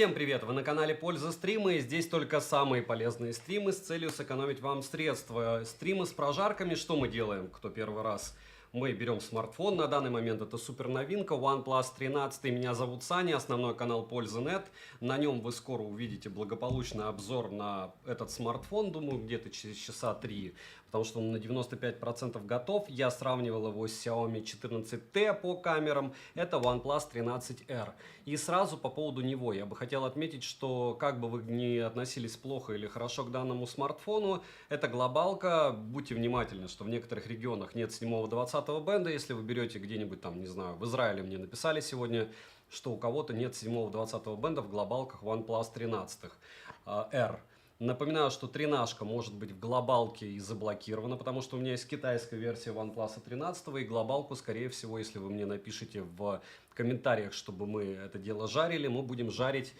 Всем привет! Вы на канале Польза Стримы, и здесь только самые полезные стримы с целью сэкономить вам средства. Стримы с прожарками, что мы делаем, кто первый раз? Мы берем смартфон, на данный момент это супер новинка, OnePlus 13, меня зовут Саня, основной канал Польза.нет. На нем вы скоро увидите благополучный обзор на этот смартфон, думаю, где-то через часа 3, потому что он на 95% готов. Я сравнивал его с Xiaomi 14T по камерам, это OnePlus 13R. И сразу по поводу него я бы хотел отметить, что как бы вы ни относились плохо или хорошо к данному смартфону, это глобалка, будьте внимательны, что в некоторых регионах нет 7-20 бенда, если вы берете где-нибудь там, не знаю, в Израиле мне написали сегодня, что у кого-то нет 7-20 бенда в глобалках OnePlus 13 R. Напоминаю, что 13 может быть в глобалке и заблокирована, потому что у меня есть китайская версия OnePlus 13, и глобалку, скорее всего, если вы мне напишите в комментариях, чтобы мы это дело жарили, мы будем жарить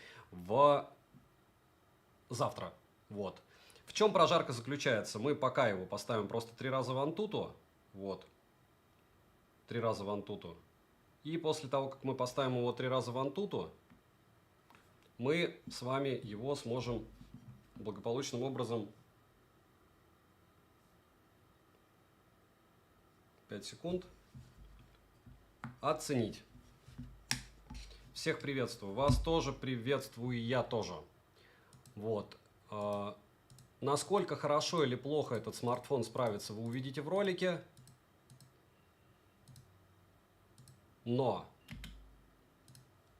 завтра. Вот. В чем прожарка заключается? Мы пока его поставим просто 3 раза в Antutu. Вот. 3 раза в Antutu. И после того, как мы поставим его 3 раза в Antutu, мы с вами его сможем благополучным образом 5 секунд оценить. Всех приветствую. Вас тоже приветствую, и я тоже. Вот. Насколько хорошо или плохо этот смартфон справится, вы увидите в ролике. Но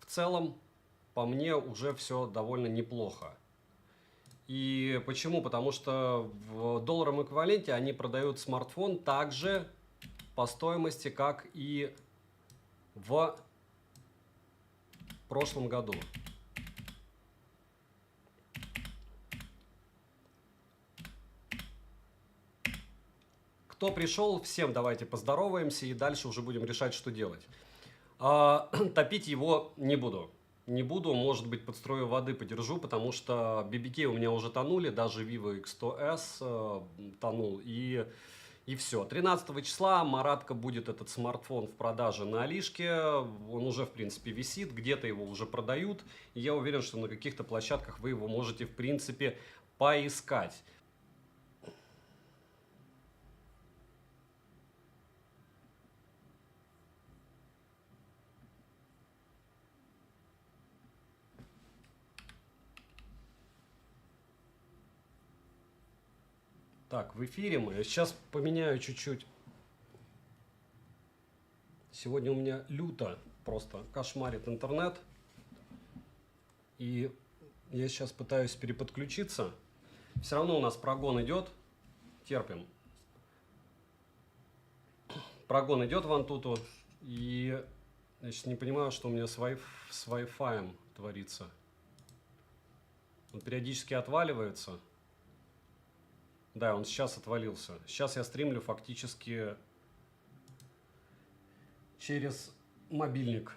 в целом, по мне, уже все довольно неплохо. И почему? Потому что в долларовом эквиваленте они продают смартфон также по стоимости, как и в прошлом году. Кто пришел, всем давайте поздороваемся и дальше уже будем решать, что делать. Топить его не буду. Не буду, может быть, под струю воды подержу, потому что BBK у меня уже тонули, даже Vivo X100S тонул, и все. 13 числа Маратка будет этот смартфон в продаже на Алишке, он уже, в принципе, висит, где-то его уже продают, и я уверен, что на каких-то площадках вы его можете, в принципе, поискать. Так, в эфире мы. Сейчас поменяю чуть-чуть. Сегодня у меня люто просто кошмарит интернет. И я сейчас пытаюсь переподключиться. Все равно у нас прогон идет. Терпим. Прогон идет в Antutu. И я сейчас не понимаю, что у меня с Wi-Fi творится. Он периодически отваливается. Да, он сейчас отвалился. Сейчас я стримлю фактически через мобильник.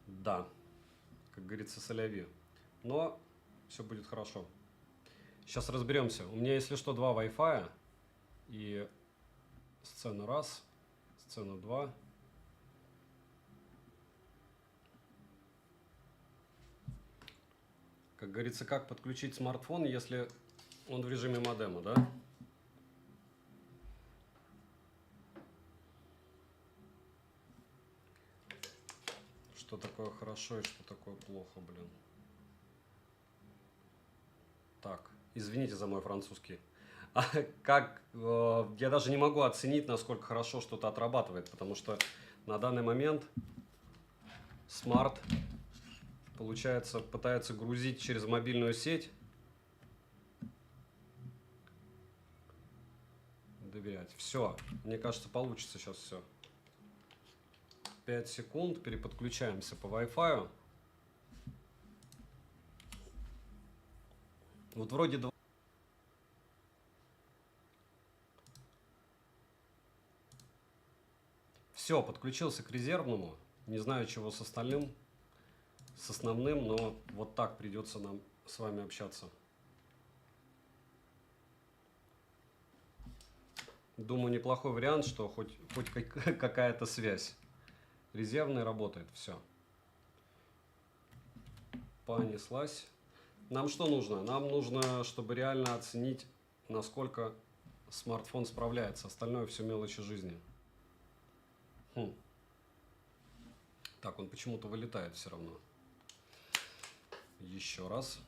Да, как говорится, соляви. Но все будет хорошо. Сейчас разберемся. У меня, если что, 2 Wi-Fi. И сцена 1, сцена 2. Как говорится, как подключить смартфон, если он в режиме модема, да? Что такое хорошо и что такое плохо, блин. Так, извините за мой французский. Я даже не могу оценить, насколько хорошо что-то отрабатывает, потому что на данный момент смарт, получается, пытается грузить через мобильную сеть. Доверять. Все. Мне кажется, получится сейчас все. 5 секунд. Переподключаемся по Wi-Fi. Вот вроде 2. Все, подключился к резервному. Не знаю, чего с остальным. С основным, но вот так придется нам с вами общаться. Думаю, неплохой вариант, что хоть какая-то связь. Резервный работает, все. понеслась. Нам что нужно? Нам нужно, чтобы реально оценить, насколько смартфон справляется. Остальное все мелочи жизни. Так, он почему-то вылетает все равно. Еще раз.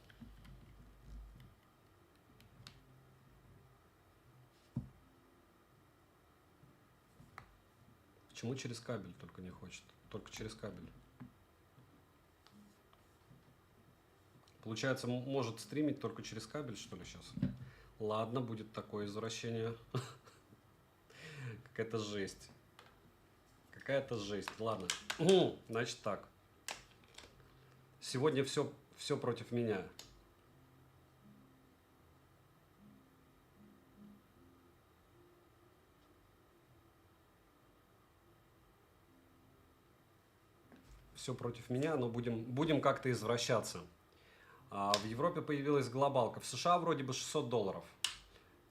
Почему через кабель только не хочет? Только через кабель. Получается, может стримить только через кабель, что ли, сейчас? Ладно, будет такое извращение. Какая-то жесть. Какая-то жесть. Ладно. Значит так. Сегодня все против меня. Все против меня, но будем как-то извращаться. В Европе появилась глобалка. В США вроде бы $600.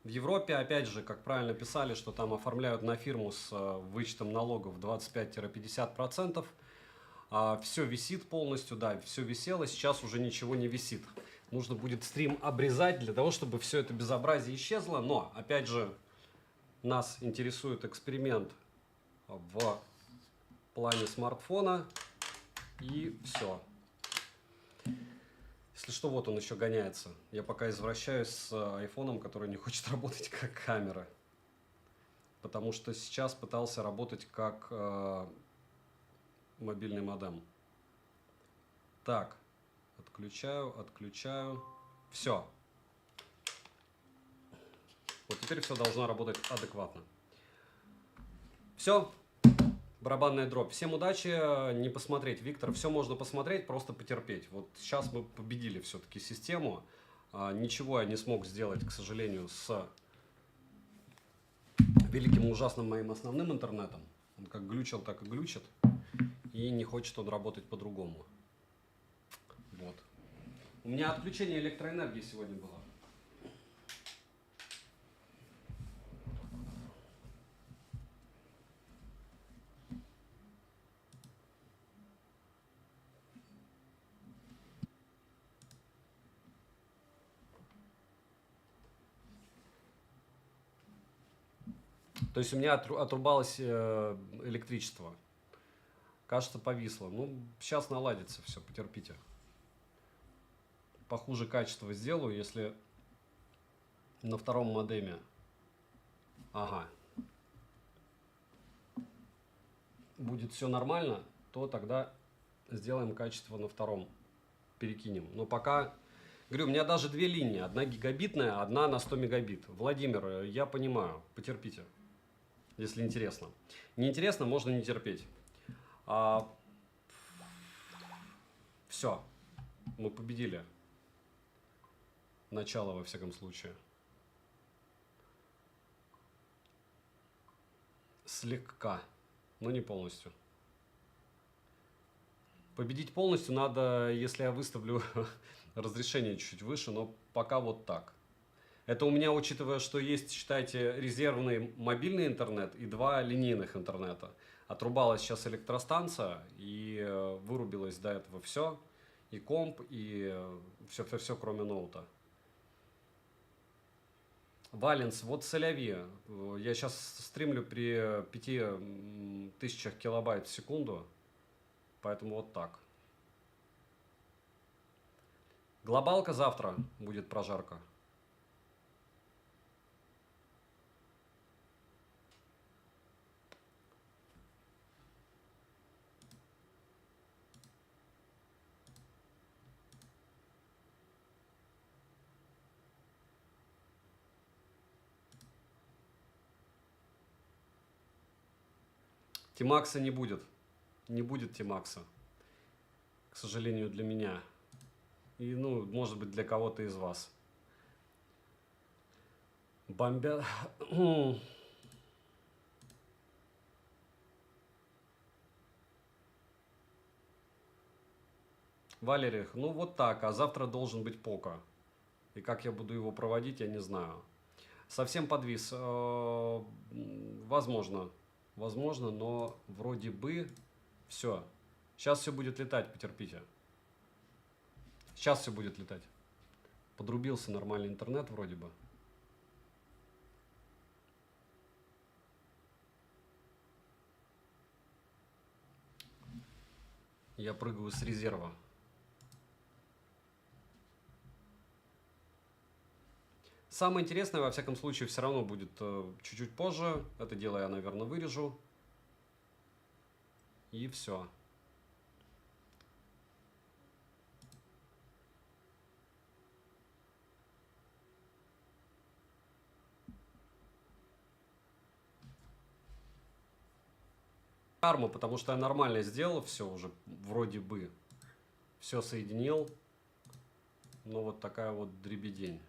В Европе, опять же, как правильно писали, что там оформляют на фирму с вычетом налогов 25-50%. Все висит полностью, да, все висело, сейчас уже ничего не висит. Нужно будет стрим обрезать для того, чтобы все это безобразие исчезло. Но, опять же, нас интересует эксперимент в плане смартфона. И все. Если что, вот он еще гоняется. Я пока извращаюсь с айфоном, который не хочет работать как камера. Потому что сейчас пытался работать как мобильный модем. Так, отключаю. Все. Вот теперь все должно работать адекватно. Все. Барабанная дробь. Всем удачи, не посмотреть, Виктор. Все можно посмотреть, просто потерпеть. Вот сейчас мы победили все-таки систему. Ничего я не смог сделать, к сожалению, с великим и ужасным моим основным интернетом. Он как глючил, так и глючит. И не хочет он работать по-другому. Вот. У меня отключение электроэнергии сегодня было. То есть у меня отрубалось электричество. Кажется, повисло. Ну, сейчас наладится все, потерпите. Похуже качество сделаю, если на втором модеме. Ага. Будет все нормально, то тогда сделаем качество на втором. Перекинем. Но пока... Говорю, у меня даже две линии. Одна гигабитная, одна на 100 мегабит. Владимир, я понимаю, потерпите. Если интересно. Неинтересно, можно не терпеть. Все. Мы победили. Начало, во всяком случае. Слегка. Но не полностью. Победить полностью надо, если я выставлю разрешение чуть выше, но пока вот так. Это у меня, учитывая, что есть, считайте, резервный мобильный интернет и два линейных интернета. Отрубалась сейчас электростанция и вырубилось до этого все. И комп, и все, кроме ноута. Валенс, вот соляви. Я сейчас стримлю при 5000 килобайт в секунду. Поэтому вот так. Глобалка завтра будет прожарка. Тимакса не будет. Не будет Тимакса. К сожалению, для меня. И, ну, может быть, для кого-то из вас. Бомбя... Валерих, ну вот так, а завтра должен быть пока. И как я буду его проводить, я не знаю. Совсем подвис. Возможно, но вроде бы все. Сейчас все будет летать, потерпите. Сейчас все будет летать. Подрубился нормальный интернет вроде бы. Я прыгаю с резерва. Самое интересное, во всяком случае, все равно будет чуть-чуть позже. Это дело я, наверное, вырежу. И все. Карма, потому что я нормально сделал все уже, вроде бы. Все соединил. Но вот такая вот дребедень.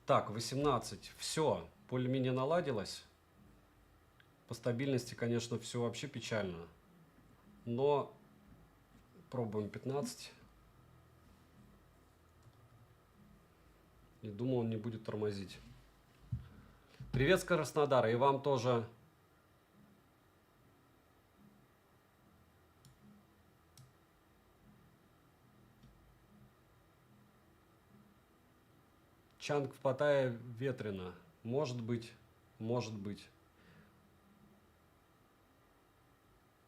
Так, 18. Все, более-менее наладилось. По стабильности, конечно, все вообще печально. Но пробуем 15. И думаю, он не будет тормозить. Привет с Краснодара. И вам тоже. Чанг в Паттайе ветрено. Может быть. Может быть.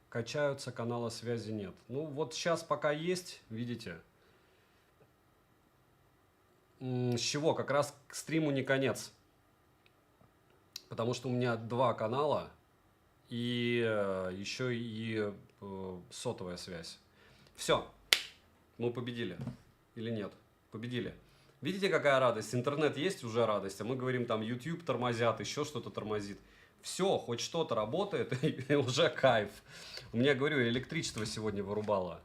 Качаются, канала связи нет. Ну вот сейчас пока есть, видите. С чего? Как раз к стриму не конец. Потому что у меня 2 канала и еще и сотовая связь. Все. Мы победили. Или нет? Победили. Видите, какая радость? Интернет есть, уже радость. А мы говорим, там YouTube тормозят, еще что-то тормозит. Все, хоть что-то работает, и уже кайф. У меня, говорю, электричество сегодня вырубало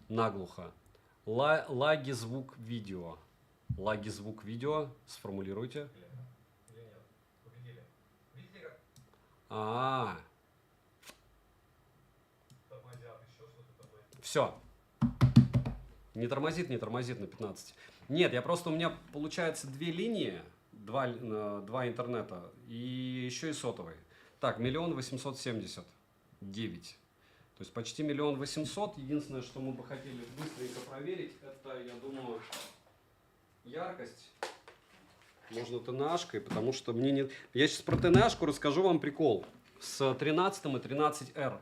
наглухо. Лаги звук видео. Лаги звук видео. Сформулируйте. Или нет? Победили. Видите как? Тормозят, еще что-то тормозит. Все. Не тормозит на 15. Нет, я просто, у меня получается 2 линии, 2 интернета и еще и сотовый. Так, 1 870 009. То есть почти 1 800 000. Единственное, что мы бы хотели быстренько проверить, это, я думаю, яркость. Можно ТНАшкой, потому что мне не... Я сейчас про ТНАшку расскажу вам прикол с 13 и 13R.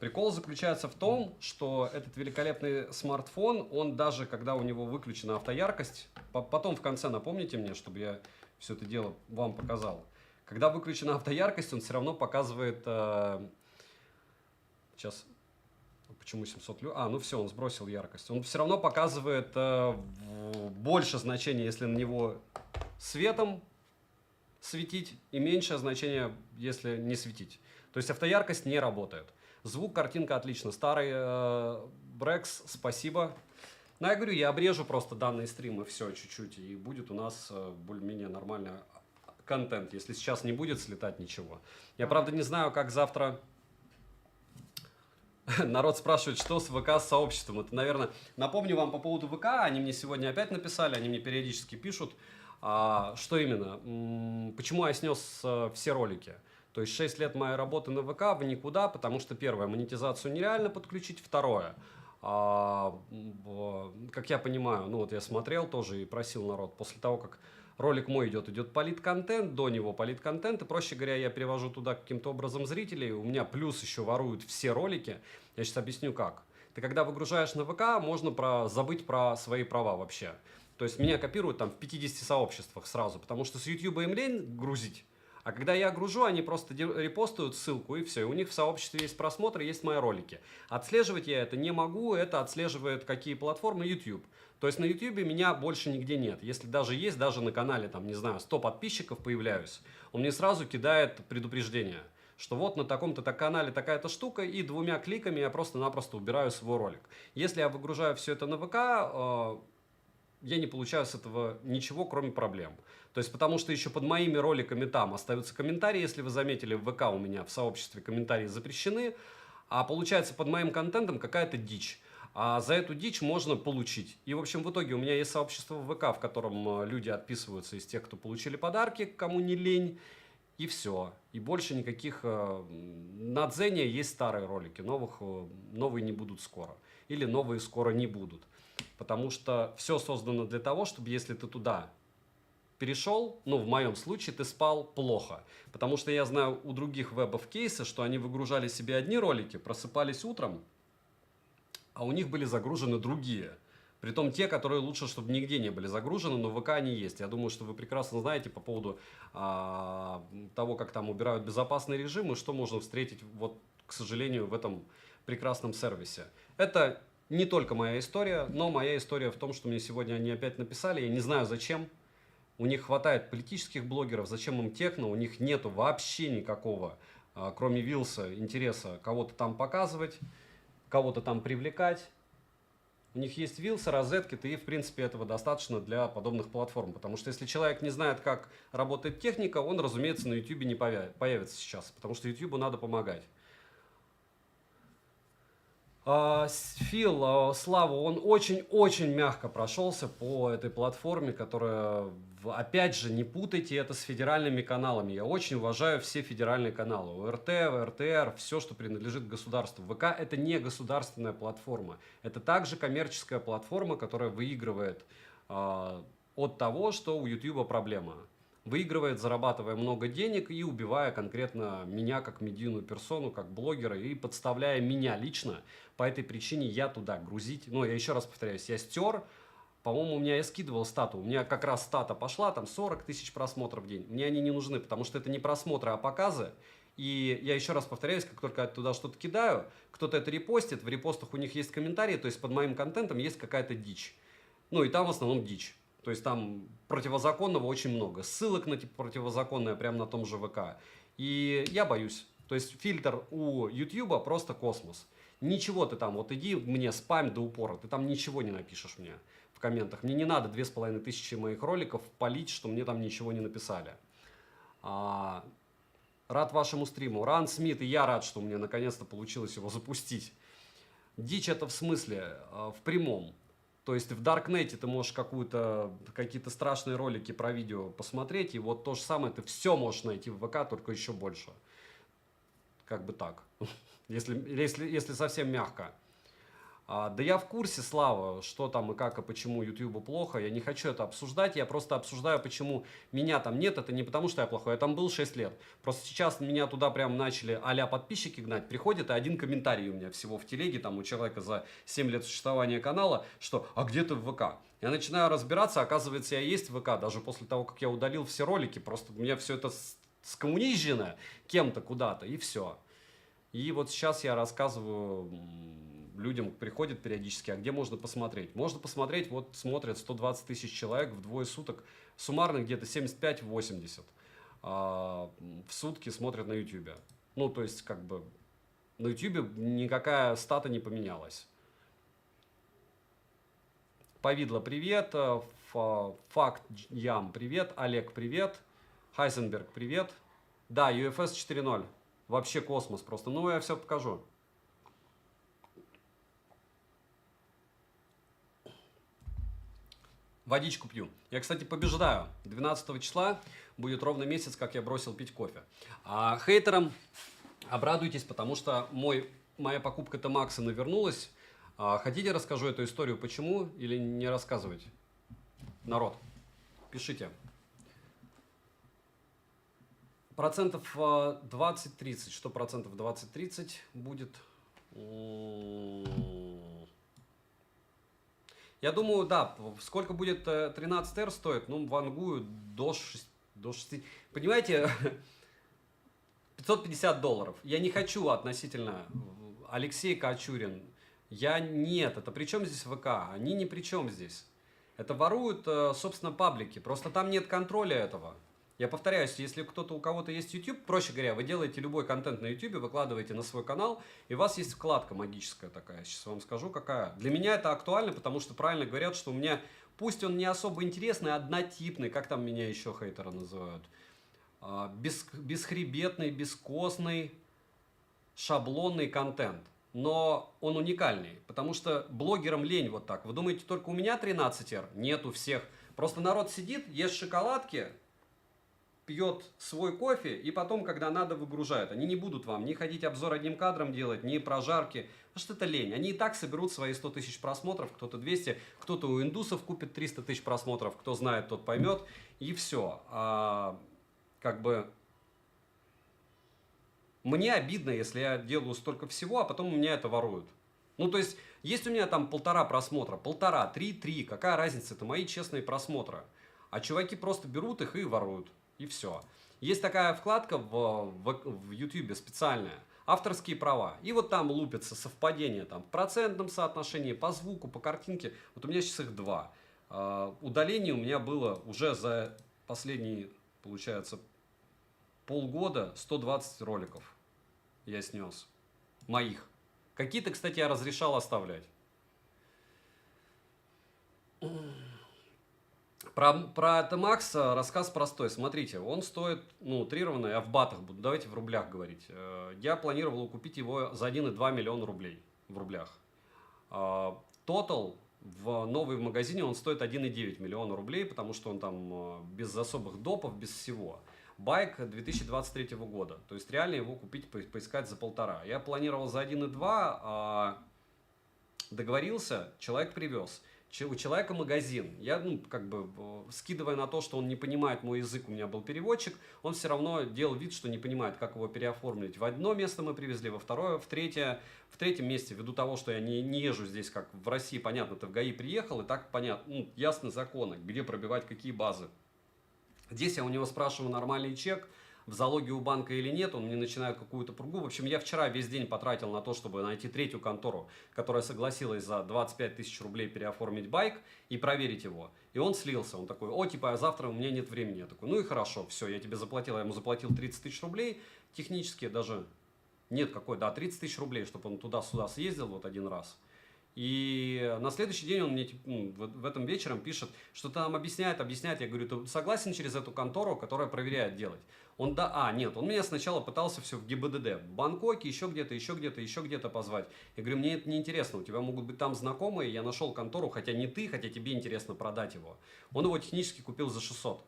Прикол заключается в том, что этот великолепный смартфон, он даже когда у него выключена автояркость, потом в конце напомните мне, чтобы я все это дело вам показал. Когда выключена автояркость, он все равно показывает... Сейчас... Почему 700 люкс? Ну все, он сбросил яркость. Он все равно показывает больше значения, если на него светом светить, и меньшее значение, если не светить. То есть автояркость не работает. Звук, картинка отлично. Старый Brex, спасибо. Ну, я говорю, я обрежу просто данные стримы, все, чуть-чуть, и будет у нас более-менее нормальный контент, если сейчас не будет слетать ничего. Я, правда, не знаю, как завтра... Народ спрашивает, что с ВК с сообществом. Это, наверное, напомню вам по поводу ВК. Они мне сегодня опять написали, они мне периодически пишут. Что именно? Почему я снес все ролики? То есть 6 лет моей работы на ВК в никуда, потому что, первое, монетизацию нереально подключить. Второе, как я понимаю, ну вот я смотрел тоже и просил народ, после того, как ролик мой идет политконтент, до него политконтент, и, проще говоря, я перевожу туда каким-то образом зрителей, у меня плюс еще воруют все ролики. Я сейчас объясню как. Ты когда выгружаешь на ВК, можно забыть про свои права вообще. То есть меня копируют там в 50 сообществах сразу, потому что с YouTube им лень грузить. А когда я гружу, они просто репостуют ссылку и все. И у них в сообществе есть просмотры, есть мои ролики. Отслеживать я это не могу, это отслеживает какие платформы? YouTube. То есть на YouTube меня больше нигде нет. Если даже есть, даже на канале, там, не знаю, 100 подписчиков появляюсь, он мне сразу кидает предупреждение, что вот на таком-то канале такая-то штука, и 2 кликами я просто-напросто убираю свой ролик. Если я выгружаю все это на ВК, я не получаю с этого ничего, кроме проблем. То есть, потому что еще под моими роликами там остаются комментарии, если вы заметили, в ВК у меня в сообществе комментарии запрещены, а получается под моим контентом какая-то дичь. А за эту дичь можно получить. И, в общем, в итоге у меня есть сообщество в ВК, в котором люди отписываются из тех, кто получили подарки, кому не лень, и все. И больше никаких... На Дзене есть старые ролики, новые не будут скоро. Или новые скоро не будут. Потому что все создано для того, чтобы если ты туда перешел, ну, в моем случае, ты спал плохо. Потому что я знаю у других вебов кейсы, что они выгружали себе одни ролики, просыпались утром, а у них были загружены другие. Притом те, которые лучше, чтобы нигде не были загружены, но в ВК они есть. Я думаю, что вы прекрасно знаете по поводу того, как там убирают безопасный режим и что можно встретить, вот, к сожалению, в этом прекрасном сервисе. Это не только моя история, но моя история в том, что мне сегодня они опять написали. Я не знаю зачем. У них хватает политических блогеров, зачем им техно, у них нету вообще никакого, кроме Вилса, интереса кого-то там показывать, кого-то там привлекать. У них есть Вилсы, розетки, и в принципе этого достаточно для подобных платформ. Потому что если человек не знает, как работает техника, он, разумеется, на YouTube не появится сейчас, потому что YouTube надо помогать. Фил, Слава, он очень-очень мягко прошелся по этой платформе, которая, опять же, не путайте это с федеральными каналами. Я очень уважаю все федеральные каналы. ОРТ, РТР, все, что принадлежит государству. ВК – это не государственная платформа. Это также коммерческая платформа, которая выигрывает от того, что у YouTube проблема. Выигрывает, зарабатывая много денег и убивая конкретно меня как медийную персону, как блогера, и подставляя меня лично. По этой причине я туда грузить, ну, я еще раз повторяюсь, я стер, по-моему, у меня я скидывал стату, у меня как раз стата пошла, там 40 тысяч просмотров в день. Мне они не нужны, потому что это не просмотры, а показы. И я еще раз повторяюсь, как только я туда что-то кидаю, кто-то это репостит, в репостах у них есть комментарии, то есть под моим контентом есть какая-то дичь. Ну, и там в основном дичь. То есть там противозаконного очень много. Ссылок на типа противозаконное прямо на том же ВК. И я боюсь. То есть фильтр у YouTube просто космос. Ничего ты там, вот иди мне спам до упора, ты там ничего не напишешь мне в комментах. Мне не надо 2500 моих роликов палить, что мне там ничего не написали. Рад вашему стриму. Ран Смит, и я рад, что мне наконец-то получилось его запустить. Дичь это в смысле, в прямом. То есть в Даркнете ты можешь какие-то страшные ролики про видео посмотреть, и вот то же самое ты все можешь найти в ВК, только еще больше. Как бы так, если совсем мягко. Да я в курсе, Слава, что там и как, и почему Ютубу плохо. Я не хочу это обсуждать, я просто обсуждаю, почему меня там нет. Это не потому, что я плохой, я там был 6 лет. Просто сейчас меня туда прям начали а-ля подписчики гнать. Приходит, и один комментарий у меня всего в телеге, там у человека за 7 лет существования канала, что «а где ты в ВК?» Я начинаю разбираться, оказывается, я есть в ВК, даже после того, как я удалил все ролики. Просто у меня все это скоммунижено кем-то куда-то, и все. И вот сейчас я рассказываю... Людям приходят периодически, а где можно посмотреть? Можно посмотреть, вот смотрят 120 тысяч человек в двое суток, суммарно где-то 75-80 в сутки смотрят на YouTube. Ну, то есть, как бы, на YouTube никакая стата не поменялась. Повидло, привет. Факт Ям, привет. Олег, привет. Хайзенберг, привет. Да, UFS 4.0. Вообще космос просто. Ну, я все покажу. Водичку пью. Я, кстати, побеждаю. 12 числа будет ровно месяц, как я бросил пить кофе. А хейтерам обрадуйтесь, потому что моя покупка Томакса навернулась. Хотите, расскажу эту историю, почему, или не рассказывать? Народ, пишите. Процентов 20-30. Что процентов 20-30 будет? Я думаю, да, сколько будет 13R стоит, ну, вангую до 6. Понимаете, $550. Я не хочу относительно Алексей Кочурин. Нет, это при чем здесь ВК? Они ни при чем здесь. Это воруют, собственно, паблики. Просто там нет контроля этого. Я повторяюсь, если у кого-то есть YouTube, проще говоря, вы делаете любой контент на YouTube, выкладываете на свой канал, и у вас есть вкладка магическая такая. Сейчас вам скажу, какая. Для меня это актуально, потому что правильно говорят, что у меня пусть он не особо интересный, однотипный, как там меня еще хейтеры называют, бесхребетный, бескостный, шаблонный контент. Но он уникальный, потому что блогерам лень вот так. Вы думаете, только у меня 13R? Нет, у всех. Просто народ сидит, ест шоколадки, пьет свой кофе и потом, когда надо, выгружают. Они не будут вам ни ходить обзор одним кадром делать, ни прожарки. Потому что это лень. Они и так соберут свои 100 тысяч просмотров, кто-то 200, кто-то у индусов купит 300 тысяч просмотров, кто знает, тот поймет. И все. Как бы мне обидно, если я делаю столько всего, а потом у меня это воруют. Ну, то есть у меня там 1,5 просмотра, 1,5, 3, 3, какая разница, это мои честные просмотры. А чуваки просто берут их и воруют, и все. Есть такая вкладка в YouTube специальная, авторские права. И вот там лупятся совпадения там, в процентном соотношении, по звуку, по картинке. Вот у меня сейчас их 2. Удалений у меня было уже за последние, получается, полгода 120 роликов я снес. Моих. Какие-то, кстати, я разрешал оставлять. Про TMAX рассказ простой. Смотрите, он стоит, ну, утрированно, я в батах буду, давайте в рублях говорить. Я планировал купить его за 1,2 миллиона рублей в рублях. Total в новый в магазине он стоит 1,9 миллиона рублей, потому что он там без особых допов, без всего. Байк 2023 года. То есть реально его купить, поискать за 1,5. Я планировал за 1,2, договорился, человек привез. У человека магазин. Я, ну, как бы, скидывая на то, что он не понимает мой язык, у меня был переводчик, он все равно делал вид, что не понимает, как его переоформить. В одно место мы привезли, во второе, в третьем месте, ввиду того, что я не езжу здесь, как в России, понятно, ты в ГАИ приехал, и так понятно, ну, ясны законы, где пробивать какие базы. Здесь я у него спрашиваю, нормальный чек, в залоге у банка или нет, он мне начинает какую-то пругу. В общем, я вчера весь день потратил на то, чтобы найти третью контору, которая согласилась за 25 тысяч рублей переоформить байк и проверить его. И он слился, он такой, о, типа, а завтра у меня нет времени. Я такой, ну и хорошо, все, я тебе заплатил, я ему заплатил 30 тысяч рублей, технически даже, нет какой, да, 30 тысяч рублей, чтобы он туда-сюда съездил вот один раз. И на следующий день он мне в этом вечером пишет, что там объясняет. Я говорю, ты согласен через эту контору, которая проверяет делать? Он, да, нет, он меня сначала пытался все в ГИБДД, в Бангкоке, еще где-то позвать. Я говорю, мне это не интересно, у тебя могут быть там знакомые, я нашел контору, хотя не ты, хотя тебе интересно продать его. Он его технически купил за 600.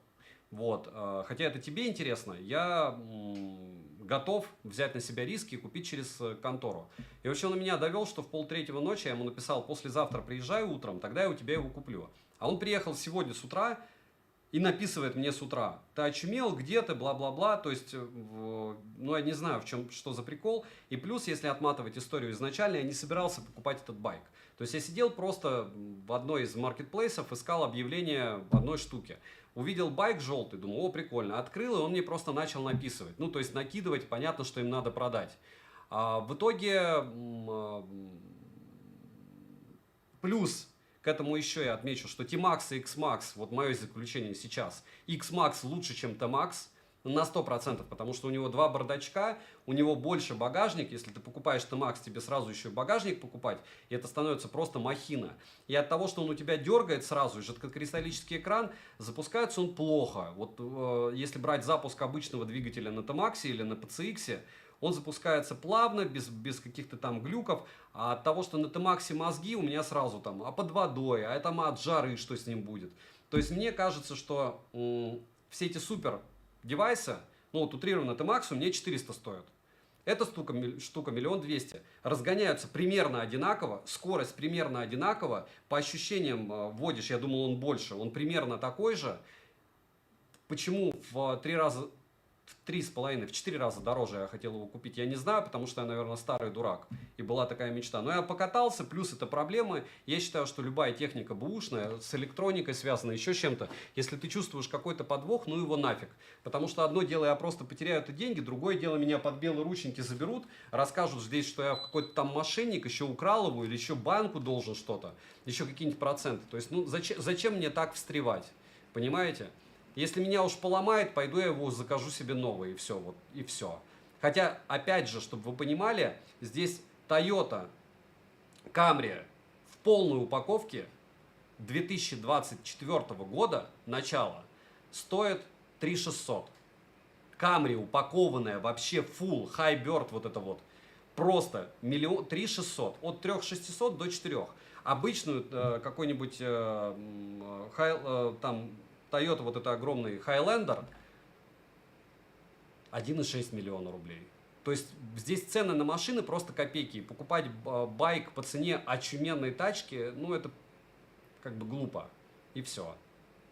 Вот, хотя это тебе интересно, я готов взять на себя риски и купить через контору. И вообще он меня довел, что в 2:30 ночи я ему написал, послезавтра приезжаю утром, тогда я у тебя его куплю. А он приехал сегодня с утра и написывает мне с утра, ты очумел, где ты, бла-бла-бла, то есть, ну я не знаю, в чем, что за прикол. И плюс, если отматывать историю изначально, я не собирался покупать этот байк. То есть я сидел просто в одной из маркетплейсов, искал объявление в одной штуке. Увидел байк желтый, думаю, о, прикольно. Открыл, и он мне просто начал написывать. Ну, то есть накидывать, понятно, что им надо продать. В итоге, плюс к этому еще я отмечу, что T-Max и X-Max, вот мое заключение сейчас, X-Max лучше, чем T-Max. На 100%, потому что у него 2 бардачка, у него больше багажник. Если ты покупаешь T-Max, тебе сразу еще и багажник покупать, и это становится просто махина. И от того, что он у тебя дергает сразу, и жидкокристаллический экран, запускается он плохо. Вот если брать запуск обычного двигателя на T-Max или на PCX, он запускается плавно, без каких-то там глюков. А от того, что на T-Max мозги, у меня сразу там, а под водой, а это от жары, что с ним будет. То есть мне кажется, что все эти супер девайса, ну вот утрированно T-Max у меня 400 стоит. Эта штука 1 200 000. Разгоняются примерно одинаково, скорость примерно одинакова. По ощущениям вводишь, я думал он больше, он примерно такой же. Почему в 3 раза, в 3,5, в 4 раза дороже я хотел его купить, я не знаю, потому что я, наверное, старый дурак. И была такая мечта. Но я покатался, плюс это проблемы. Я считаю, что любая техника бэушная, с электроникой связана, еще с чем-то. Если ты чувствуешь какой-то подвох, ну его нафиг. Потому что одно дело, я просто потеряю это деньги, другое дело, меня под белые рученьки заберут, расскажут здесь, что я какой-то там мошенник, еще украл его, или еще банку должен что-то, еще какие-нибудь проценты. То есть, ну зачем мне так встревать? Понимаете? Если меня уж поломает, пойду я его закажу себе новый, и все, вот, и все. Хотя, опять же, чтобы вы понимали, здесь Toyota Camry в полной упаковке 2024 года, начало, стоит 3600. Камри упакованная, вообще full, high bird, вот это вот. Просто 3600, от 3600 до 4. Обычную какой-нибудь там Toyota, вот это огромный Highlander, 1,6 миллиона рублей. То есть здесь цены на машины просто копейки. Покупать байк по цене очуменной тачки, ну это как бы глупо. И все.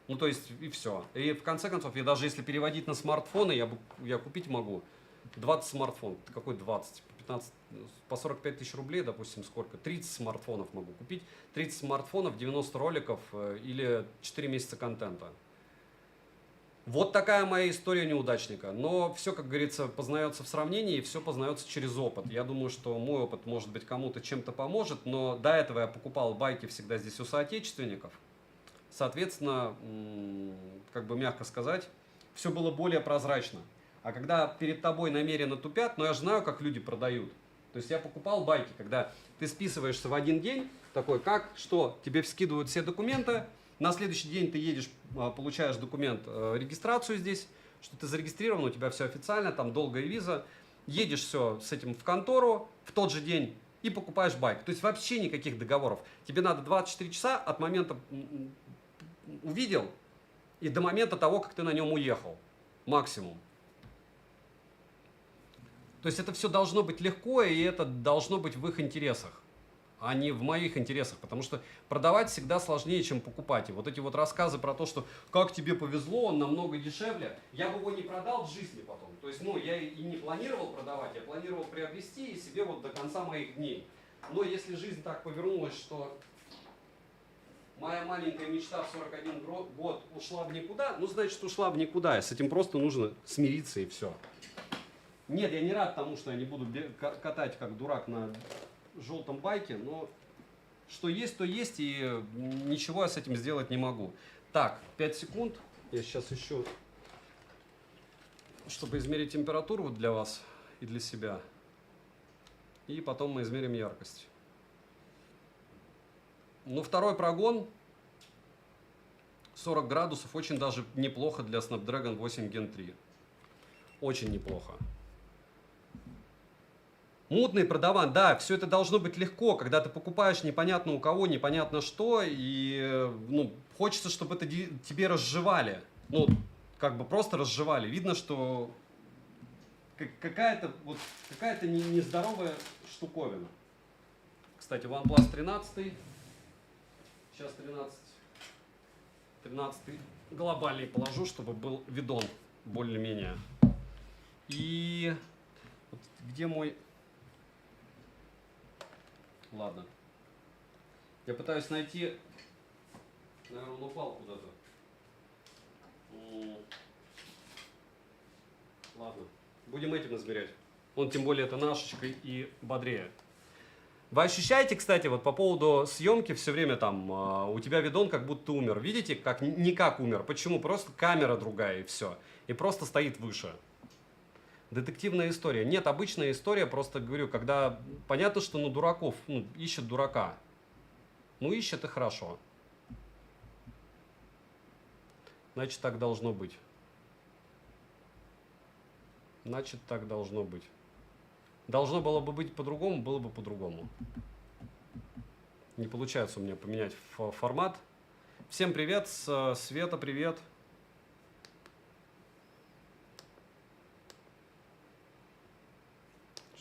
Ну то есть и все. И в конце концов, я даже если переводить на смартфоны, я купить могу 20 смартфонов. Какой 20? 15, по 45 тысяч рублей, допустим, сколько? 30 смартфонов могу купить. 30 смартфонов, 90 роликов или 4 месяца контента. Вот такая моя история неудачника. Но все, как говорится, познается в сравнении, и все познается через опыт. Я думаю, что мой опыт, может быть, кому-то чем-то поможет, но до этого я покупал байки всегда здесь у соотечественников. Соответственно, как бы мягко сказать, все было более прозрачно. А когда перед тобой намеренно тупят, но я же знаю, как люди продают. То есть я покупал байки, когда ты списываешься в один день, такой, как, что, тебе скидывают все документы, на следующий день ты едешь, получаешь документ, регистрацию здесь, что ты зарегистрирован, у тебя все официально, там долгая виза, едешь все с этим в контору в тот же день и покупаешь байк. То есть вообще никаких договоров. Тебе надо 24 часа от момента увидел и до момента того, как ты на нем уехал. Максимум. То есть это все должно быть легко, и это должно быть в их интересах, а не в моих интересах. Потому что продавать всегда сложнее, чем покупать. И вот эти вот рассказы про то, что как тебе повезло, он намного дешевле, я бы его не продал в жизни потом. То есть, ну, я и не планировал продавать, я планировал приобрести и себе вот до конца моих дней. Но если жизнь так повернулась, что моя маленькая мечта в 41 год ушла в никуда, ну, значит, ушла в никуда. И с этим просто нужно смириться, и все. Нет, я не рад тому, что я не буду катать как дурак на желтом байке, но что есть, то есть, и ничего я с этим сделать не могу. Так, 5 секунд. Я сейчас ищу, чтобы измерить температуру для вас и для себя. И потом мы измерим яркость. Ну, второй прогон, 40 градусов, очень даже неплохо для Snapdragon 8 Gen 3. Очень неплохо. Мутный продаван, да, все это должно быть легко, когда ты покупаешь непонятно у кого, непонятно что, и ну, хочется, чтобы это тебе разжевали. Ну, как бы просто разжевали. Видно, что какая-то нездоровая штуковина. Кстати, OnePlus 13, сейчас 13 глобальный положу, чтобы был видон более-менее. И вот где мой... Ладно. Я пытаюсь найти... Наверное, он упал куда-то. Ладно. Будем этим измерять. Он тем более это нашечкой и бодрее. Вы ощущаете, кстати, вот по поводу съемки все время там у тебя видон как будто умер. Видите, как не как умер. Почему? Просто камера другая и все. И просто стоит выше. Детективная история. Нет, обычная история, просто говорю, когда понятно, что ну, дураков, ну, ищет дурака. Ну, ищет и хорошо. Значит, так должно быть. Значит, так должно быть. Должно было бы быть по-другому, было бы по-другому. Не получается у меня поменять формат. Всем привет, Света, привет.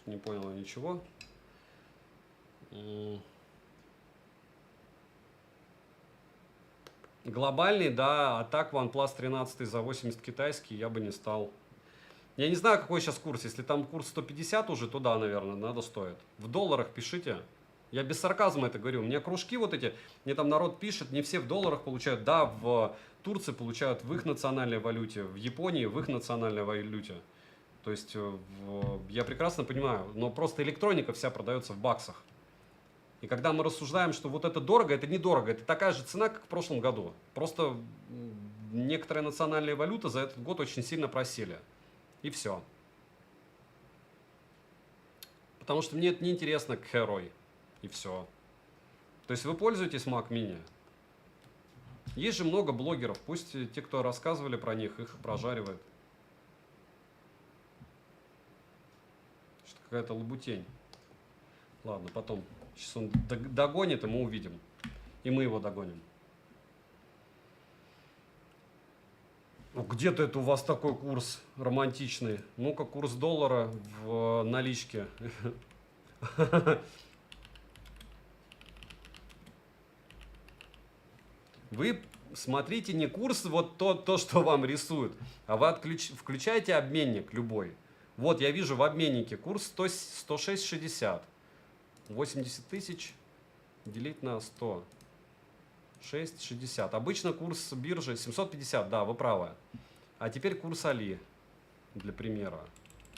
Не понял ничего. Глобальный, да, а так OnePlus 13 за 80 китайский я бы не стал. Я не знаю, какой сейчас курс. Если там курс 150 уже, то да, наверное, надо стоит. В долларах пишите. Я без сарказма это говорю. У меня кружки вот эти, мне там народ пишет, не все в долларах получают. Да, в Турции получают в их национальной валюте, в Японии в их национальной валюте. То есть я прекрасно понимаю, но просто электроника вся продается в баксах. И когда мы рассуждаем, что вот это дорого, это недорого, это такая же цена, как в прошлом году. Просто некоторые национальные валюты за этот год очень сильно просели. И все. Потому что мне это неинтересно к Heroi. И все. То есть вы пользуетесь Mac Mini? Есть же много блогеров, пусть те, кто рассказывали про них, их прожаривают. Что какая-то лабутень. Ладно, потом. Сейчас он догонит, и мы увидим. И мы его догоним. Где-то это у вас такой курс романтичный. Ну-ка, курс доллара в наличке. Вы смотрите не курс, вот то, что вам рисуют, а вы включаете обменник любой. Вот я вижу в обменнике курс 106,60. 80 тысяч делить на 100. 6,60. Обычно курс биржи 750, да, вы правы. А теперь курс Али, для примера.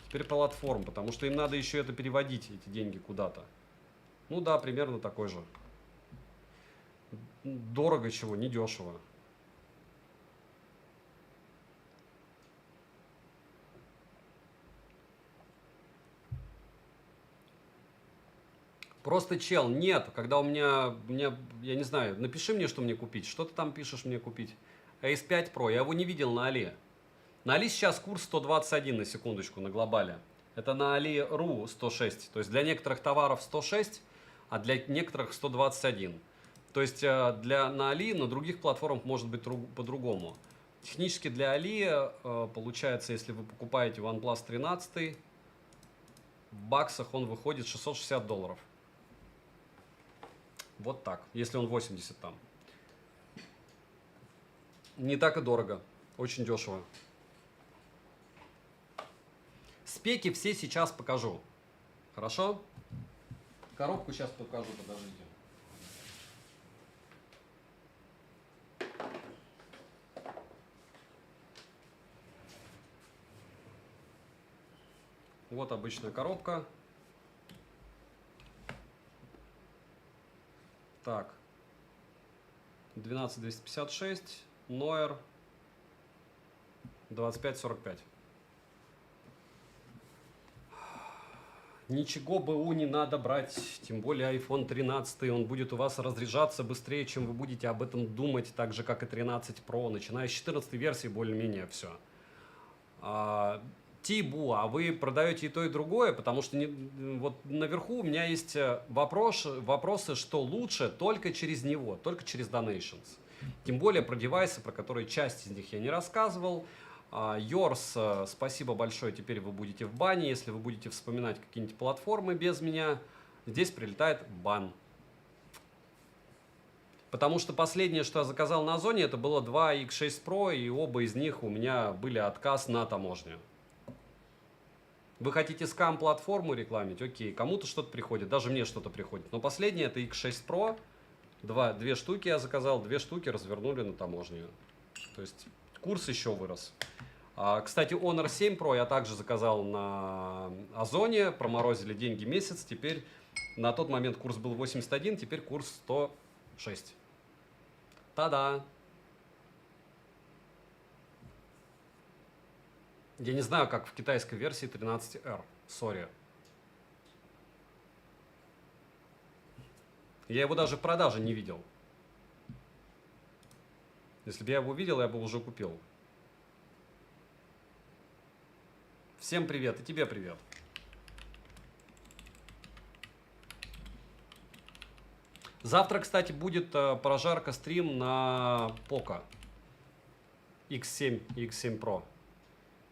Теперь платформ, потому что им надо еще это переводить, эти деньги куда-то. Ну да, примерно такой же. Дорого чего, не дешево. Просто чел, нет, когда у меня, я не знаю, напиши мне, что мне купить. Что ты там пишешь мне купить? Ace 5 Pro, я его не видел на Али. На Али сейчас курс 121 на секундочку, на глобале. Это на Али.ру 106. То есть для некоторых товаров 106, а для некоторых 121. То есть на Али, на других платформах может быть по-другому. Технически для Али получается, если вы покупаете OnePlus 13, в баксах он выходит $660. Вот так, если он 80 там. Не так и дорого, очень дешево. Спеки все сейчас покажу. Хорошо? Коробку сейчас покажу, подождите. Вот обычная коробка. Так. 12256, Noir 2545. Ничего БУ не надо брать, тем более iPhone 13, он будет у вас разряжаться быстрее, чем вы будете об этом думать, так же, как и 13 Pro, начиная с 14 версии, более-менее все. Тибу, а вы продаете и то, и другое, потому что вот наверху у меня есть вопросы, что лучше только через него, только через Donations. Тем более про девайсы, про которые часть из них я не рассказывал. Yours, спасибо большое, теперь вы будете в бане. Если вы будете вспоминать какие-нибудь платформы без меня, здесь прилетает бан. Потому что последнее, что я заказал на Озоне, это было 2 X6 Pro, и оба из них у меня были отказ на таможню. Вы хотите скам-платформу рекламить? Окей, кому-то что-то приходит, даже мне что-то приходит. Но последнее это X6 Pro. Две штуки я заказал, 2 штуки развернули на таможню. То есть курс еще вырос. Кстати, Honor 7 Pro я также заказал на Озоне, проморозили деньги месяц. Теперь на тот момент курс был 81, теперь курс 106. Та-да! Я не знаю, как в китайской версии 13R. Сори. Я его даже в продаже не видел. Если бы я его видел, я бы уже купил. Всем привет, и тебе привет. Завтра, кстати, будет прожарка стрим на Poco X7 и X7 Pro.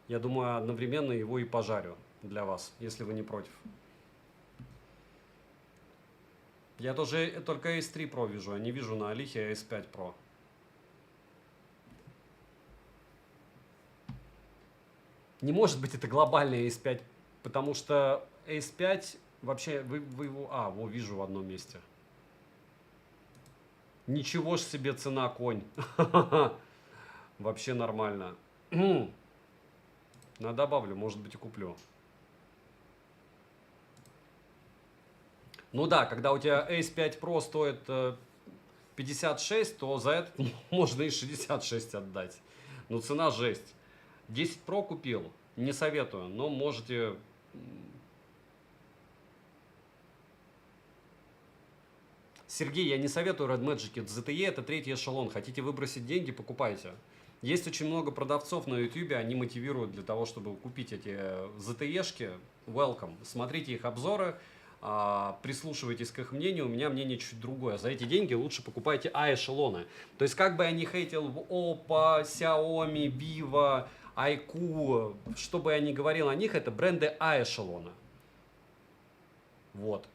Я думаю, одновременно его и пожарю для вас, если вы не против. Я тоже только S3 Pro вижу, а не вижу на Алихе S5 Pro. Не может быть это глобальный S5, потому что S5 вообще, вы его... его вижу в одном месте. Ничего ж себе цена, конь. Вообще нормально. Добавлю, может быть, и куплю. Ну да, когда у тебя Ace 5 Pro стоит 56, то за это можно и 66 отдать. Ну цена жесть. 10 Pro купил, не советую, но можете... Сергей, я не советую Red Magic. ZTE это третий эшелон. Хотите выбросить деньги, покупайте. Есть очень много продавцов на YouTube, они мотивируют для того, чтобы купить эти ZTE-шки. Welcome. Смотрите их обзоры, прислушивайтесь к их мнению. У меня мнение чуть другое. За эти деньги лучше покупайте А-эшелоны. То есть, как бы я ни хейтил в Oppo, Xiaomi, Vivo, iQOO, что бы я ни говорил о них, это бренды А-эшелона. Вот.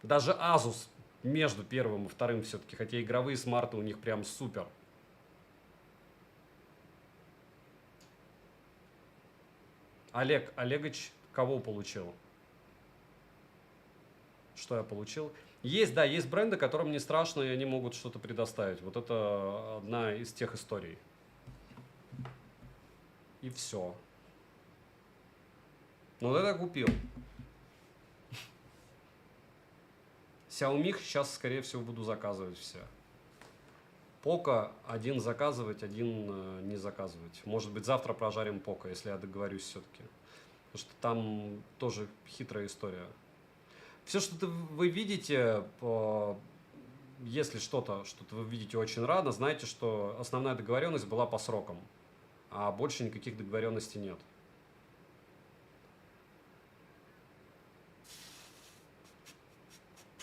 Даже Asus между первым и вторым все-таки, хотя игровые смарты у них прям супер. Олегович кого получил? Что я получил? Есть, да, есть бренды, которым не страшно, и они могут что-то предоставить. Вот это одна из тех историй. И все. Ну, вот это я купил. Xiaomi сейчас, скорее всего, буду заказывать все. Poco один заказывать, один не заказывать. Может быть, завтра прожарим Poco, если я договорюсь все-таки. Потому что там тоже хитрая история. Все, что вы видите, если что-то вы видите очень рано, знайте, что основная договоренность была по срокам, а больше никаких договоренностей нет.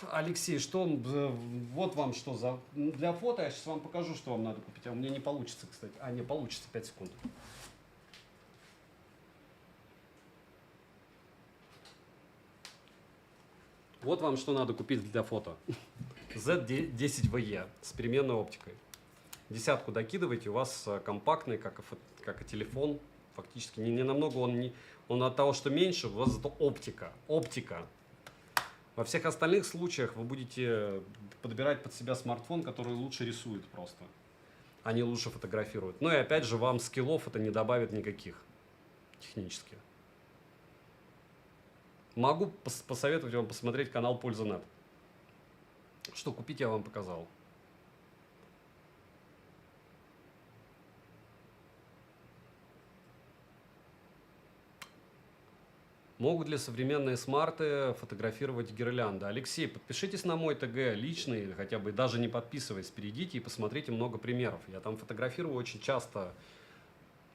Алексей, что вот вам что за... Для фото я сейчас вам покажу, что вам надо купить. А у меня не получится, кстати. Не получится, 5 секунд. Вот вам что надо купить для фото. Z10VE с переменной оптикой. Десятку докидываете, у вас компактный, как и телефон. Фактически не намного он от того, что меньше, у вас зато оптика. Оптика. Во всех остальных случаях вы будете подбирать под себя смартфон, который лучше рисует просто. Они лучше фотографируют. Ну и опять же, вам скиллов это не добавит никаких технически. Могу посоветовать вам посмотреть канал Польза.нет. Что купить, я вам показал. Могут ли современные смарты фотографировать гирлянды? Алексей, подпишитесь на мой ТГ личный, хотя бы даже не подписываясь, перейдите и посмотрите много примеров. Я там фотографирую очень часто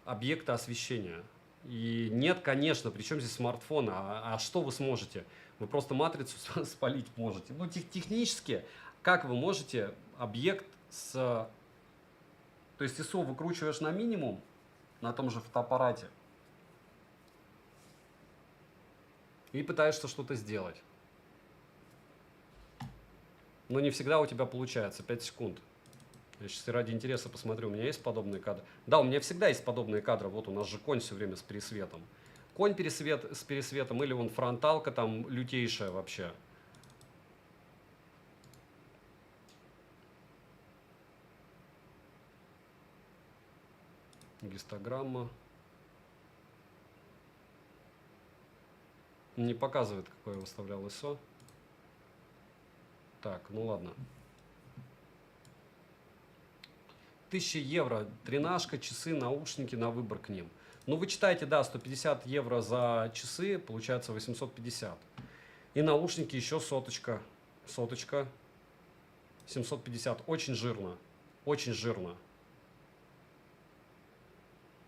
объекты освещения. И нет, конечно, причем здесь смартфон, а что вы сможете? Вы просто матрицу спалить можете. Ну, технически, как вы можете объект То есть ISO выкручиваешь на минимум на том же фотоаппарате и пытаешься что-то сделать. Но не всегда у тебя получается. 5 секунд. Я сейчас ради интереса посмотрю, у меня есть подобные кадры. Да, у меня всегда есть подобные кадры. Вот у нас же конь все время с пересветом. Конь с пересветом или вон фронталка там лютейшая вообще. Гистограмма. Не показывает, какое я выставлял ISO. Так, ну ладно. 1000 евро, тренажка, часы, наушники, на выбор к ним. Ну, вы читаете, да, 150 евро за часы, получается 850. И наушники еще соточка, 750. Очень жирно, очень жирно.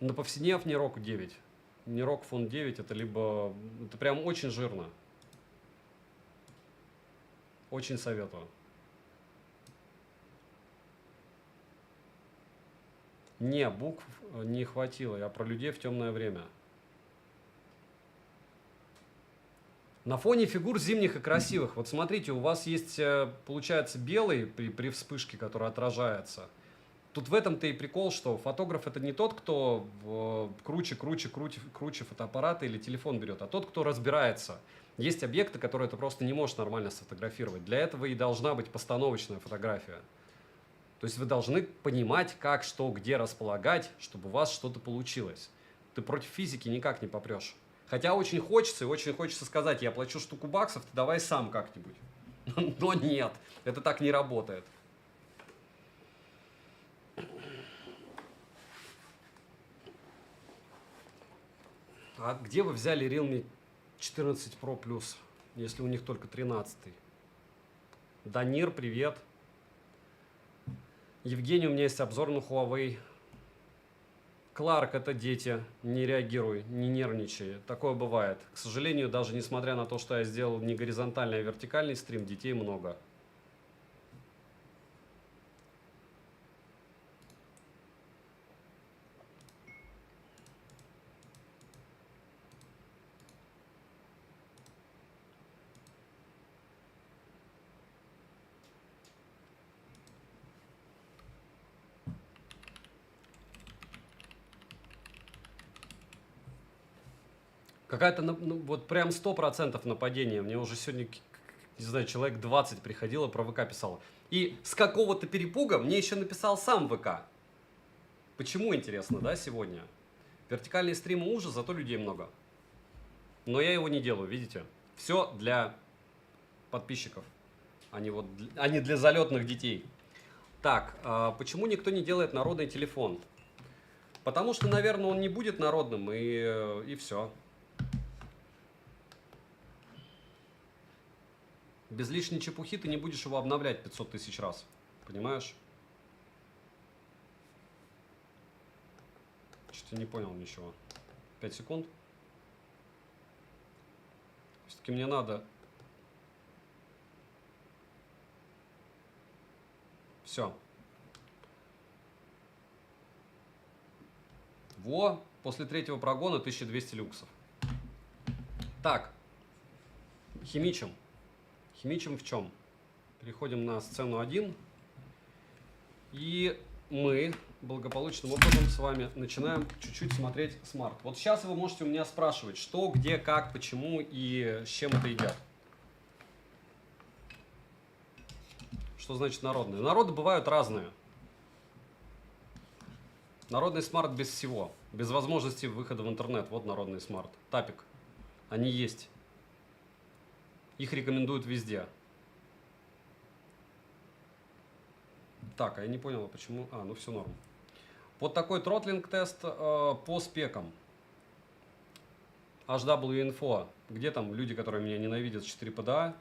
На повседнев не ROG 9. Не ROG Phone 9, это прям очень жирно. Очень советую. Не, букв не хватило. Я про людей в темное время. На фоне фигур зимних и красивых. Вот смотрите, у вас есть, получается, белый при вспышке, который отражается. Тут в этом-то и прикол, что фотограф это не тот, кто круче фотоаппарат или телефон берет, а тот, кто разбирается. Есть объекты, которые ты просто не можешь нормально сфотографировать. Для этого и должна быть постановочная фотография. То есть вы должны понимать, как, что, где располагать, чтобы у вас что-то получилось. Ты против физики никак не попрешь. Хотя очень хочется сказать, я плачу штуку баксов, ты давай сам как-нибудь. Но нет, это так не работает. А где вы взяли Realme 14 Pro Plus, если у них только 13? Данир, привет. Евгений, у меня есть обзор на Huawei. Кларк, это дети. Не реагируй, не нервничай. Такое бывает. К сожалению, даже несмотря на то, что я сделал не горизонтальный, а вертикальный стрим, детей много. Какая-то, вот прям 100% нападение. Мне уже сегодня, не знаю, человек 20 приходило, про ВК писало. И с какого-то перепуга мне еще написал сам ВК. Почему, интересно, да, сегодня? Вертикальные стримы ужас, зато людей много. Но я его не делаю, видите? Все для подписчиков, а не для залетных детей. Так, почему никто не делает народный телефон? Потому что, наверное, он не будет народным, и все. Без лишней чепухи ты не будешь его обновлять 500 тысяч раз. Понимаешь? Что-то не понял ничего. 5 секунд. Все-таки мне надо... Все. Во, после третьего прогона 1200 люксов. Так. Химичим. Химичим в чем? Переходим на сцену 1. И мы благополучным образом с вами начинаем чуть-чуть смотреть смарт. Вот сейчас вы можете у меня спрашивать, что, где, как, почему и с чем это едят. Что значит народные? Народы бывают разные. Народный смарт без всего. Без возможности выхода в интернет. Вот народный смарт. Тапик. Они есть. Их рекомендуют везде. Так, а я не понял, почему... ну все норм. Вот такой тротлинг-тест по спекам. HW-Info. Где там люди, которые меня ненавидят, 4 PDA?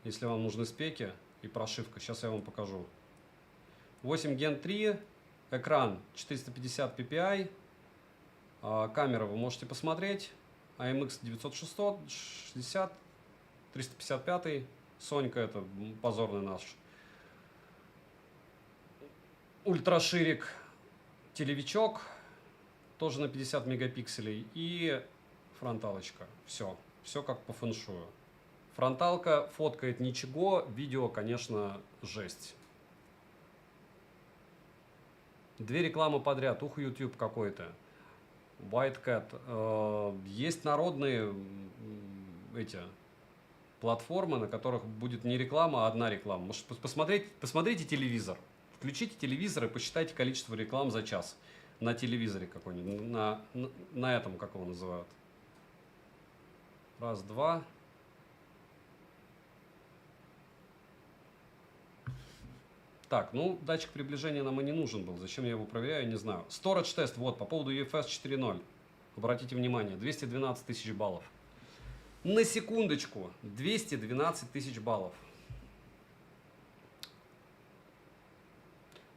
Если вам нужны спеки и прошивка. Сейчас я вам покажу. 8 Gen 3. Экран 450 ppi. Камеры вы можете посмотреть. AMX 960. 355. Сонька, это позорный наш. Ультраширик, телевичок, тоже на 50 мегапикселей, и фронталочка. Все, все как по фэншую. Фронталка фоткает ничего, видео, конечно, жесть. 2 рекламы подряд, ух, YouTube какой-то. White Cat. Есть народные эти платформы, на которых будет не реклама, а одна реклама. Может, посмотрите телевизор. Включите телевизор и посчитайте количество реклам за час на телевизоре какой-нибудь, на этом, как его называют. Раз, два. Так, ну, датчик приближения нам и не нужен был. Зачем я его проверяю, не знаю. Storage тест, вот, по поводу UFS 4.0. Обратите внимание, 212 тысяч баллов. На секундочку, 212 тысяч баллов.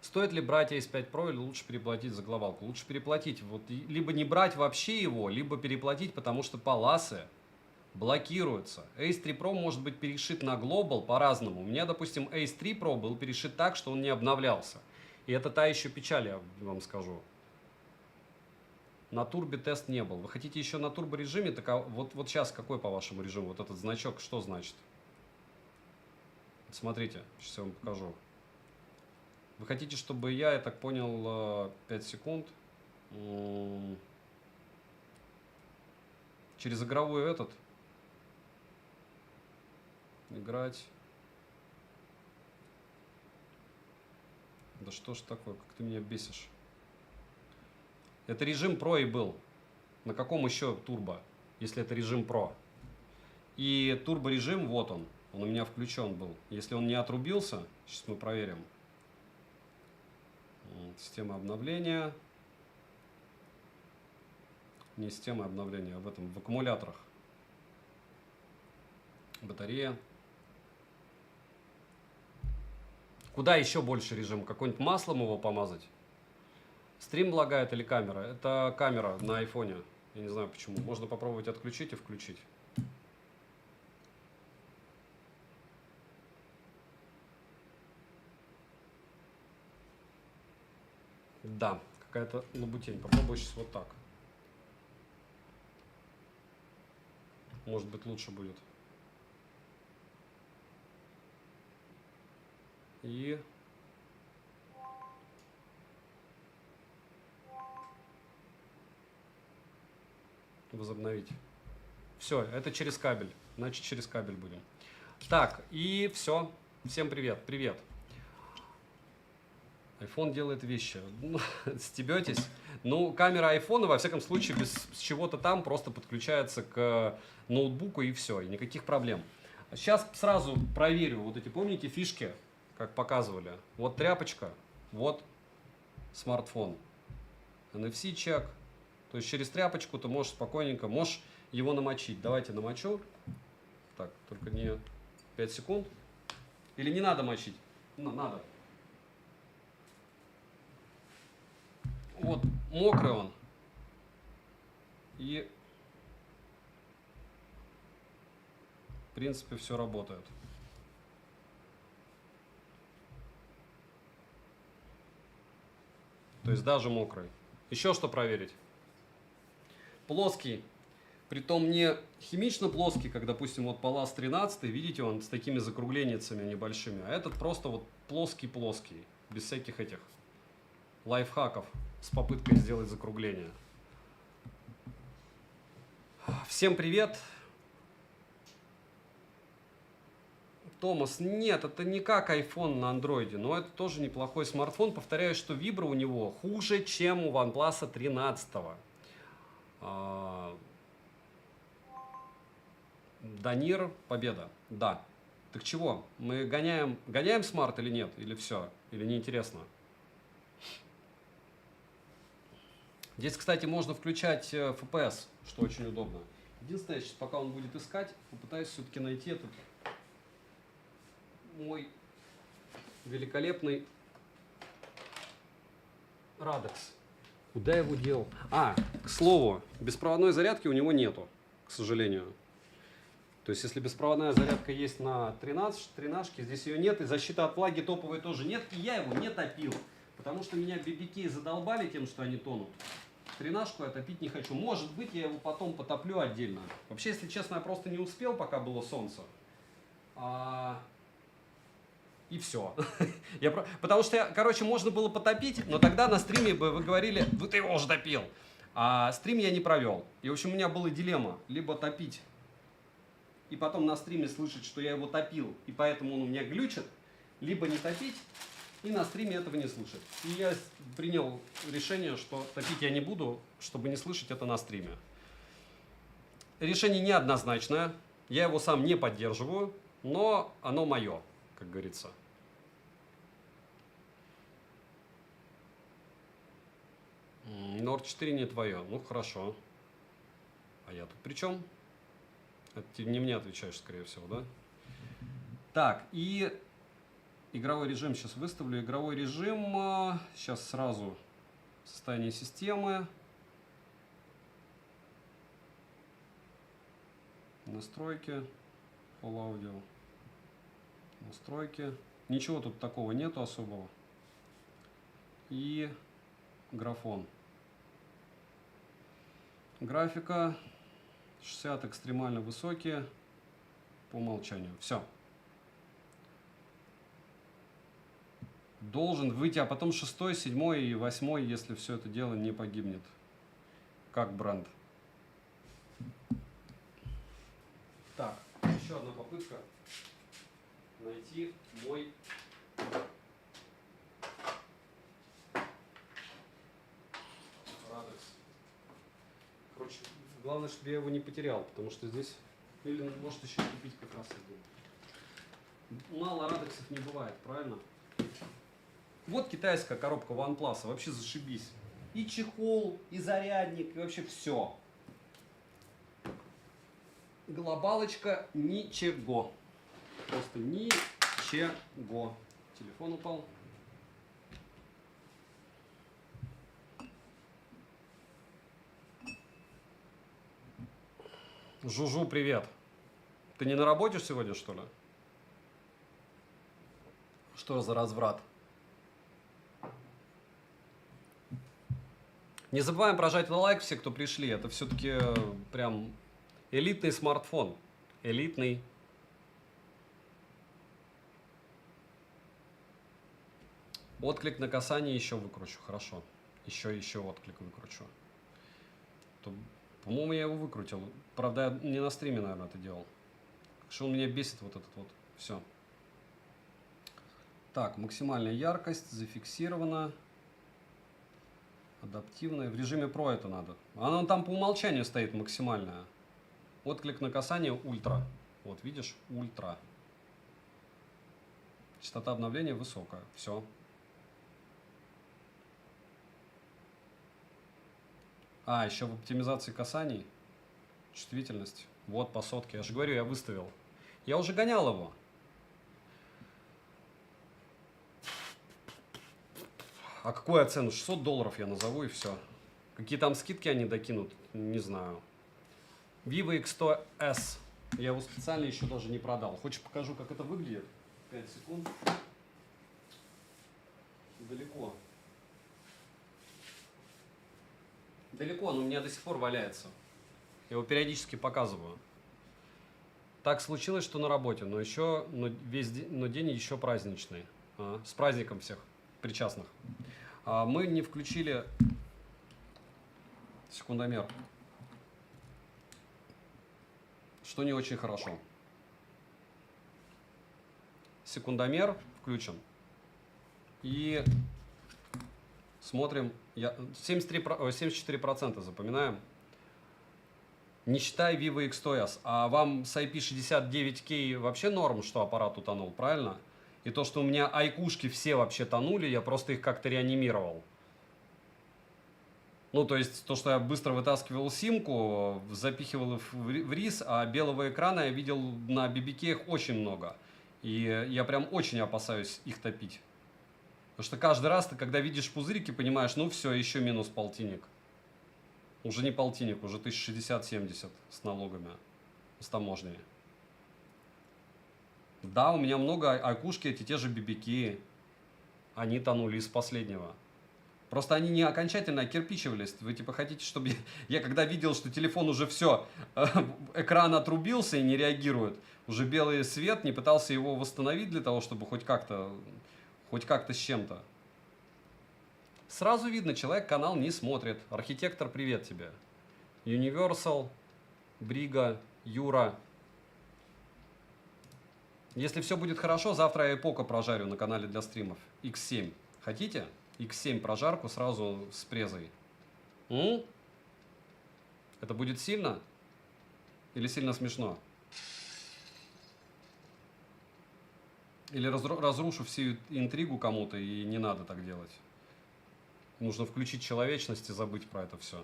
Стоит ли брать Ace 5 Pro или лучше переплатить за глобалку? Лучше переплатить. Вот, либо не брать вообще его, либо переплатить, потому что паласы блокируются. Ace 3 Pro может быть перешит на Global по-разному. У меня, допустим, Ace 3 Pro был перешит так, что он не обновлялся. И это та еще печаль, я вам скажу. На турбе тест не был. Вы хотите еще на турбо режиме? Так вот сейчас какой по вашему режиму? Вот этот значок что значит? Смотрите, сейчас я вам покажу. Вы хотите, чтобы я так понял, 5 секунд, через игровой этот, играть. Да что ж такое, как ты меня бесишь. Это режим Pro и был. На каком еще турбо, если это режим Pro? И турбо режим, вот он у меня включен был. Если он не отрубился, сейчас мы проверим. Система обновления. Не система обновления, а в аккумуляторах. Батарея. Куда еще больше режим? Какой-нибудь маслом его помазать? Стрим лагает или камера? Это камера на айфоне. Я не знаю почему. Можно попробовать отключить и включить. Да, какая-то лабутень. Попробую сейчас вот так. Может быть, лучше будет. И... возобновить. Все, это через кабель. Значит, через кабель будем. Так, и все. Всем привет. Привет. iPhone делает вещи. Ну, стебетесь? Ну, камера айфона, во всяком случае, без чего-то там просто подключается к ноутбуку и все. И никаких проблем. Сейчас сразу проверю вот эти, помните, фишки, как показывали? Вот тряпочка, вот смартфон. NFC-чек. То есть через тряпочку ты можешь спокойненько, можешь его намочить. Давайте намочу. Так, только не 5 секунд. Или не надо мочить? Надо. Вот, мокрый он. И, в принципе, все работает. То есть даже мокрый. Еще что проверить? Плоский. Притом не химично плоский, как, допустим, вот Pallas 13, видите, он с такими закругленницами небольшими. А этот просто вот плоский-плоский. Без всяких этих лайфхаков с попыткой сделать закругление. Всем привет. Томас, нет, это не как iPhone на андроиде, но это тоже неплохой смартфон. Повторяю, что вибра у него хуже, чем у OnePlus 13. Данир, победа. Да. Так чего? Мы гоняем смарт или нет? Или все? Или неинтересно? Здесь, кстати, можно включать FPS, что очень удобно. Единственное, сейчас, пока он будет искать, попытаюсь все-таки найти этот мой великолепный Radex. Куда я его дел? К слову, беспроводной зарядки у него нету, к сожалению. То есть, если беспроводная зарядка есть на 13-шке, здесь ее нет, и защита от влаги топовой тоже нет, и я его не топил, потому что меня BBK задолбали тем, что они тонут. 13-шку я топить не хочу. Может быть, я его потом потоплю отдельно. Вообще, если честно, я просто не успел, пока было солнце. И все. Потому что, короче, можно было потопить, но тогда на стриме бы вы говорили, ты его уже топил. А стрим я не провел. И, в общем, у меня была дилемма. Либо топить, и потом на стриме слышать, что я его топил, и поэтому он у меня глючит, либо не топить, и на стриме этого не слышать. И я принял решение, что топить я не буду, чтобы не слышать это на стриме. Решение неоднозначное. Я его сам не поддерживаю, но оно мое, как говорится. Nord 4 не твое. Ну, хорошо. А я тут при чем? Это ты не мне отвечаешь, скорее всего, да? Так, и игровой режим сейчас выставлю. Игровой режим. Сейчас сразу состояние системы. Настройки. Full Audio. Настройки. Ничего тут такого нету особого. И графон. Графика. 60 экстремально высокие. По умолчанию. Все. Должен выйти, а потом 6, 7 и 8, если все это дело не погибнет. Как бренд. Так, еще одна попытка найти мой Radex. Короче, главное, чтобы я его не потерял, потому что здесь, или может еще купить как раз один. Мало радексов не бывает, правильно? Вот китайская коробка OnePlus, вообще зашибись. И чехол, и зарядник, и вообще все. Глобалочка ничего. Просто ничего. Телефон упал. Жужу, привет. Ты не на работе сегодня, что ли? Что за разврат? Не забываем прожать на лайк все, кто пришли. Это все-таки прям элитный смартфон. Элитный. Отклик на касание еще выкручу. Хорошо. Еще отклик выкручу. По-моему, я его выкрутил. Правда, я не на стриме, наверное, это делал. Что он меня бесит вот этот вот. Все. Так, максимальная яркость зафиксирована. Адаптивная. В режиме Pro это надо. Она там по умолчанию стоит максимальная. Отклик на касание ультра. Вот, видишь? Ультра. Частота обновления высокая. Все. А, еще в оптимизации касаний. Чувствительность. Вот по сотке. Я же говорю, я выставил. Я уже гонял его. А какую я цену? $600 я назову и все. Какие там скидки они докинут, не знаю. Vivo X100S. Я его специально еще даже не продал. Хочешь покажу, как это выглядит? 5 секунд. Далеко. Далеко, но у меня до сих пор валяется. Я его периодически показываю. Так случилось, что на работе, но день еще праздничный. С праздником всех причастных. Мы не включили секундомер, что не очень хорошо. Секундомер включен. И смотрим. 74% запоминаем. Не считай Vivo X100S. А вам с IP69K вообще норм, что аппарат утонул, правильно? И то, что у меня айкушки все вообще тонули, я просто их как-то реанимировал. Ну, то есть, то, что я быстро вытаскивал симку, запихивал их в рис, а белого экрана я видел на BBK очень много. И я прям очень опасаюсь их топить. Потому что каждый раз ты, когда видишь пузырики, понимаешь, ну все, еще минус полтинник. Уже не полтинник, уже 1060-70 с налогами, с таможней. Да, у меня много айкушки, эти те же BBK. Они тонули из последнего. Просто они не окончательно окирпичивались. Вы типа хотите, чтобы я когда видел, что телефон уже все, экран отрубился и не реагирует, уже белый свет, не пытался его восстановить для того, чтобы хоть как-то с чем-то. Сразу видно, человек канал не смотрит. Архитектор, привет тебе. Universal, Брига, Юра. Если все будет хорошо, завтра я эпока прожарю на канале для стримов. X7. Хотите? X7 прожарку сразу с презой. Это будет сильно? Или сильно смешно? Или разрушу всю интригу кому-то, и не надо так делать. Нужно включить человечность и забыть про это все.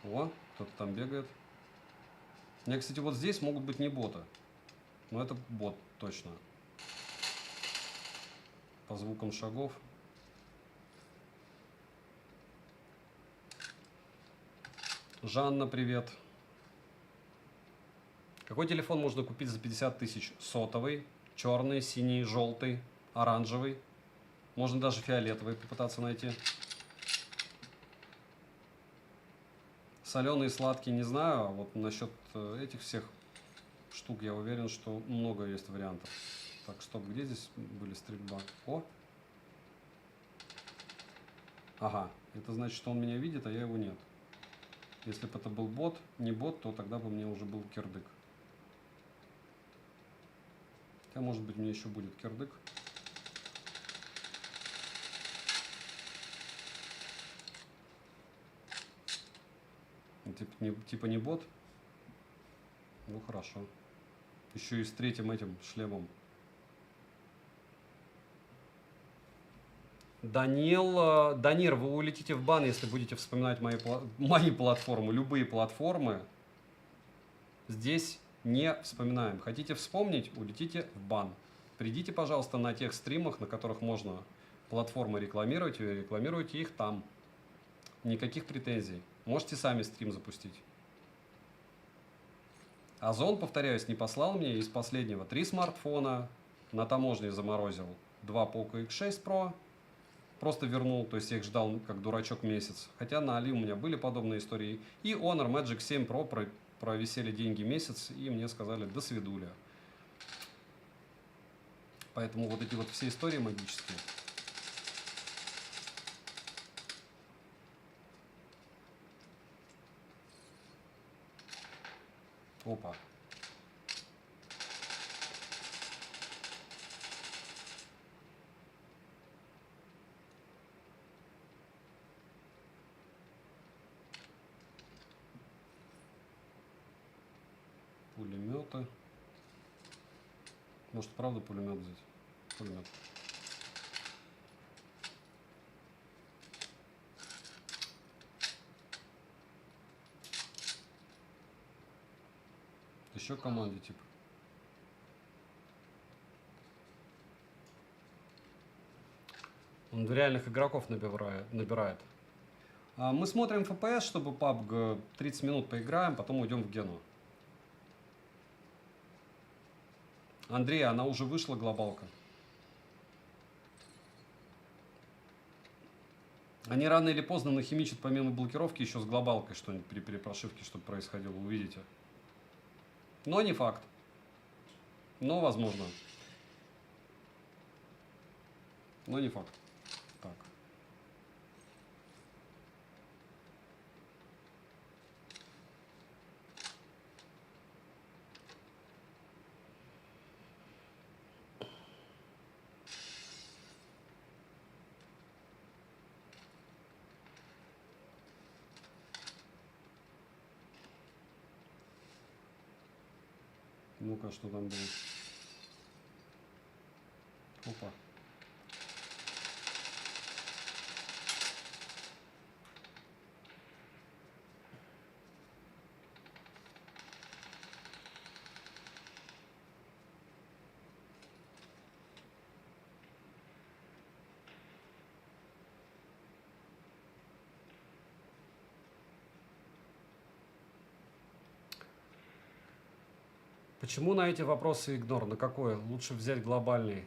О, кто-то там бегает. У меня, кстати, вот здесь могут быть не боты. Но это бот точно. По звукам шагов. Жанна, привет. Какой телефон можно купить за 50 тысяч? Сотовый, черный, синий, желтый, оранжевый. Можно даже фиолетовый попытаться найти. Соленый, сладкий, не знаю. А вот насчет этих всех штук я уверен, что много есть вариантов. Так, стоп, где здесь были стрельба? О! Ага, это значит, что он меня видит, а я его нет. Если бы это был бот, не бот, то тогда бы мне уже был кирдык. Хотя, может быть, мне еще будет кирдык. Типа не бот. Ну, хорошо. Еще и с третьим этим шлемом. Данир, вы улетите в бан, если будете вспоминать мои платформы, любые платформы. Здесь не вспоминаем. Хотите вспомнить, улетите в бан. Придите, пожалуйста, на тех стримах, на которых можно платформы рекламировать, и рекламируйте их там. Никаких претензий. Можете сами стрим запустить. Озон, повторяюсь, не послал мне из последнего 3 смартфона. На таможне заморозил 2 Poco X6 Pro. Просто вернул, то есть я их ждал как дурачок месяц. Хотя на Али у меня были подобные истории. И Honor Magic 7 Pro провисели деньги месяц, и мне сказали до свидуля. Поэтому вот эти вот все истории магические. Опа. Пулеметы. Может, правда пулемет взять? Пулемет. Еще команде типа. Он реальных игроков набирает. Мы смотрим FPS, чтобы PUBG 30 минут поиграем, потом уйдем в Гену. Андрей, она уже вышла, глобалка. Они рано или поздно нахимичат помимо блокировки еще с глобалкой что-нибудь при перепрошивке, чтобы происходило, увидите. Но не факт. Но возможно. Но не факт. Так. Ну-ка, что там было? Опа. Почему на эти вопросы игнор? На какой? Лучше взять глобальный.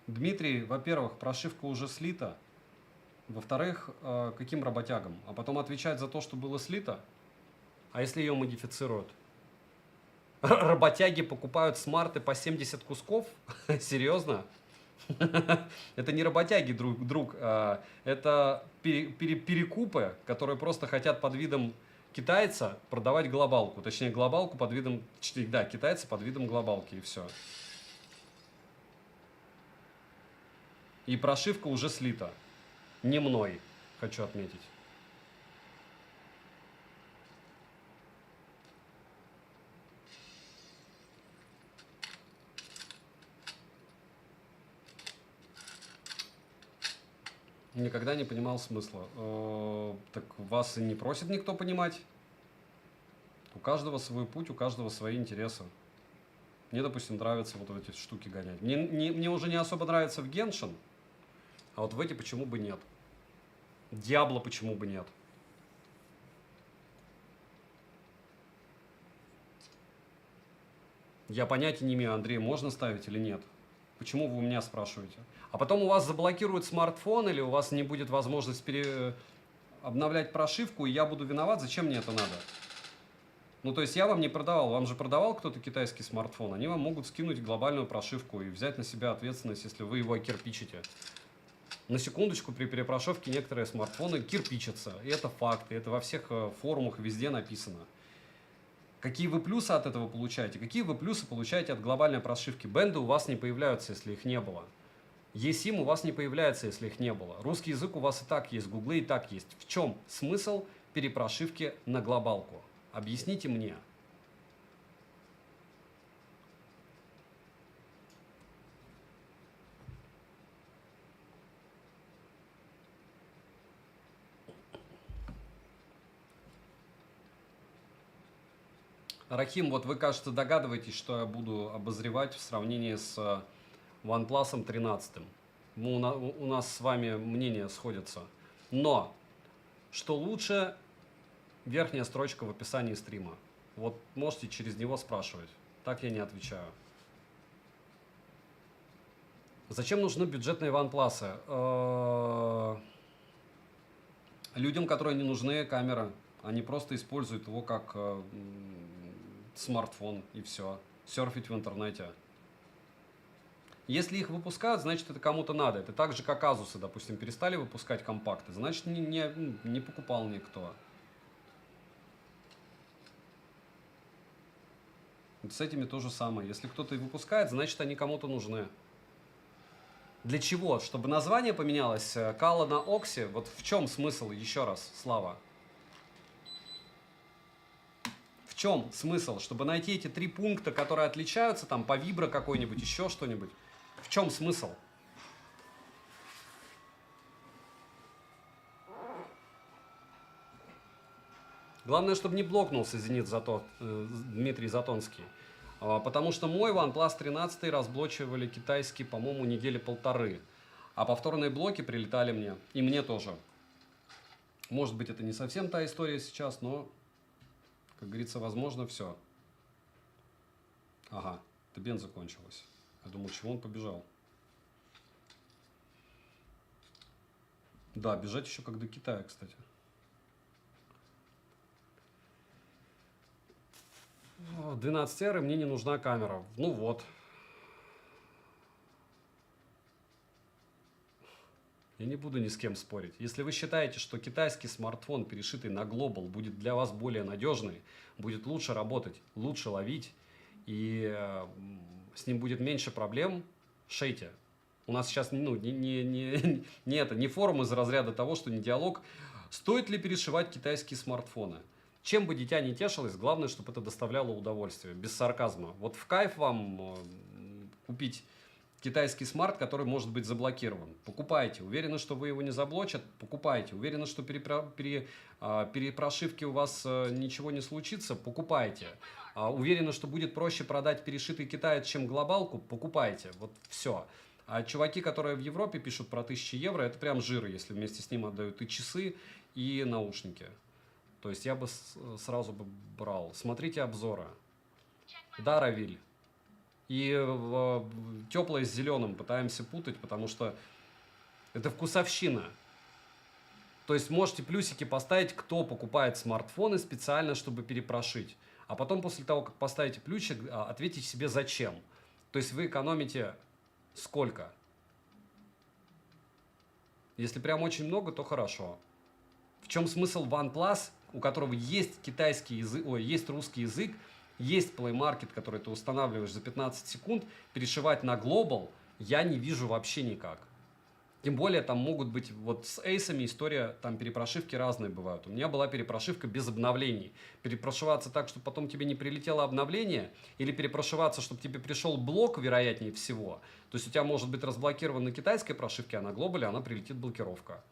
Дмитрий, во-первых, прошивка уже слита. Во-вторых, каким работягам? А потом отвечать за то, что было слито? А если ее модифицируют? Работяги покупают смарты по 70 кусков? Серьезно? Это не работяги, друг. Это перекупы, которые просто хотят под видом китайца продавать глобалку. Точнее, глобалку под видом... Да, китайца под видом глобалки, и все. И прошивка уже слита. Не мной, хочу отметить. Никогда не понимал смысла. Так вас и не просит никто понимать. У каждого свой путь, у каждого свои интересы. Мне, допустим, нравятся вот эти штуки гонять. Мне уже не особо нравится в Геншин, а вот в эти почему бы нет. Диабло почему бы нет. Я понятия не имею, Андрей, можно ставить или нет. Почему вы у меня спрашиваете? А потом у вас заблокируют смартфон, или у вас не будет возможности обновлять прошивку, и я буду виноват, зачем мне это надо? Ну, то есть я вам не продавал, вам же продавал кто-то китайский смартфон, они вам могут скинуть глобальную прошивку и взять на себя ответственность, если вы его кирпичите. На секундочку, при перепрошивке некоторые смартфоны кирпичатся, и это факт, и это во всех форумах везде написано. Какие вы плюсы от этого получаете? Какие вы плюсы получаете от глобальной прошивки? Бенды у вас не появляются, если их не было. eSIM у вас не появляется, если их не было. Русский язык у вас и так есть, гуглы и так есть. В чем смысл перепрошивки на глобалку? Объясните мне. Рахим, вот вы, кажется, догадываетесь, что я буду обозревать в сравнении с OnePlus 13. Ну, у нас с вами мнения сходятся. Но, что лучше, верхняя строчка в описании стрима. Вот можете через него спрашивать. Так я не отвечаю. Зачем нужны бюджетные OnePlus? Людям, которые не нужны камера, они просто используют его как смартфон и все. Серфить в интернете. Если их выпускают, значит, это кому-то надо. Это так же, как Asus, допустим, перестали выпускать компакты. Значит, не покупал никто. Вот с этими то же самое. Если кто-то и выпускает, значит, они кому-то нужны. Для чего? Чтобы название поменялось? Кала на Окси? Вот в чем смысл? Еще раз, Слава. В чем смысл? Чтобы найти эти 3 пункта, которые отличаются, там, по вибро какой-нибудь, еще что-нибудь. В чем смысл? Главное, чтобы не блокнулся Дмитрий Затонский. Потому что мой OnePlus 13 разблочивали китайские, по-моему, недели 1,5. А повторные блоки прилетали мне. И мне тоже. Может быть, это не совсем та история сейчас, но, как говорится, возможно, все. Ага, это бенза кончилась. Я думал, чего он побежал. Да, бежать еще как до Китая, кстати. 12 R, мне не нужна камера. Ну вот. Я не буду ни с кем спорить. Если вы считаете, что китайский смартфон, перешитый на Global, будет для вас более надежный, будет лучше работать, лучше ловить, и с ним будет меньше проблем, шейте. У нас сейчас не форум из разряда того, что не диалог. Стоит ли перешивать китайские смартфоны? Чем бы дитя не тешилось, главное, чтобы это доставляло удовольствие, без сарказма. Вот в кайф вам купить китайский смарт, который может быть заблокирован. Покупайте. Уверены, что вы его не заблочат? Покупайте. Уверены, что при прошивке у вас ничего не случится? Покупайте. Уверены, что будет проще продать перешитый китаец, чем глобалку? Покупайте. Вот все. А чуваки, которые в Европе пишут про 1000 евро, это прям жир, если вместе с ним отдают и часы, и наушники. То есть я бы сразу бы брал. Смотрите обзоры. Да, Равиль. И теплое с зеленым пытаемся путать, потому что это вкусовщина. То есть можете плюсики поставить, кто покупает смартфоны специально, чтобы перепрошить. А потом, после того, как поставите плюсик, ответьте себе зачем. То есть вы экономите сколько? Если прям очень много, то хорошо. В чем смысл OnePlus, у которого есть китайский язык, есть русский язык, есть Play Market, который ты устанавливаешь за 15 секунд, перешивать на Global я не вижу вообще никак. Тем более там могут быть, вот с эйсами история, там перепрошивки разные бывают. У меня была перепрошивка без обновлений. Перепрошиваться так, чтобы потом тебе не прилетело обновление, или перепрошиваться, чтобы тебе пришел блок, вероятнее всего. То есть у тебя может быть разблокирован на китайской прошивке, а на Global она прилетит блокировка.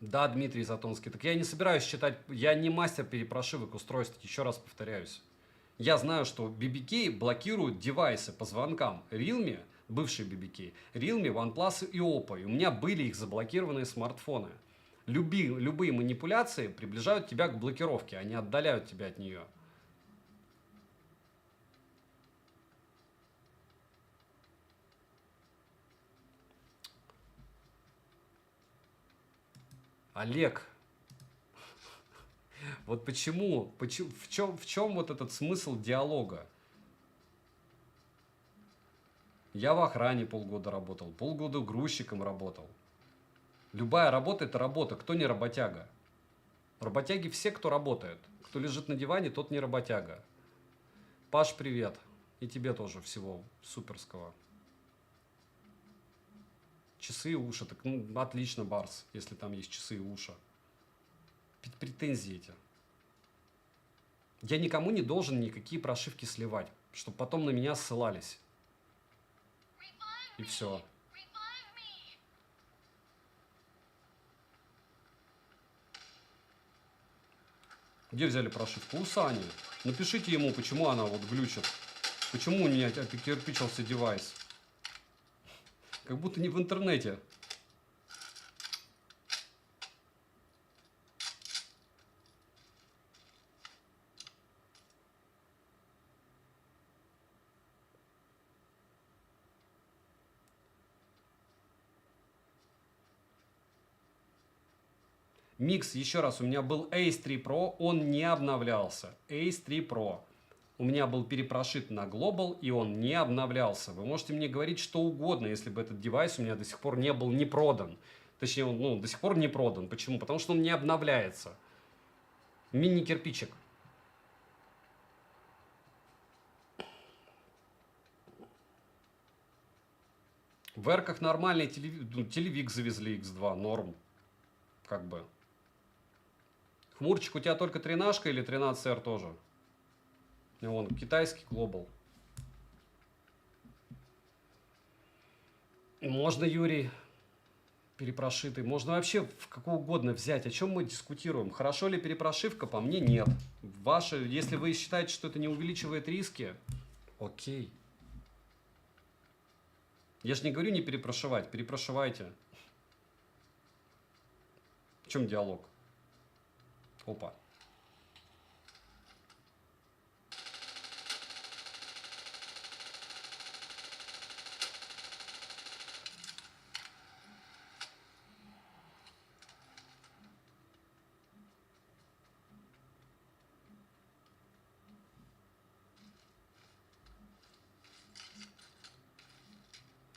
Да, Дмитрий Затонский. Так я не собираюсь считать, я не мастер перепрошивок устройств, еще раз повторяюсь. Я знаю, что BBK блокируют девайсы по звонкам. Realme, бывший BBK, Realme, OnePlus и Oppo. И у меня были их заблокированные смартфоны. Любые манипуляции приближают тебя к блокировке, они отдаляют тебя от нее. Олег, вот почему, в чем вот этот смысл диалога? Я в охране полгода работал, полгода грузчиком работал. Любая работа – это работа, кто не работяга? Работяги все, кто работает. Кто лежит на диване, тот не работяга. Паш, привет. И тебе тоже всего суперского. Часы и уши. Так, ну, отлично, Барс, если там есть часы и уши. Претензии эти. Я никому не должен никакие прошивки сливать, чтобы потом на меня ссылались. И все. Где взяли прошивку? У Сани. Напишите ему, почему она вот глючит. Почему у меня окирпичился девайс. Как будто не в интернете. Микс, еще раз, у меня был Ace 3 Pro, он не обновлялся. Ace 3 Pro. У меня был перепрошит на Global, и он не обновлялся. Вы можете мне говорить что угодно, если бы этот девайс у меня до сих пор не был не продан. Точнее, он до сих пор не продан. Почему? Потому что он не обновляется. Мини-кирпичик. В эрках нормальный телевик завезли X2, норм. Как бы. Хмурчик, у тебя только 13 или 13R тоже? Вон, китайский Global. Можно, Юрий, перепрошитый. Можно вообще в какого угодно взять. О чем мы дискутируем? Хорошо ли перепрошивка? По мне нет. Если вы считаете, что это не увеличивает риски, окей. Я же не говорю не перепрошивать. Перепрошивайте. В чем диалог? Опа.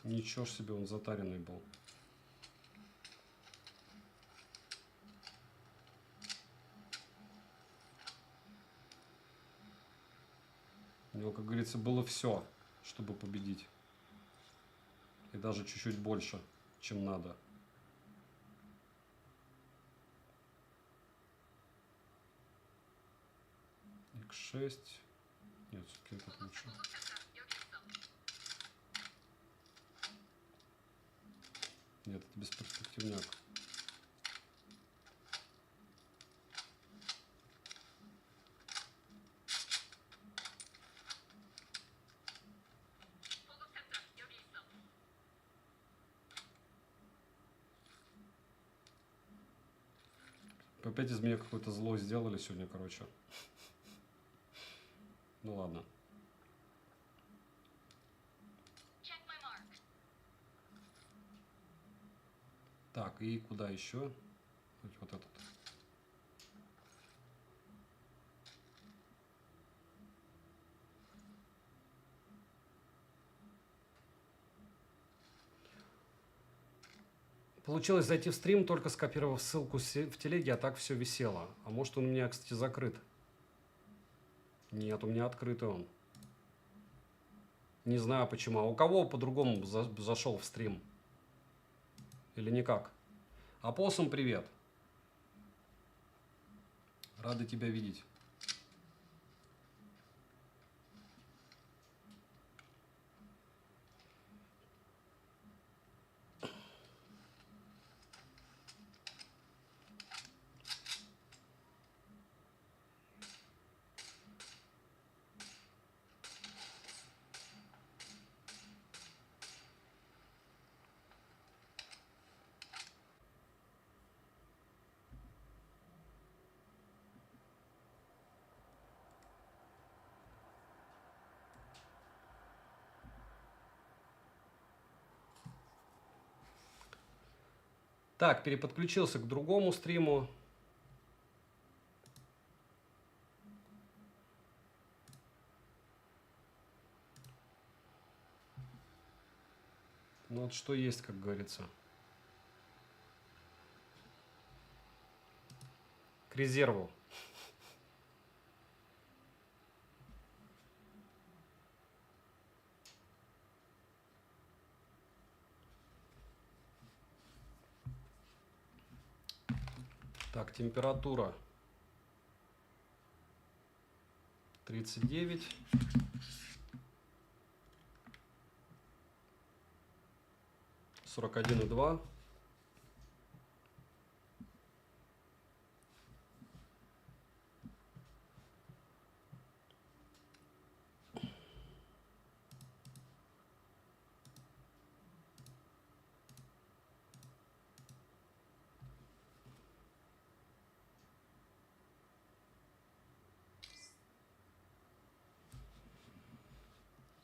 Ничего ж себе, он затаренный был. У него, как говорится, было все, чтобы победить. И даже чуть-чуть больше, чем надо. X6. Нет, все-таки этот лучше. Нет, это бесперспективняк. Опять из меня какое-то зло сделали сегодня, короче. Ну ладно. Так, и куда еще? Вот этот. Получилось зайти в стрим, только скопировав ссылку в телеге, а так все висело. А может он у меня, кстати, закрыт? Нет, у меня открытый он. Не знаю почему. А у кого по-другому зашел в стрим? Или никак? Апоссум, привет. Рады тебя видеть. Так, переподключился к другому стриму. Ну вот что есть, как говорится. К резерву. Так, температура 39. Сорок 41,2.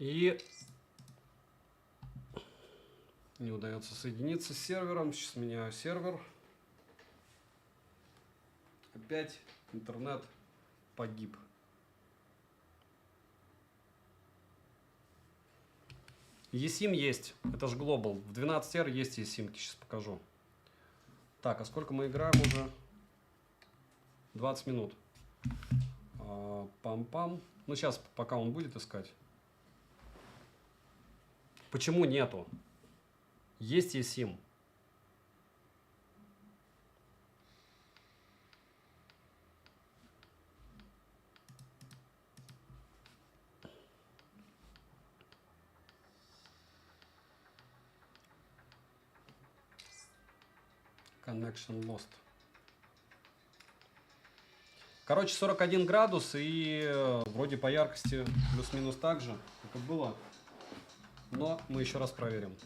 И не удается соединиться с сервером. Сейчас меняю сервер. Опять интернет погиб. eSIM есть. Это же Global. В 12R есть eSIM. Сейчас покажу. Так, а сколько мы играем уже? 20 минут. Пам-пам. Ну, сейчас, пока он будет искать. Почему нету? Есть eSIM. Connection lost. Короче, 41 градус и вроде по яркости плюс-минус так же, как и было. Но мы еще раз проверим.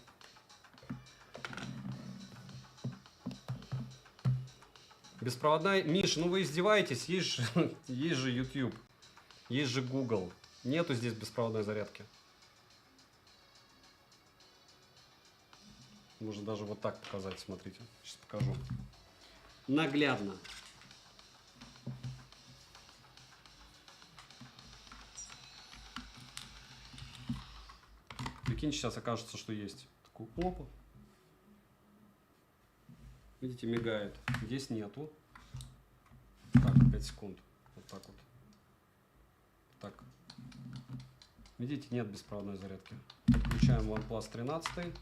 Беспроводная... Миш, ну вы издеваетесь? Есть же YouTube. Есть же Google. Нету здесь беспроводной зарядки. Можно даже вот так показать, смотрите. Сейчас покажу. Наглядно. Прикиньте, сейчас окажется, что есть. Такой, опа. Видите, мигает. Здесь нету. Так, 5 секунд. Вот так вот. Так. Видите, нет беспроводной зарядки. Подключаем OnePlus 13.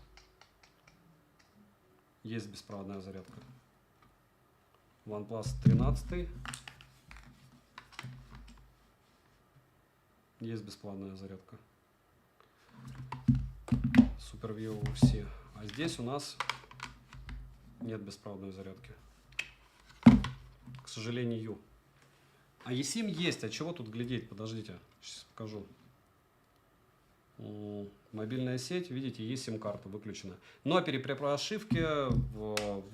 Есть беспроводная зарядка. OnePlus 13. Есть беспроводная зарядка. SuperView все. А здесь у нас нет беспроводной зарядки. К сожалению. А eSIM есть. А чего тут глядеть? Подождите. Сейчас покажу. Мобильная сеть. Видите, есть сим-карта выключена. Но при прошивке,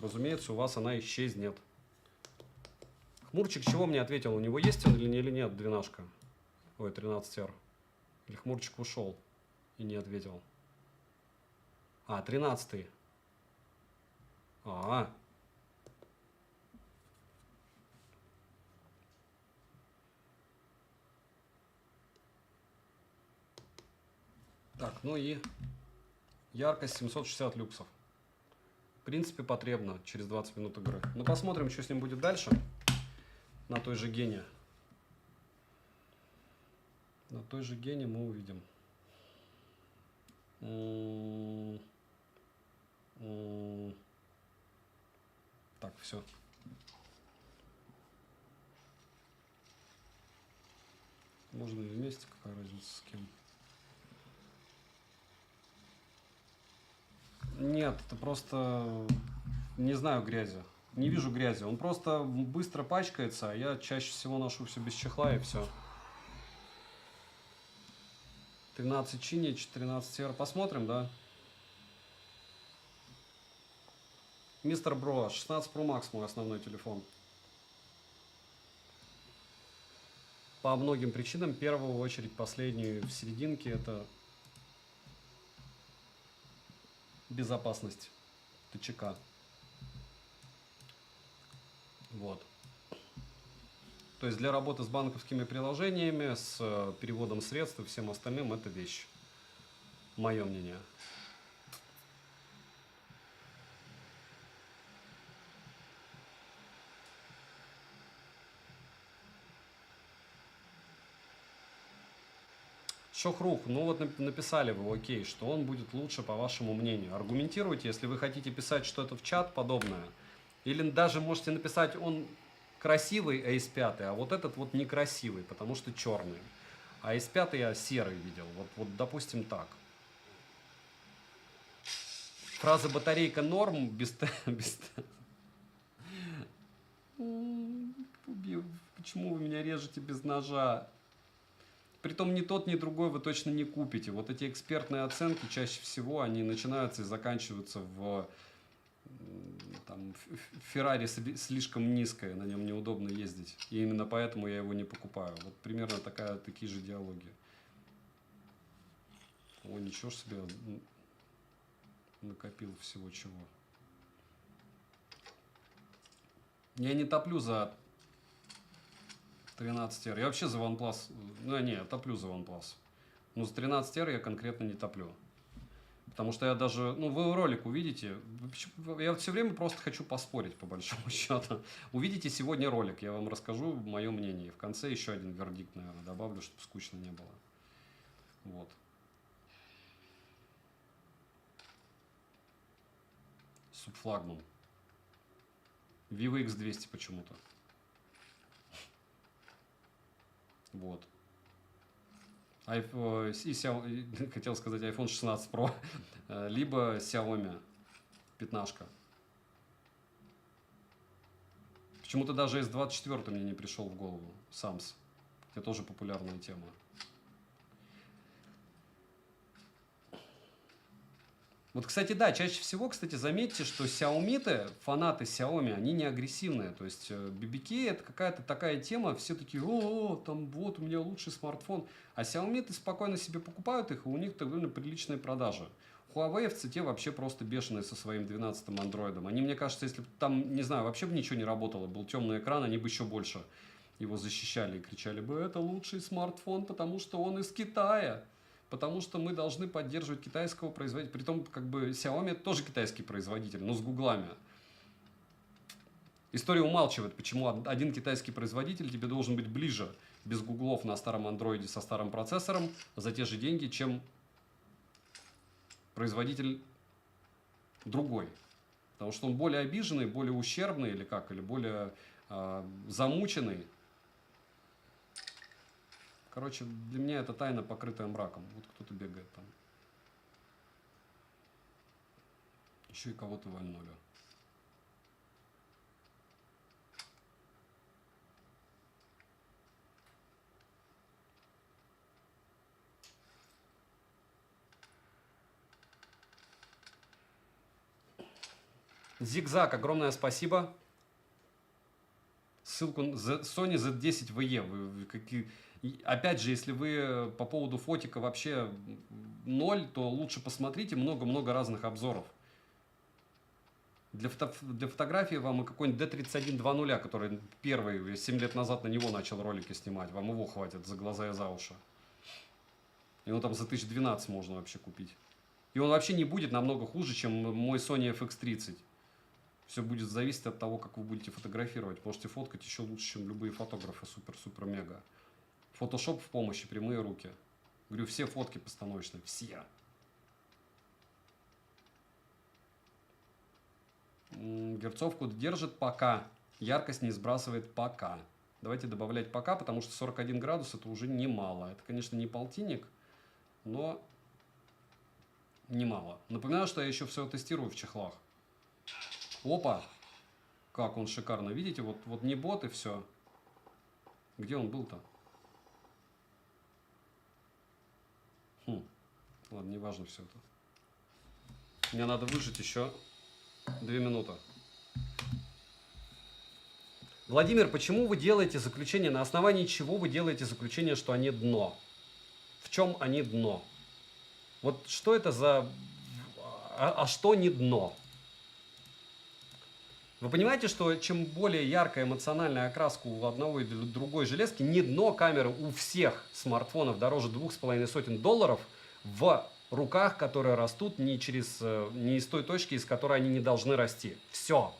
разумеется, у вас она исчезнет. Хмурчик чего мне ответил? У него есть он или нет 12-ка? Ой, 13R. Или Хмурчик ушел и не ответил? А, 13-й. Так, ну и яркость 760 люксов. В принципе, потребно через 20 минут игры. Ну, посмотрим, что с ним будет дальше. На той же гене. На той же гене мы увидим. Так, все. Можно и вместе, какая разница с кем. Нет, это просто не знаю грязи. Не вижу грязи. Он просто быстро пачкается, а я чаще всего ношу все без чехла и все. 13 Чини, 14R. Посмотрим, да? Мистер Бро, 16 Pro Max мой основной телефон. По многим причинам, в первую очередь, последнюю в серединке, это безопасность ТЧК. Вот. То есть для работы с банковскими приложениями, с переводом средств и всем остальным это вещь. Мое мнение. Шохрух, ну вот написали вы, окей, что он будет лучше по вашему мнению. Аргументируйте, если вы хотите писать что-то в чат подобное, Или даже можете написать, он красивый Ace 5, а вот этот вот некрасивый, потому что черный. А Ace 5 я серый видел. Вот допустим так. Фраза батарейка норм Почему вы меня режете без ножа? Притом ни тот, ни другой вы точно не купите. Вот эти экспертные оценки чаще всего они начинаются и заканчиваются в там, Феррари слишком низкое, на нем неудобно ездить. И именно поэтому я его не покупаю. Вот примерно такие же диалоги. О, ничего ж себе, накопил всего чего. Я не топлю за 13R. Я вообще за OnePlus. Ну, не, я топлю за OnePlus. Но за 13R я конкретно не топлю. Потому что я даже, ну, вы ролик увидите. Я все время просто хочу поспорить, по большому счету. Увидите сегодня ролик, я вам расскажу мое мнение. И в конце еще один вердикт, наверное, добавлю, чтобы скучно не было. Вот. Субфлагман. Vivo X200 почему-то. Вот. Хотел сказать iPhone 16 Pro, либо Xiaomi 15. Почему-то даже S24 мне не пришел в голову. Sams. Это тоже популярная тема. Вот, кстати, да, чаще всего, кстати, заметьте, что Xiaomi-то, фанаты Xiaomi, они не агрессивные. То есть BBK это какая-то такая тема, все такие, там вот у меня лучший смартфон. А Xiaomi-то спокойно себе покупают их, и у них довольно приличные продажи. Huawei-овцы те вообще просто бешеные со своим 12-м андроидом. Они, мне кажется, если бы там, не знаю, вообще бы ничего не работало, был темный экран, они бы еще больше его защищали и кричали бы, это лучший смартфон, потому что он из Китая. Потому что мы должны поддерживать китайского производителя. Притом, как бы, Xiaomi это тоже китайский производитель, но с гуглами. История умалчивает, почему один китайский производитель тебе должен быть ближе, без гуглов на старом андроиде со старым процессором, за те же деньги, чем производитель другой. Потому что он более обиженный, более ущербный или как, или более замученный. Короче, для меня это тайна, покрытая мраком. Вот кто-то бегает там. Еще и кого-то вальнули. Зигзаг, огромное спасибо. Ссылку Sony Z10 VE. Опять же, если вы по поводу фотика вообще ноль, то лучше посмотрите много-много разных обзоров. Для фотографии вам и какой-нибудь D31 2.0, который первый, 7 лет назад на него начал ролики снимать, вам его хватит за глаза и за уши. Его там за 1012 можно вообще купить. И он вообще не будет намного хуже, чем мой Sony FX30. Все будет зависеть от того, как вы будете фотографировать. Можете фоткать еще лучше, чем любые фотографы супер-супер-мега. Фотошоп в помощи, прямые руки. Говорю, все фотки постановочные, все. Герцовку держит пока. Яркость не сбрасывает пока. Давайте добавлять пока, потому что 41 градус это уже немало. Это, конечно, не полтинник, но немало. Напоминаю, что я еще все тестирую в чехлах. Опа! Как он шикарно. Видите, вот не бот и все. Где он был-то? Ладно, не важно все это. Мне надо выжить еще 2 минуты. Владимир, почему вы делаете заключение? На основании чего вы делаете заключение, что они дно? В чем они дно? Вот что это за... А что не дно? Вы понимаете, что чем более яркая эмоциональная окраска у одного или другой железки, не дно камеры у всех смартфонов дороже $250 в руках, которые растут не из той точки, из которой они не должны расти. Все.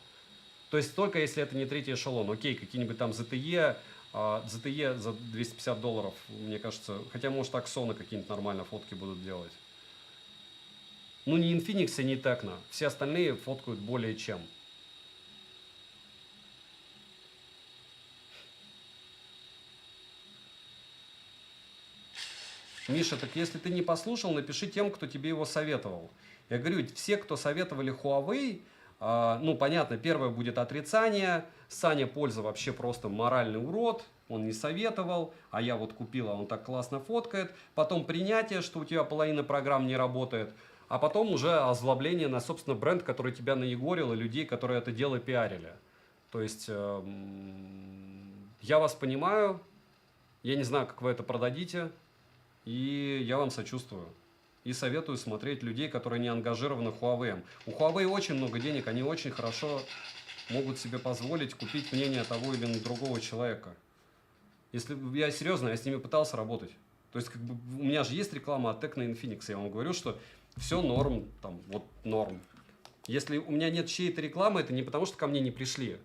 То есть только если это не третий эшелон. Окей, какие-нибудь там ZTE за $250, мне кажется. Хотя, может, Аксоны какие-нибудь нормально фотки будут делать. Ну, не Infinix, не Tecno. Все остальные фоткают более чем. Миша, так если ты не послушал, напиши тем, кто тебе его советовал. Я говорю, все, кто советовали Huawei, ну, понятно, первое будет отрицание. Саня Польза вообще просто моральный урод. Он не советовал, а я вот купил, а он так классно фоткает. Потом принятие, что у тебя половина программ не работает. А потом уже озлобление на, собственно, бренд, который тебя наегорил, и людей, которые это дело пиарили. То есть, я вас понимаю, я не знаю, как вы это продадите, и я вам сочувствую. И советую смотреть людей, которые не ангажированы Huawei. У Huawei очень много денег, они очень хорошо могут себе позволить купить мнение того или другого человека. Если я серьезно, я с ними пытался работать. То есть, как бы, у меня же есть реклама от Tecno Infinix. Я вам говорю, что все норм, там, вот норм. Если у меня нет чьей-то рекламы, это не потому, что ко мне не пришли.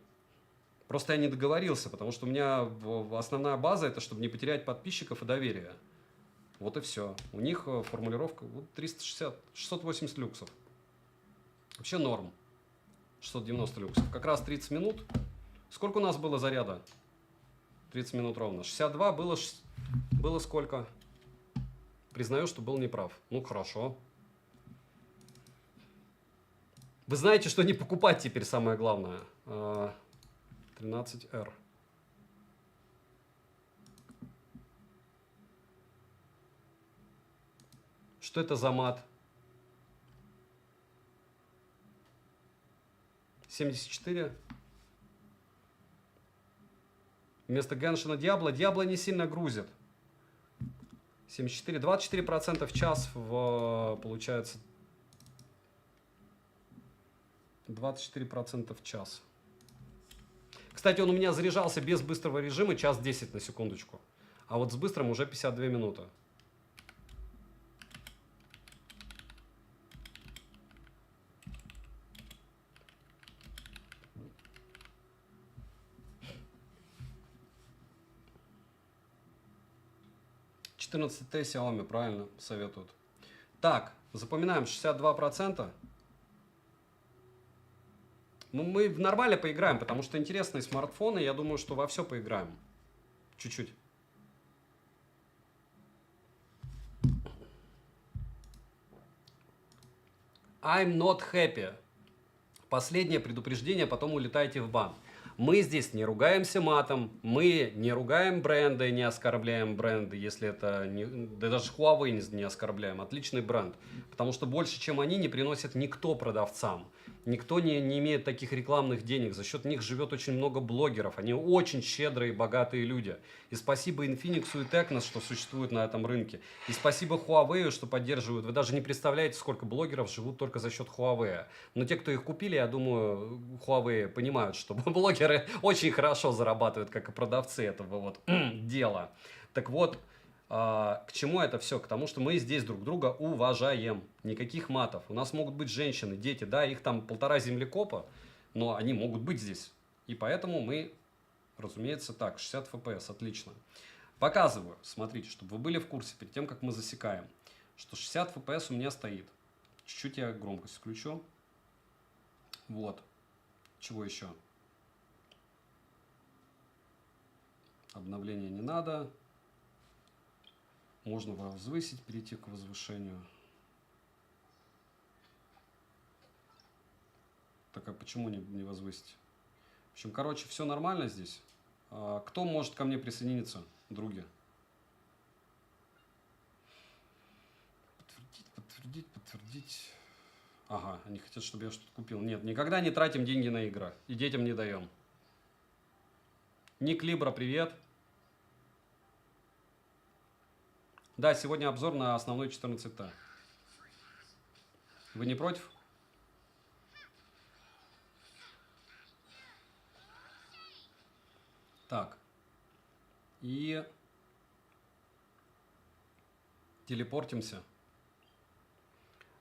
Просто я не договорился, потому что у меня основная база это, чтобы не потерять подписчиков и доверие. Вот и все. У них формулировка вот 360, 680 люксов. Вообще норм. 690 люксов. Как раз 30 минут. Сколько у нас было заряда? 30 минут ровно. 62 было сколько? Признаю, что был неправ. Ну, хорошо. Вы знаете, что не покупать теперь самое главное. 13R. Что это за мат? 74. Вместо Геншина Диабло. Диабло не сильно грузит. 74. 24% в час получается. 24% в час. Кстати, он у меня заряжался без быстрого режима час 10 на секундочку. А вот с быстрым уже 52 минуты. Т Xiaomi, правильно советуют. Так, запоминаем 62%. Ну, мы нормально поиграем, потому что интересные смартфоны. Я думаю, что во все поиграем. Чуть-чуть. I'm not happy. Последнее предупреждение, потом улетайте в бан. Мы здесь не ругаемся матом, мы не ругаем бренды, не оскорбляем бренды, если это не, да даже Huawei не оскорбляем, отличный бренд, потому что больше, чем они, не приносит никто продавцам. Никто не имеет таких рекламных денег, за счет них живет очень много блогеров, они очень щедрые и богатые люди. И спасибо Infinix и Tecno, что существуют на этом рынке. И спасибо Huawei, что поддерживают. Вы даже не представляете, сколько блогеров живут только за счет Huawei. Но те, кто их купили, я думаю, Huawei понимают, что блогеры очень хорошо зарабатывают, как и продавцы этого вот дела. Так вот, к чему это все? К тому, что мы здесь друг друга уважаем. Никаких матов. У нас могут быть женщины, дети, да, их там 1,5 землекопа, но они могут быть здесь. И поэтому мы, разумеется, так, 60 FPS, отлично. Показываю, смотрите, чтобы вы были в курсе перед тем, как мы засекаем, что 60 FPS у меня стоит. Чуть-чуть я громкость включу. Вот. Чего еще? Обновление не надо. Можно возвысить, перейти к возвышению. Так, а почему не возвысить? В общем, короче, все нормально здесь. Кто может ко мне присоединиться, други? Подтвердить. Ага, они хотят, чтобы я что-то купил. Нет, никогда не тратим деньги на игры. И детям не даем. Ник Либра, привет. Да, сегодня обзор на основной 14Т. Вы не против? Так. И телепортимся.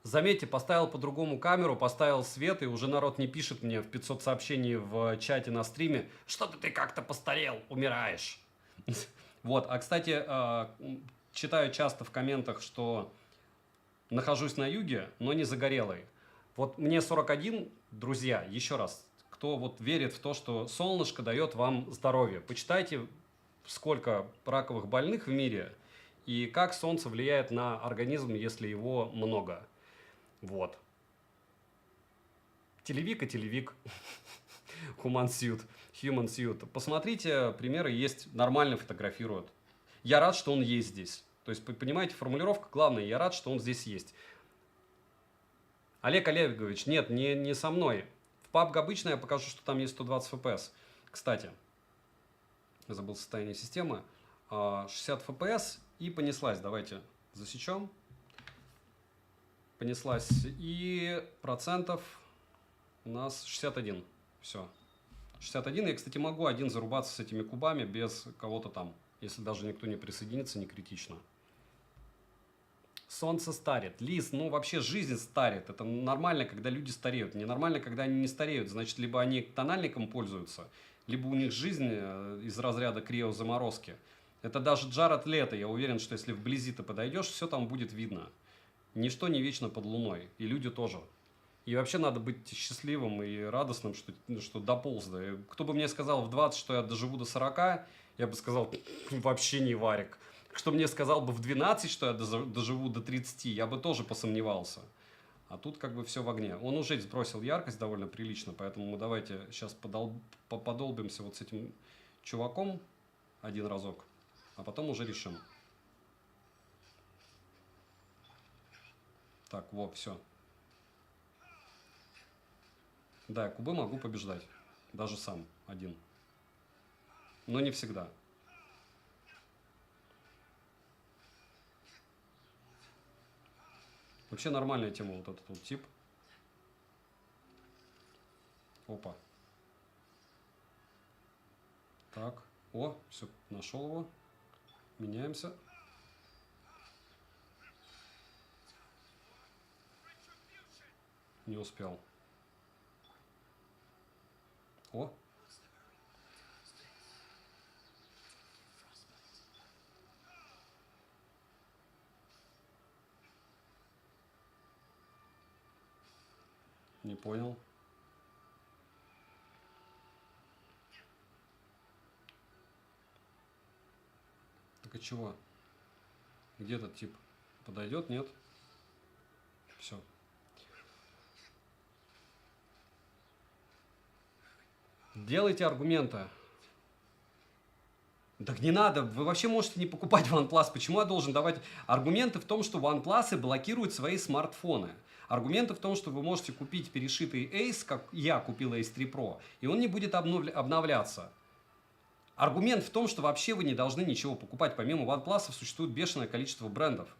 Заметьте, поставил по-другому камеру, поставил свет, и уже народ не пишет мне в 500 сообщений в чате на стриме, что-то ты как-то постарел, умираешь. Вот, а кстати, читаю часто в комментах, что нахожусь на юге, но не загорелый. Вот мне 41, друзья, еще раз, кто вот верит в то, что солнышко дает вам здоровье, почитайте, сколько раковых больных в мире, и как солнце влияет на организм, если его много. Вот. Телевик и телевик. Human Suit. Посмотрите, примеры есть, нормально фотографируют. Я рад, что он есть здесь. То есть, понимаете, формулировка главная, я рад, что он здесь есть. Олег Олегович, нет, не со мной. В PUBG обычно я покажу, что там есть 120 FPS. Кстати, я забыл состояние системы. 60 FPS и понеслась. Давайте засечем. Понеслась. И процентов у нас 61. Все. 61. Я, кстати, могу один зарубаться с этими кубами без кого-то там. Если даже никто не присоединится, не критично. Солнце старит. Лиз, ну вообще жизнь старит. Это нормально, когда люди стареют. Ненормально, когда они не стареют. Значит, либо они тональником пользуются, либо у них жизнь из разряда криозаморозки. Это даже Джаред Лето. Я уверен, что если вблизи ты подойдешь, все там будет видно. Ничто не вечно под луной. И люди тоже. И вообще надо быть счастливым и радостным, что дополз. Да. Кто бы мне сказал в 20, что я доживу до 40, я бы сказал, вообще не варик. Кто мне сказал бы в 12, что я доживу до 30, я бы тоже посомневался. А тут как бы все в огне. Он уже сбросил яркость довольно прилично, поэтому мы давайте сейчас подолбимся вот с этим чуваком один разок, а потом уже решим. Так, вот, все. Да, я кубы могу побеждать. Даже сам, один. Но не всегда. Вообще нормальная тема вот этот вот тип. Опа. Так. О, все, нашел его. Меняемся. Не успел. О. Не понял. Так и чего? Где этот тип? Подойдет? Нет? Все. Делайте аргументы. Так не надо, вы вообще можете не покупать OnePlus. Почему я должен давать аргументы в том, что OnePlus блокируют свои смартфоны? Аргументы в том, что вы можете купить перешитый Ace, как я купил Ace 3 Pro, и он не будет обновляться. Аргумент в том, что вообще вы не должны ничего покупать. Помимо OnePlus существует бешеное количество брендов.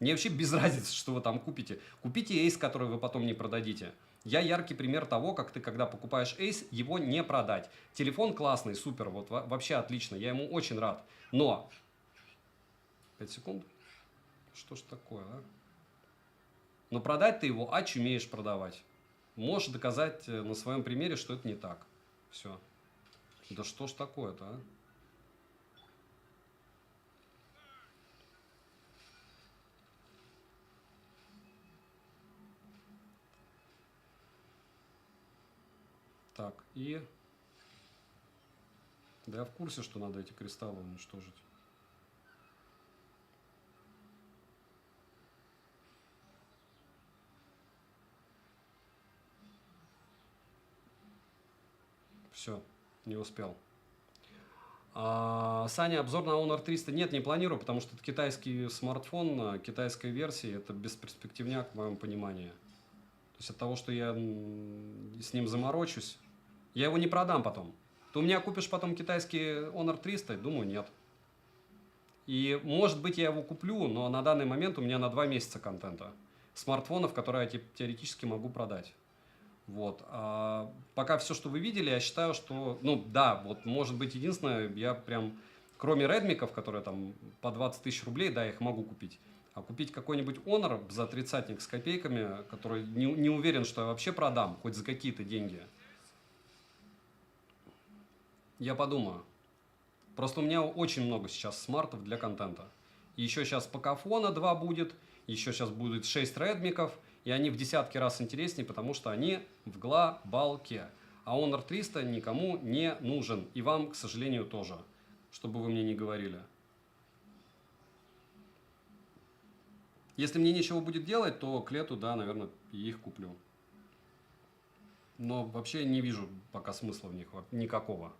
Мне вообще без разницы, что вы там купите. Купите Ace, который вы потом не продадите. Я яркий пример того, как ты, когда покупаешь Ace, его не продать. Телефон классный, супер, вот вообще отлично, я ему очень рад. Но... 5 секунд. Что ж такое, а? Но продать ты его умеешь продавать. Можешь доказать на своем примере, что это не так. Все. Да что ж такое-то, а? Так, и... Да я в курсе, что надо эти кристаллы уничтожить. Все, не успел. Саня, обзор на Honor 300 нет, не планирую, потому что это китайский смартфон, китайской версии, это бесперспективняк в моем понимании. То есть от того, что я с ним заморочусь, я его не продам потом. Ты у меня купишь потом китайский Honor 300? Думаю, нет. И может быть я его куплю, но на данный момент у меня на 2 месяца контента. Смартфонов, которые я теоретически могу продать. Вот. А пока все, что вы видели, я считаю, что, ну да, вот может быть единственное, я прям, кроме редмиков, которые там по 20 тысяч рублей, да, их могу купить. А купить какой-нибудь Honor за 30 с копейками, который не уверен, что я вообще продам, хоть за какие-то деньги. Я подумаю. Просто у меня очень много сейчас смартов для контента. И еще сейчас Покафона 2 будет, еще сейчас будет 6 редмиков, и они в десятки раз интереснее, потому что они в глобалке. А Honor 300 никому не нужен. И вам, к сожалению, тоже. Чтобы вы мне не говорили. Если мне нечего будет делать, то к лету, да, наверное, их куплю. Но вообще не вижу пока смысла в них никакого.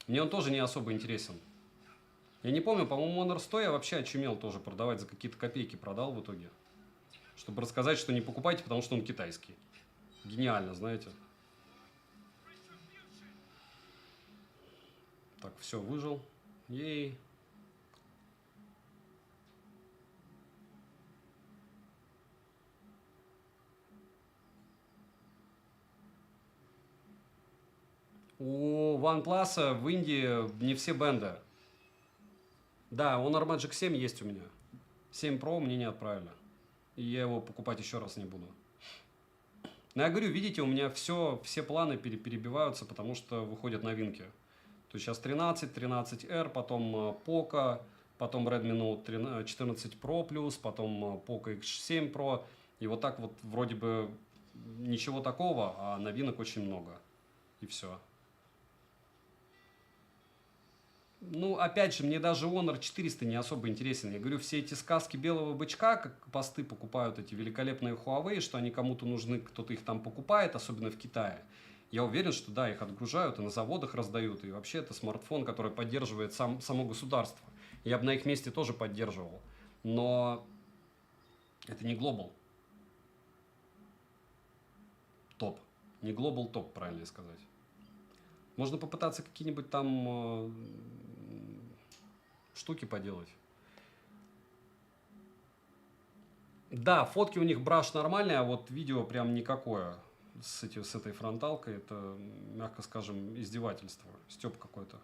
Мне он тоже не особо интересен. Я не помню, по-моему, Honor 100 я вообще очумел тоже продавать за какие-то копейки. Продал в итоге. Чтобы рассказать, что не покупайте, потому что он китайский. Гениально, знаете. Так, все, выжил. Ей. У OnePlus в Индии не все бенды. Да, Honor Magic 7 есть у меня. 7 Pro мне не отправили. И я его покупать еще раз не буду. Но я говорю, видите, у меня все планы перебиваются, потому что выходят новинки. То есть сейчас 13, 13R, потом Poco, потом Redmi Note 14 Pro Plus, потом Poco X7 Pro. И вот так вот вроде бы ничего такого, а новинок очень много. И все. Ну, опять же, мне даже Honor 400 не особо интересен. Я говорю, все эти сказки белого бычка, как посты покупают эти великолепные Huawei, что они кому-то нужны, кто-то их там покупает, особенно в Китае. Я уверен, что да, их отгружают и на заводах раздают. И вообще это смартфон, который поддерживает само государство. Я бы на их месте тоже поддерживал. Но это не Global. Топ. Не Global топ, правильно сказать. Можно попытаться какие-нибудь там штуки поделать. Да, фотки у них браш нормальные, а вот видео прям никакое. С этой фронталкой это, мягко скажем, издевательство. Стёб какой-то.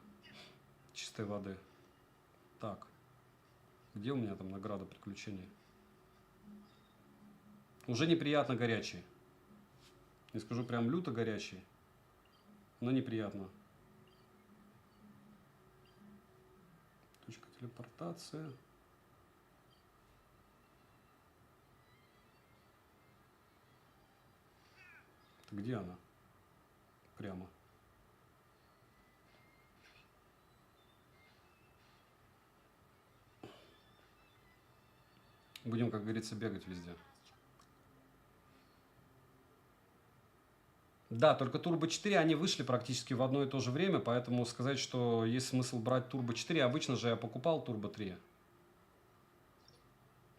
Чистой воды. Так. Где у меня там награда приключений? Уже неприятно горячий. Не скажу прям люто горячий, но неприятно. Точка телепортация. Это где она? Прямо. Будем, как говорится, бегать везде. Да, только Turbo 4, они вышли практически в одно и то же время, поэтому сказать, что есть смысл брать Turbo 4, обычно же я покупал Turbo 3.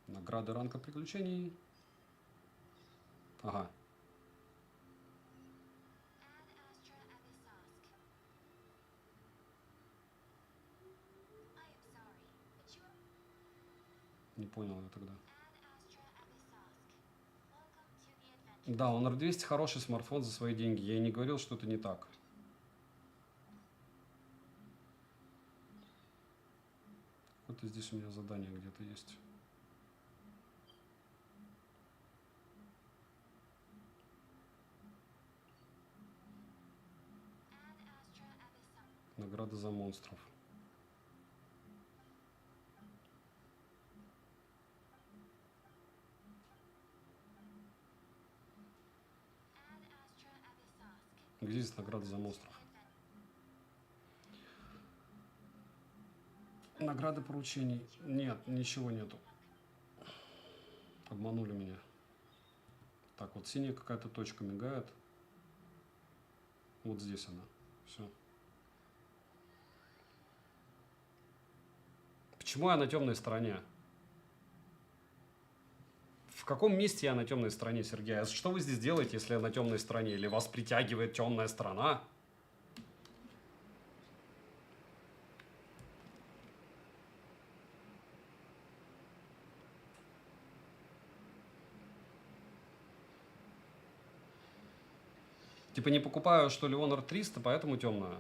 Награды ранга приключений. Ага. Не понял я тогда. Да, Honor 200 хороший смартфон за свои деньги. Я и не говорил, что это не так. Какое-то здесь у меня задание где-то есть. Награда за монстров. Где здесь награда за монстров? Награды поручений. Нет, ничего нету. Обманули меня. Так, вот синяя какая-то точка мигает. Вот здесь она. Все. Почему я на темной стороне? В каком месте я на темной стороне, Сергей? А что вы здесь делаете, если я на темной стороне? Или вас притягивает темная сторона? Типа не покупаю, что ли, Honor 300, поэтому темная?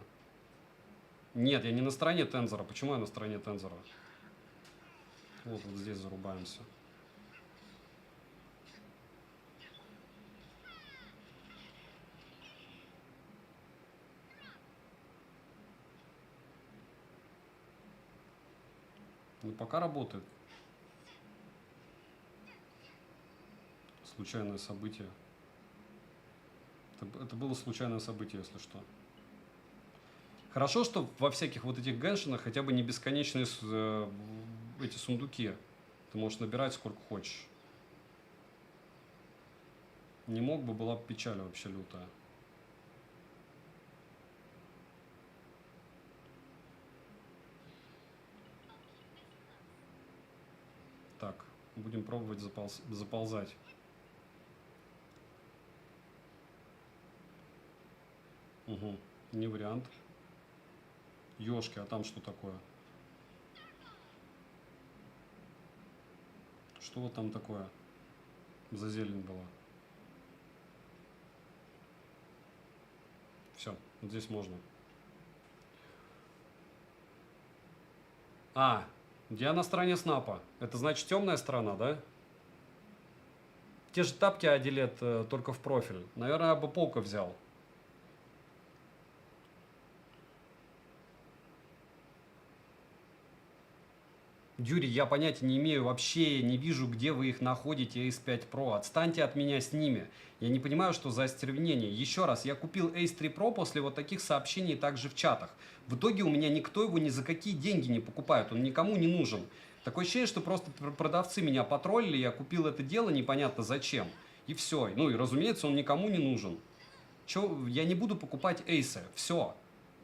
Нет, я не на стороне Тензора. Почему я на стороне Тензора? Вот здесь зарубаемся. Ну, пока работает. Случайное событие. Это было случайное событие, если что. Хорошо, что во всяких вот этих геншинах хотя бы не бесконечные эти сундуки. Ты можешь набирать сколько хочешь. Не мог бы, была бы печаль вообще лютая. Так, будем пробовать заползать. Угу, не вариант. Ёшки, а там что такое? Что вот там такое за зелень была? Все, вот здесь можно. А, я на стороне снапа. Это значит темная сторона, да? Те же тапки Адилет, только в профиль. Наверное, я бы Полка взял. Юрий, я понятия не имею, вообще не вижу, где вы их находите, Ace 5 Pro. Отстаньте от меня с ними. Я не понимаю, что за остервенение. Еще раз, я купил Ace 3 Pro после вот таких сообщений также в чатах. В итоге у меня никто его ни за какие деньги не покупает, он никому не нужен. Такое ощущение, что просто продавцы меня потроллили, я купил это дело непонятно зачем. И все. Ну и разумеется, он никому не нужен. Я не буду покупать Ace. Все.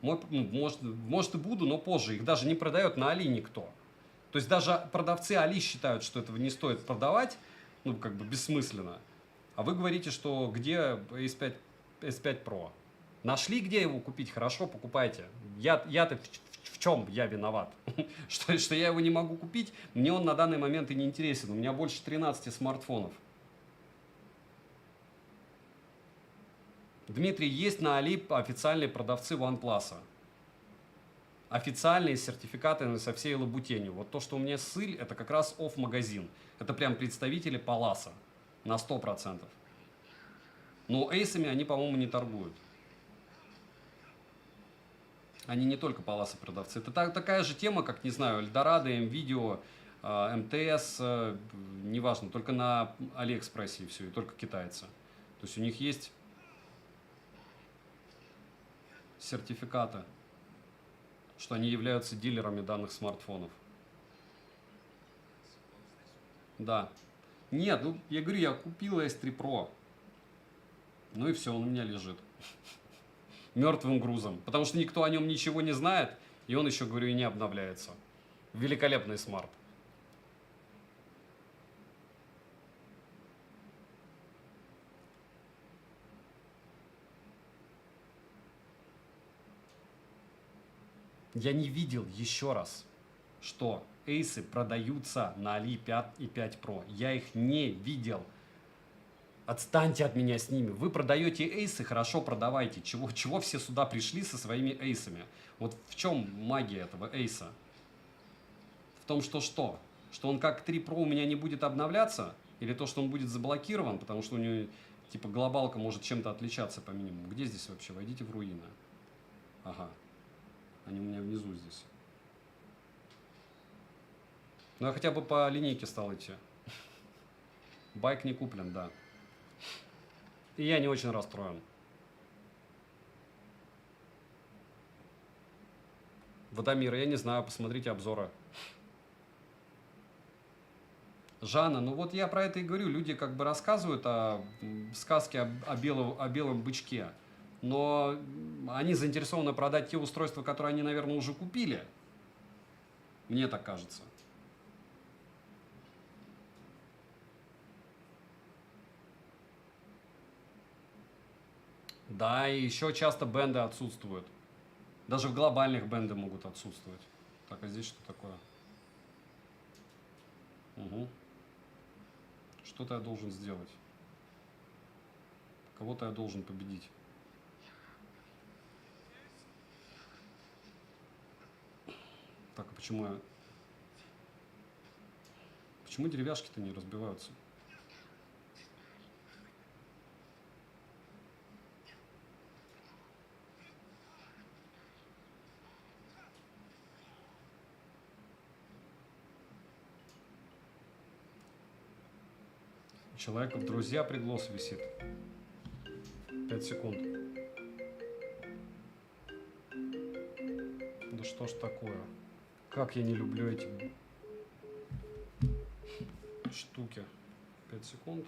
Может и буду, но позже. Их даже не продает на Али никто. То есть даже продавцы Али считают, что этого не стоит продавать, ну, как бы бессмысленно. А вы говорите, что где S5 Pro? Нашли, где его купить? Хорошо, покупайте. Я-то в чем я виноват? что я его не могу купить? Мне он на данный момент и не интересен. У меня больше 13 смартфонов. Дмитрий, есть на Али официальные продавцы OnePlus. Официальные сертификаты со всей лабутенью. Вот то, что у меня ссыль, это как раз офф-магазин. Это прям представители Паласа. На 100%. Но эйсами они, по-моему, не торгуют. Они не только Паласа продавцы. Это такая же тема, как, не знаю, Эльдорадо, МВидео, МТС, неважно, только на Алиэкспрессе и все, и только китайцы. То есть у них есть сертификаты, что они являются дилерами данных смартфонов. Да. Нет, ну, я говорю, я купил S3 Pro. Ну и все, он у меня лежит. Мертвым грузом. Потому что никто о нем ничего не знает, и он еще, говорю, и не обновляется. Великолепный смарт. Я не видел еще раз, что эйсы продаются на Али 5 и 5 Pro. Я их не видел. Отстаньте от меня с ними. Вы продаете эйсы, хорошо продавайте. Чего все сюда пришли со своими эйсами? Вот в чем магия этого эйса? В том, что что? Что он как 3 Pro у меня не будет обновляться? Или то, что он будет заблокирован, потому что у него типа глобалка может чем-то отличаться по минимуму? Где здесь вообще? Войдите в руины. Ага. Они у меня внизу здесь. Ну, я хотя бы по линейке стал идти. Байк не куплен, да. И я не очень расстроен. Водомир, я не знаю, посмотрите обзоры. Жанна, ну вот я про это и говорю. Люди как бы рассказывают о сказке о белом бычке. Но они заинтересованы продать те устройства, которые они, наверное, уже купили. Мне так кажется. Да, и еще часто бенды отсутствуют. Даже в глобальных бенды могут отсутствовать. Так, а здесь что такое? Угу. Что-то я должен сделать. Кого-то я должен победить. Так, а почему деревяшки-то не разбиваются? Человека в друзья приглас висит. 5 секунд. Да что ж такое? Как я не люблю эти штуки. 5 секунд.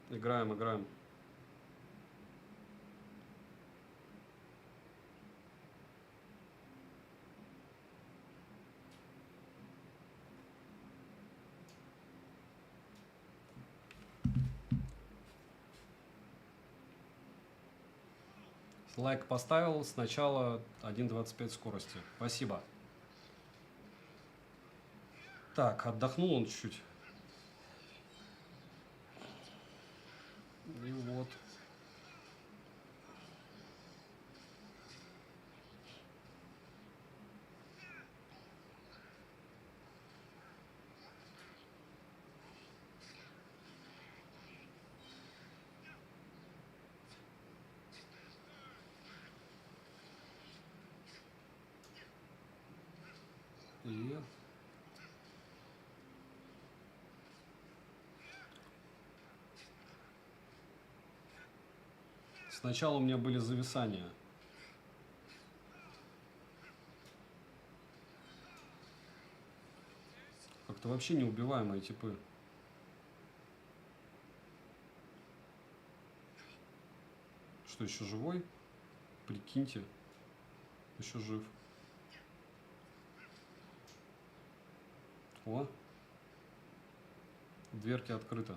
Играем, играем. Лайк поставил. Сначала 1.25 скорости. Спасибо. Так, отдохнул он чуть-чуть. И вот. И... Сначала у меня были зависания. Как-то вообще неубиваемые типы. Что, еще живой? Прикиньте. Еще жив. О. Дверки открыты.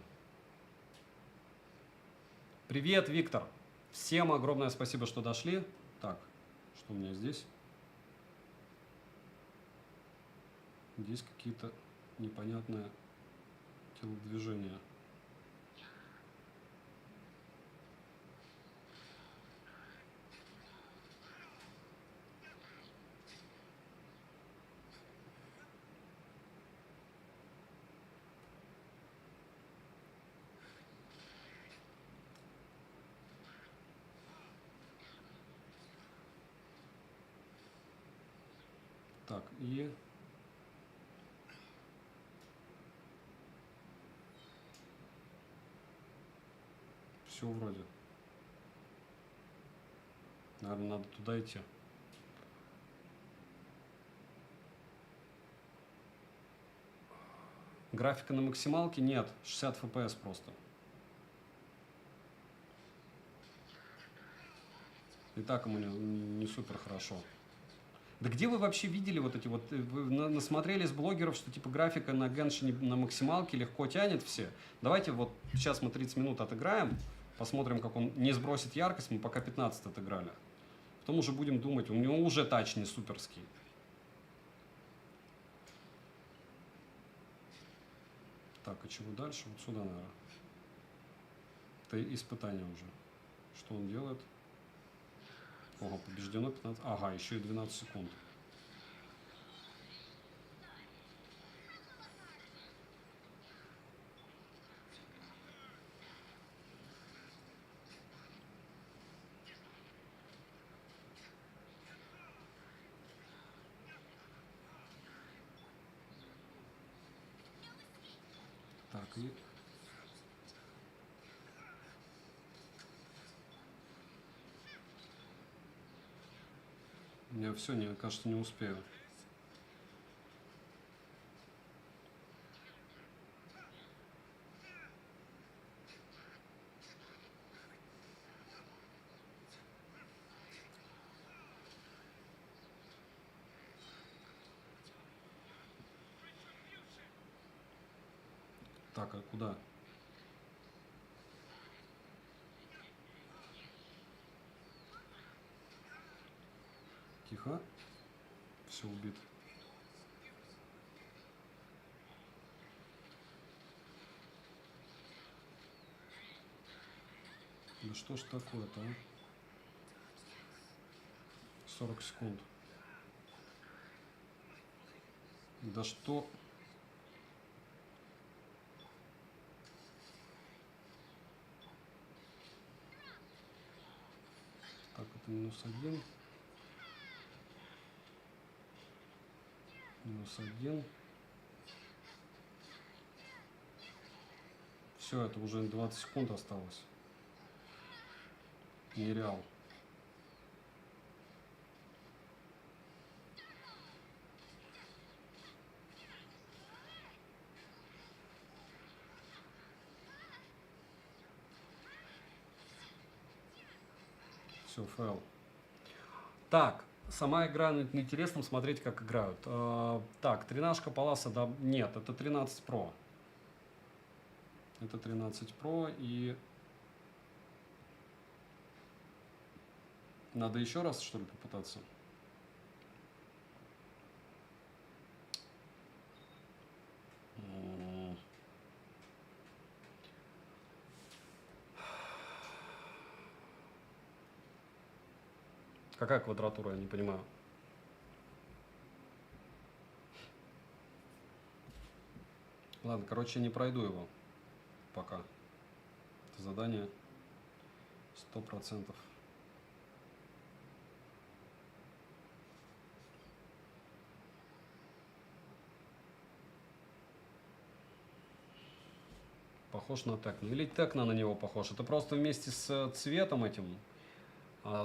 Привет, Виктор. Всем огромное спасибо, что дошли. Так, что у меня здесь? Здесь какие-то непонятные телодвижения. Так, и... Все вроде. Наверное, надо туда идти. Графика на максималке? Нет, 60 FPS просто. И так ему не супер хорошо. Да где вы вообще видели вот эти вот... Вы насмотрелись блогеров, что типа графика на Геншине на максималке легко тянет все? Давайте вот сейчас мы 30 минут отыграем, посмотрим, как он не сбросит яркость. Мы пока 15 отыграли. Потом уже будем думать, у него уже тач не суперский. Так, а чего дальше? Вот сюда, наверное. Это испытание уже. Что он делает? Ого, побеждено 15. Ага, еще и 12 секунд. Так, и... У меня все, мне кажется, не успею. Так, а куда? Тихо. Все убит. Да что ж такое-то, а? 40 секунд. Да что... Так, это -1. -1. Все, это уже 20 секунд осталось. Нереал. Все, фейл. Так, сама игра интересно смотреть, как играют. Так, тринашка Паласа, да, нет, это 13 Pro. Это 13 Pro, и надо еще раз, что ли, попытаться? Какая квадратура, я не понимаю. Ладно, короче, не пройду его пока. Это задание 100%. Похож на Текно. Или Текно на него похож. Это просто вместе с цветом этим,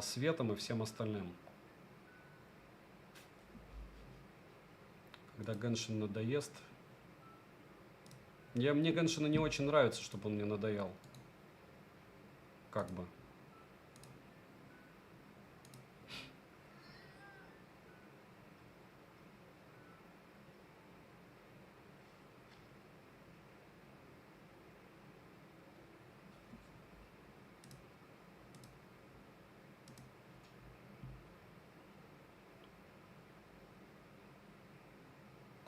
светом и всем остальным. Когда Геншин надоест. Мне Геншина не очень нравится, чтобы он мне надоел. Как бы.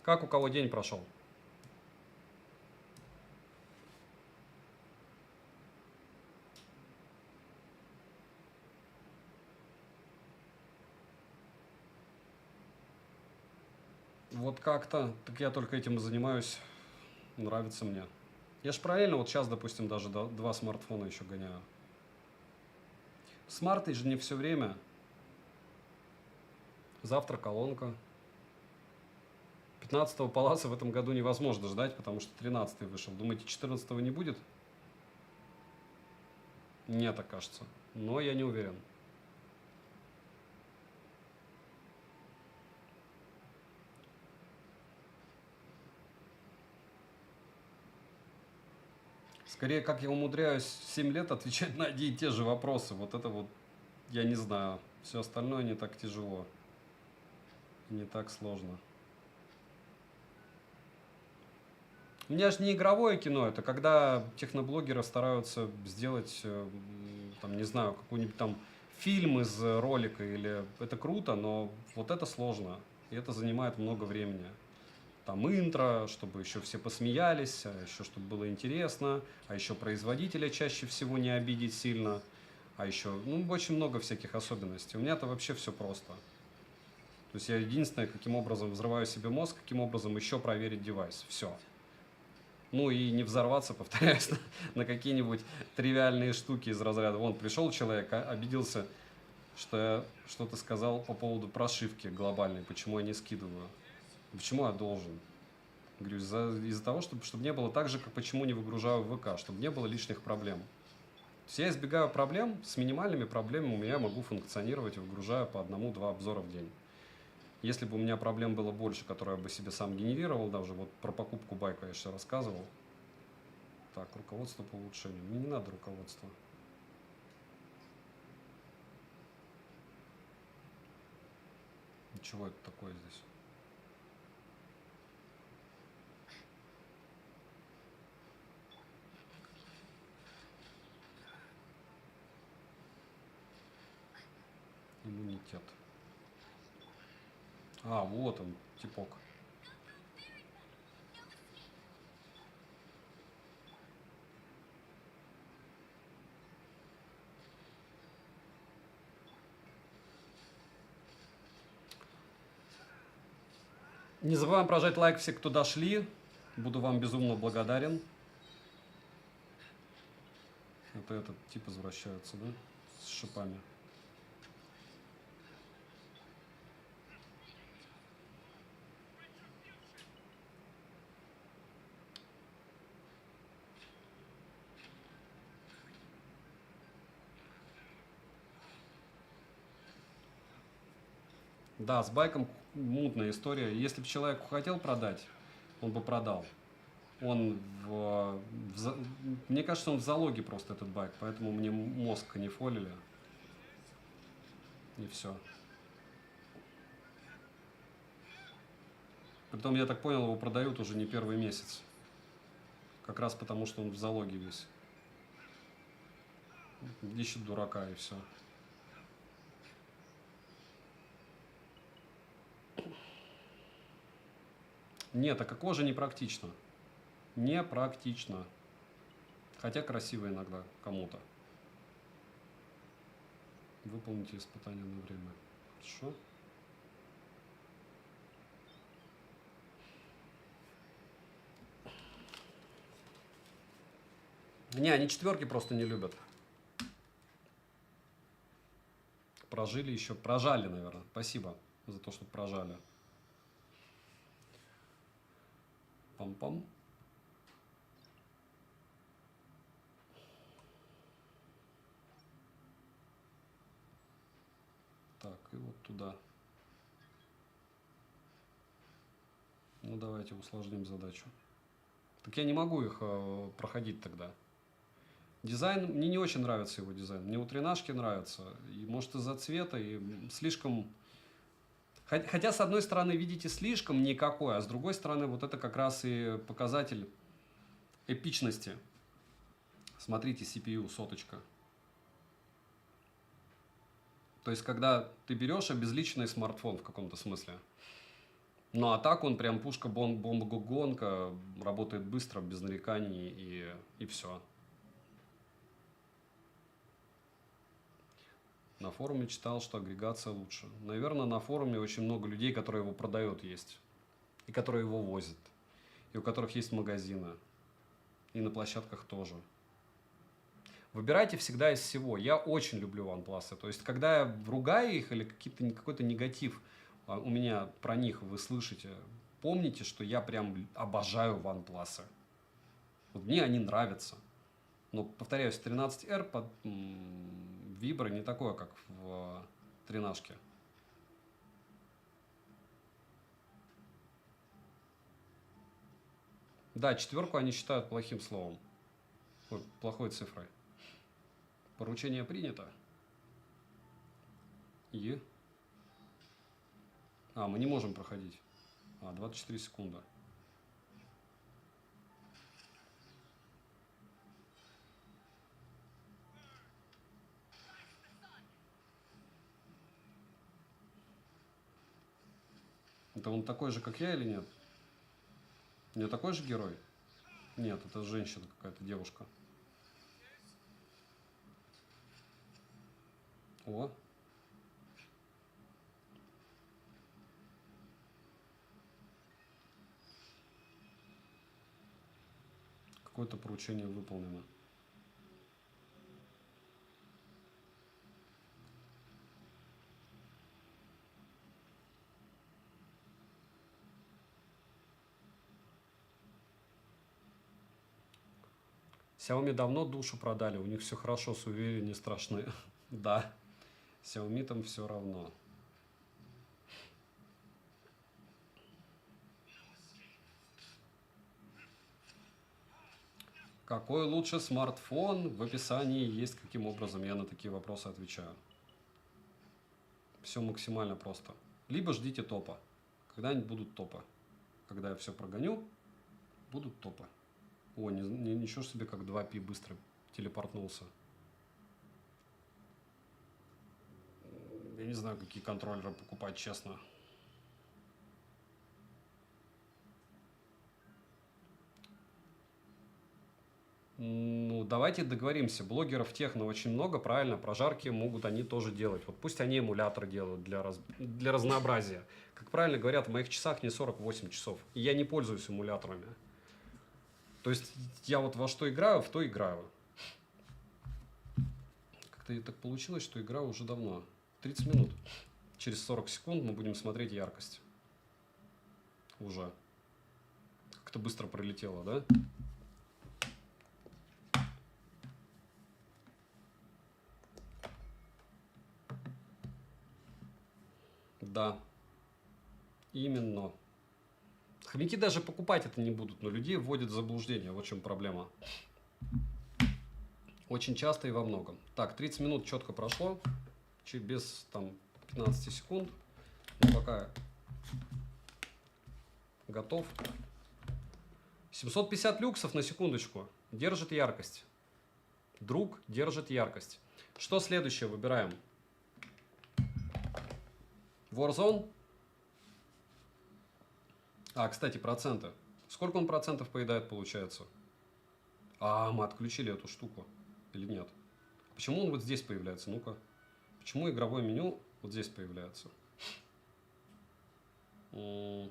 Как у кого день прошел? Вот как-то, так я только этим и занимаюсь, нравится мне. Я ж параллельно вот сейчас, допустим, даже два смартфона еще гоняю. Смарты же не все время. Завтра колонка. 15-го Паласа в этом году невозможно ждать, потому что 13-й вышел. Думаете, 14-го не будет? Мне так кажется. Но я не уверен. Скорее, как я умудряюсь 7 лет отвечать на одни и те же вопросы. Вот это вот, я не знаю. Все остальное не так тяжело. Не так сложно. У меня же не игровое кино, это когда техноблогеры стараются сделать, там, не знаю, какой-нибудь там фильм из ролика, или это круто, но вот это сложно, и это занимает много времени. Там интро, чтобы еще все посмеялись, а еще чтобы было интересно, а еще производителя чаще всего не обидеть сильно, а еще, ну, очень много всяких особенностей. У меня-то вообще все просто. То есть я единственное, каким образом взрываю себе мозг, каким образом еще проверить девайс. Все. Ну и не взорваться, повторяюсь, на какие-нибудь тривиальные штуки из разряда. Вон, пришел человек, обиделся, что я что-то сказал по поводу прошивки глобальной, почему я не скидываю. Почему я должен? Говорю, из-за того, чтобы не было так же, как почему не выгружаю в ВК, чтобы не было лишних проблем. То есть я избегаю проблем, с минимальными проблемами я могу функционировать, выгружая по 1-2 обзора в день. Если бы у меня проблем было больше, которые я бы себе сам генерировал, даже вот про покупку байка я еще рассказывал. Так, руководство по улучшению. Мне не надо руководство. Чего это такое здесь? Иммунитет. А, вот он, типок. Не забываем прожать лайк все, кто дошли. Буду вам безумно благодарен. Это этот тип возвращается, да? С шипами. Да, с байком мутная история. Если бы человек хотел продать, он бы продал. Он мне кажется, он в залоге просто этот байк, поэтому мне мозг не фолили. И все. Притом, я так понял, его продают уже не первый месяц. Как раз потому, что он в залоге весь. Ищет дурака и все. Нет, такая кожа непрактична. Непрактично. Хотя красиво иногда кому-то. Выполните испытание на время. Хорошо. Не, они четверки просто не любят. Прожили еще. Прожали, наверное. Спасибо за то, что прожали. Пам-пам. Так, и вот туда. Ну, давайте усложним задачу. Так я не могу их проходить тогда. Дизайн, мне не очень нравится его дизайн. Мне у тренажки нравится. И может из-за цвета, и слишком... Хотя, с одной стороны, видите, слишком никакой, а с другой стороны, вот это как раз и показатель эпичности. Смотрите, CPU соточка. То есть, когда ты берешь обезличенный смартфон в каком-то смысле. Ну, а так он прям пушка, бомба, гонка, работает быстро, без нареканий и все. На форуме читал, что агрегация лучше. Наверное, на форуме очень много людей, которые его продают, есть. И которые его возят. И у которых есть магазины. И на площадках тоже. Выбирайте всегда из всего. Я очень люблю OnePlus. То есть, когда я ругаю их или какой-то негатив у меня про них вы слышите, помните, что я прям обожаю OnePlus. Вот мне они нравятся. Но, повторяюсь, 13R под Vibra не такое, как в тренажке. Да, четверку они считают плохим словом. Плохой цифрой. Поручение принято. И... мы не можем проходить. 24 секунды. Это он такой же, как я, или нет? У меня такой же герой? Нет, это женщина какая-то, девушка. О. Какое-то поручение выполнено. Xiaomi давно душу продали, у них все хорошо, суеверия не страшны. Да, Xiaomi там все равно. Какой лучше смартфон? В описании есть, каким образом я на такие вопросы отвечаю. Все максимально просто. Либо ждите топа. Когда-нибудь будут топы. Когда я все прогоню, будут топы. О, ничего себе, как 2P быстро телепортнулся. Я не знаю, какие контроллеры покупать, честно. Ну, давайте договоримся. Блогеров техно очень много, правильно, прожарки могут они тоже делать. Вот пусть они эмулятор делают для разнообразия. Как правильно говорят, в моих часах не 48 часов. И я не пользуюсь эмуляторами. То есть я вот во что играю, в то играю. Как-то так получилось, что играю уже давно. 30 минут. Через 40 секунд мы будем смотреть яркость. Уже. Как-то быстро пролетело, да? Да. Именно. Хомяки даже покупать это не будут, но людей вводят в заблуждение. Вот в чем проблема. Очень часто и во многом. Так, 30 минут четко прошло. Чуть без там 15 секунд. Но пока готов. 750 люксов на секундочку. Держит яркость. Друг держит яркость. Что следующее выбираем? Warzone. А, кстати, проценты. Сколько он процентов поедает, получается? А, мы отключили эту штуку. Или нет? Почему он вот здесь появляется? Ну-ка. Почему игровое меню вот здесь появляется? В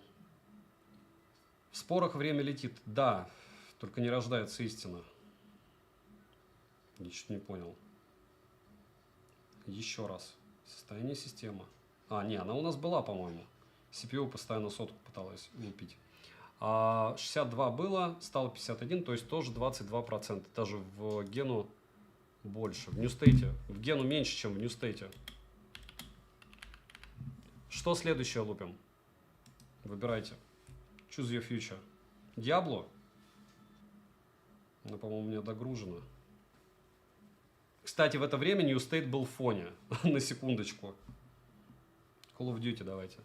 спорах время летит. Да, только не рождается истина. Ничего не понял. Еще раз. Состояние системы. А, не, она у нас была, по-моему. CPU постоянно сотку пыталась лупить. 62 было, стало 51, то есть тоже 22%. Даже в гену больше. В ньюстейте. В гену меньше, чем в ньюстейте. Что следующее лупим? Выбирайте. Choose your future. Diablo? Она, по-моему, у меня догружена. Кстати, в это время New State был в фоне. На секундочку. Call of Duty давайте.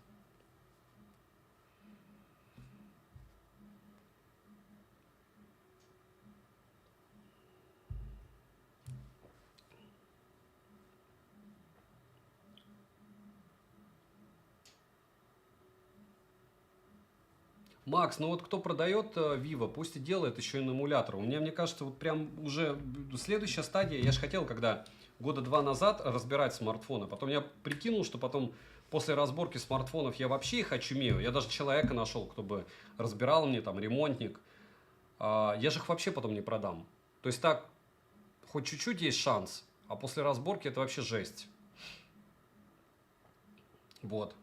Макс, ну вот кто продает Vivo, пусть и делает еще и на эмулятор. У меня, мне кажется, вот прям уже следующая стадия. Я же хотел, когда года 2 назад разбирать смартфоны. Потом я прикинул, что потом после разборки смартфонов я вообще их очумею. Я даже человека нашел, кто бы разбирал мне, там, ремонтник. Я же их вообще потом не продам. То есть так, хоть чуть-чуть есть шанс, а после разборки это вообще жесть. Вот.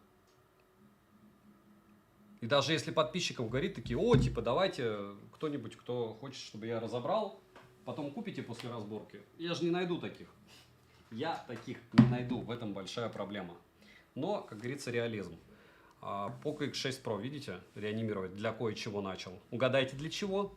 И даже если подписчиков горит, такие, о, типа, давайте кто-нибудь, кто хочет, чтобы я разобрал, потом купите после разборки. Я же не найду таких. Я таких не найду, в этом большая проблема. Но, как говорится, реализм. Poco X6 Pro, видите, реанимировать для кое-чего начал. Угадайте, для чего?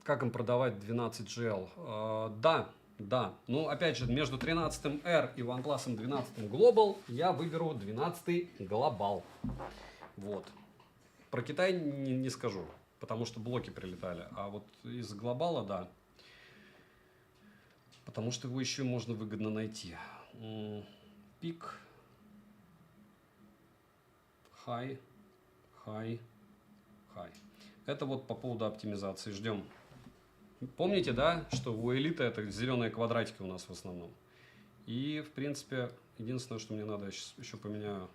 Как им продавать 12GL? Да. Ну, опять же, между 13R и OnePlus 12 Global я выберу 12 Global. Вот. Про Китай не скажу, потому что блоки прилетали. А вот из Global, да. Потому что его еще можно выгодно найти. Пик. High. Это вот по поводу оптимизации. Ждем. Помните, да, что у элиты это зеленые квадратики у нас в основном. И, в принципе, единственное, что мне надо, я сейчас еще поменяю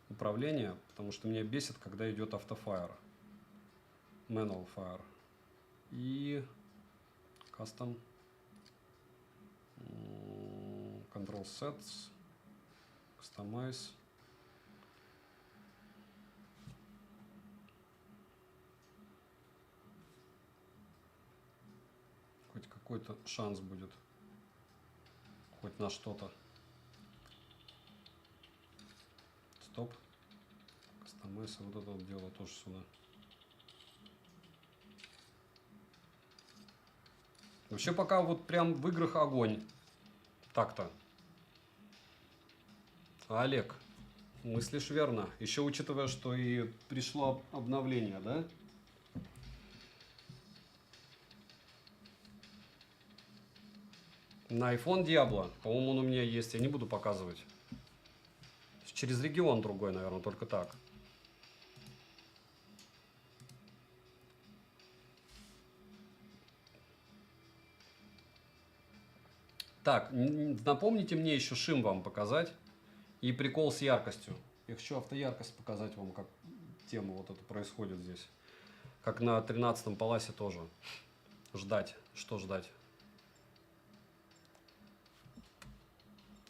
управление, потому что меня бесит, когда идет автофайр. Manual Fire. И Custom. Control Sets. Customize. Хоть какой-то шанс будет. Хоть на что-то. Стоп. Customize. Вот это вот дело тоже сюда. Вообще пока вот прям в играх огонь. Так-то. Олег, мыслишь верно. Еще учитывая, что и пришло обновление, да? На iPhone Diablo. По-моему, он у меня есть. Я не буду показывать. Через регион другой, наверное, только так. Так, напомните мне еще шим вам показать. И прикол с яркостью. Я хочу автояркость показать вам, как тема вот это происходит здесь. Как на 13-м Паласе тоже. Ждать. Что ждать?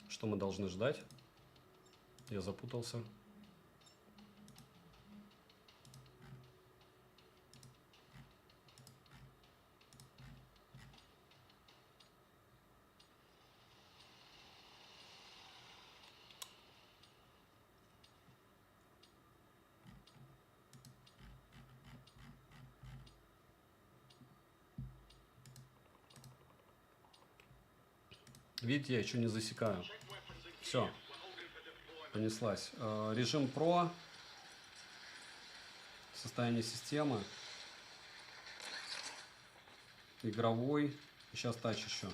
Что мы должны ждать? Я запутался. Видите, я еще не засекаю. Все, понеслась. Режим Pro. Состояние системы. Игровой. Сейчас тач еще.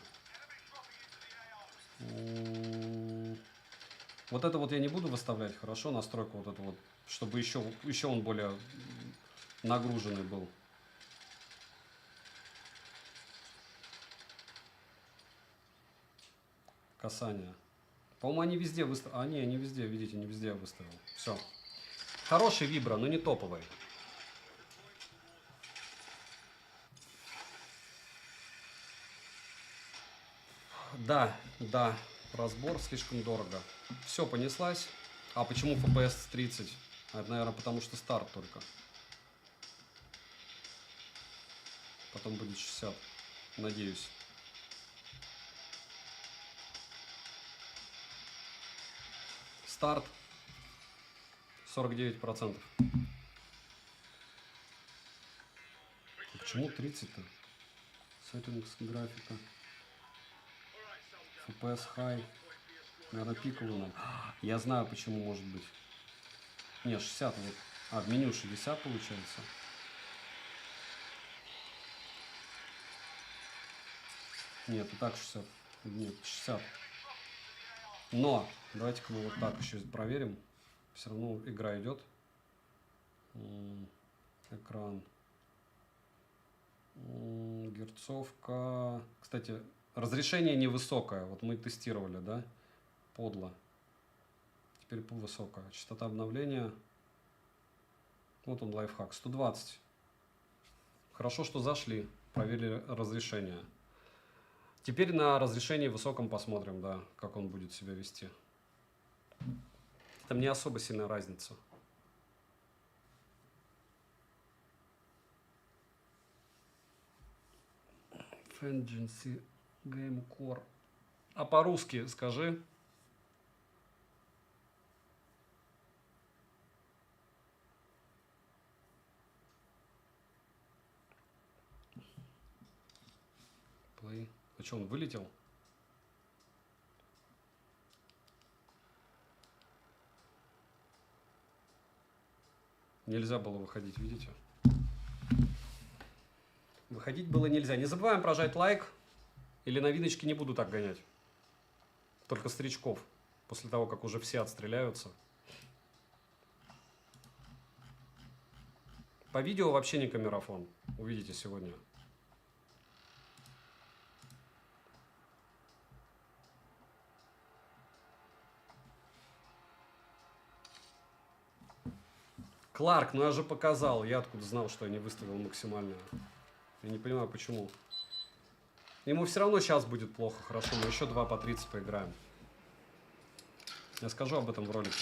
Вот это вот я не буду выставлять, хорошо, настройку вот эту вот, чтобы еще он более нагруженный был. Касание. По-моему, они везде выставили. А, не везде, видите, не везде я выставил. Все. Хороший вибро, но не топовый. Да, разбор слишком дорого. Все, понеслась. А почему FPS 30? Это, наверное, потому что старт только. Потом будет 60. Надеюсь. Старт 49%. Почему 30-то? Settings, графика. FPS high. Наверное, пиковый надо. Я знаю, почему может быть. Не, 60 вот. А, в меню 60 получается. Нет, и так 60. Нет, 60. Но, давайте-ка мы вот так еще проверим. Все равно игра идет. Экран. Герцовка. Кстати, разрешение невысокое. Вот мы тестировали, да? Подло. Теперь высокая. Частота обновления. Вот он лайфхак. 120. Хорошо, что зашли. Проверили разрешение. Теперь на разрешении высоком посмотрим, да, как он будет себя вести. Там не особо сильная разница. Fantasy Game Core. А по-русски скажи. Play. А что, он вылетел? Нельзя было выходить, видите? Выходить было нельзя. Не забываем прожать лайк. Или новиночки не буду так гонять. Только старичков. После того, как уже все отстреляются. По видео вообще не камерафон. Увидите сегодня. Кларк, ну я же показал. Я откуда знал, что я не выставил максимальную. Я не понимаю, почему. Ему все равно сейчас будет плохо. Хорошо, мы еще 2 по 30 поиграем. Я скажу об этом в ролике.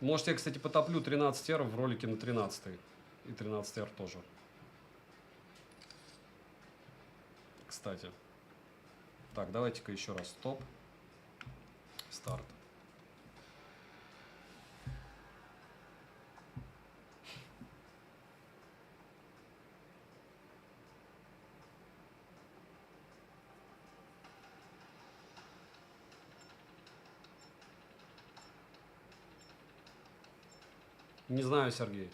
Может, я, кстати, потоплю 13 R в ролике на 13. И 13 R тоже. Кстати. Так, давайте-ка еще раз. Стоп. Старт. Не знаю, Сергей.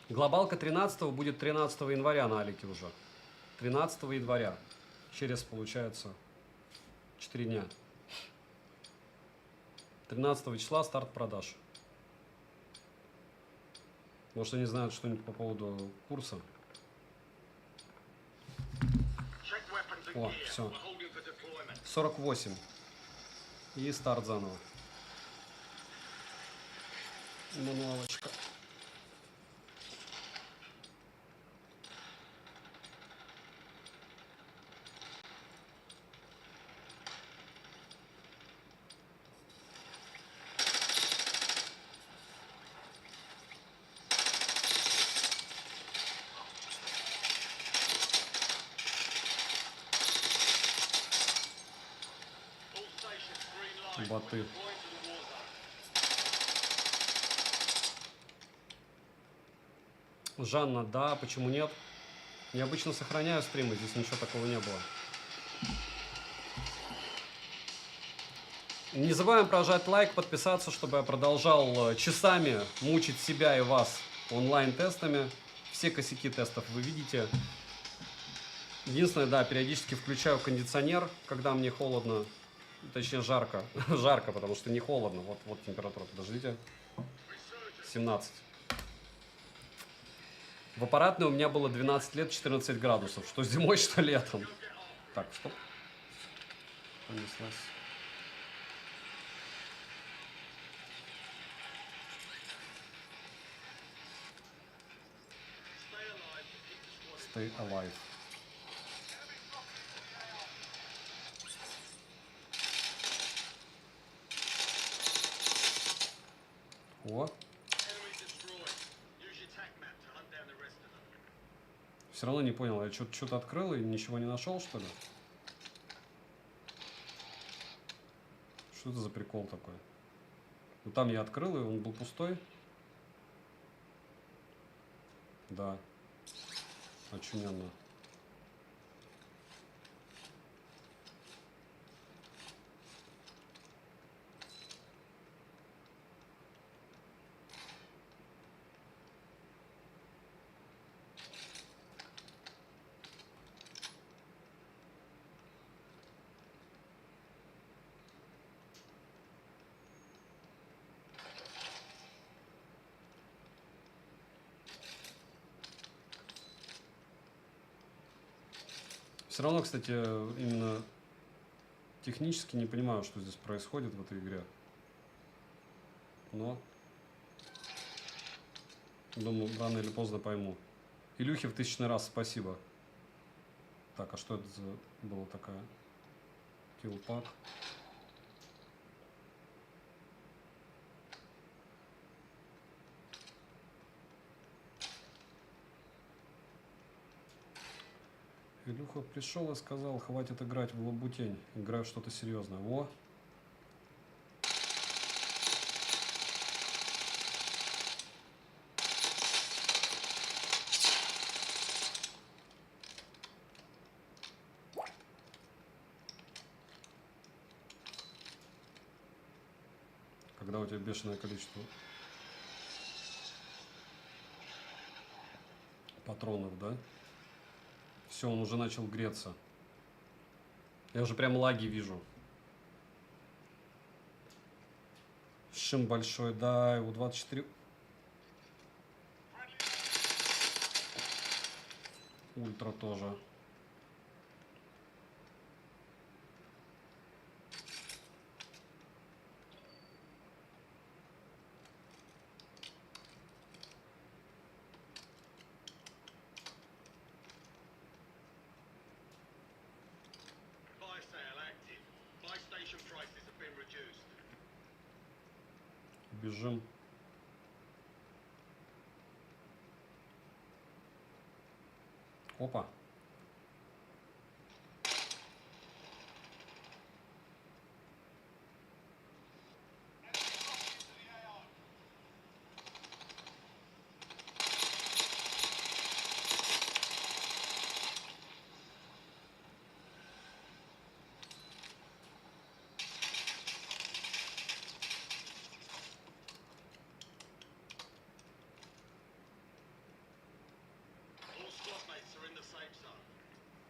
Глобалка 13 будет 13 января на Алике уже. 13 января. Через, получается, 4 дня. 13 числа старт продаж. Может, они знают что-нибудь по поводу курса. О, все. 48. И старт заново. Мануалочка. Боты. Жанна, да, почему нет? Я обычно сохраняю стримы, здесь ничего такого не было. Не забываем прожать лайк, подписаться, чтобы я продолжал часами мучить себя и вас онлайн-тестами. Все косяки тестов вы видите. Единственное, да, периодически включаю кондиционер, когда мне холодно. Точнее, жарко. Жарко, потому что не холодно. Вот температура, подождите. 17. В аппаратной у меня было 12 лет, 14 градусов. Что зимой, что летом. Так, стоп. Понеслась. Stay alive. О. Все равно не понял, я что-то открыл и ничего не нашел, что ли? Что это за прикол такой? Ну там я открыл, и он был пустой. Да. Очуменно. Все равно, кстати, именно технически не понимаю, что здесь происходит в этой игре. Но думаю, рано или поздно пойму. Илюхе в 1000-й раз спасибо. Так, а что это за была такая? Киллпак. Илюха пришел и сказал, хватит играть в лабутень, играю в что-то серьезное. Во! Когда у тебя бешеное количество патронов, да? Все, он уже начал греться. Я уже прям лаги вижу. Шим большой, да, его 24. Ультра тоже. Бежим. Опа.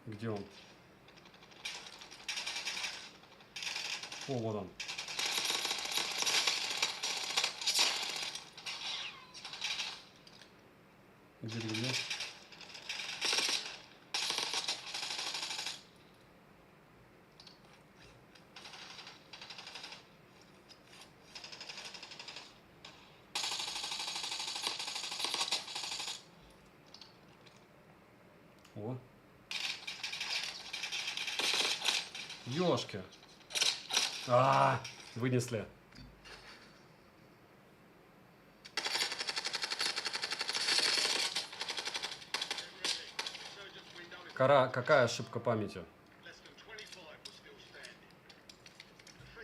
Где он? О, вот он. Где? О. Ёшки. Вынесли. Какая ошибка памяти?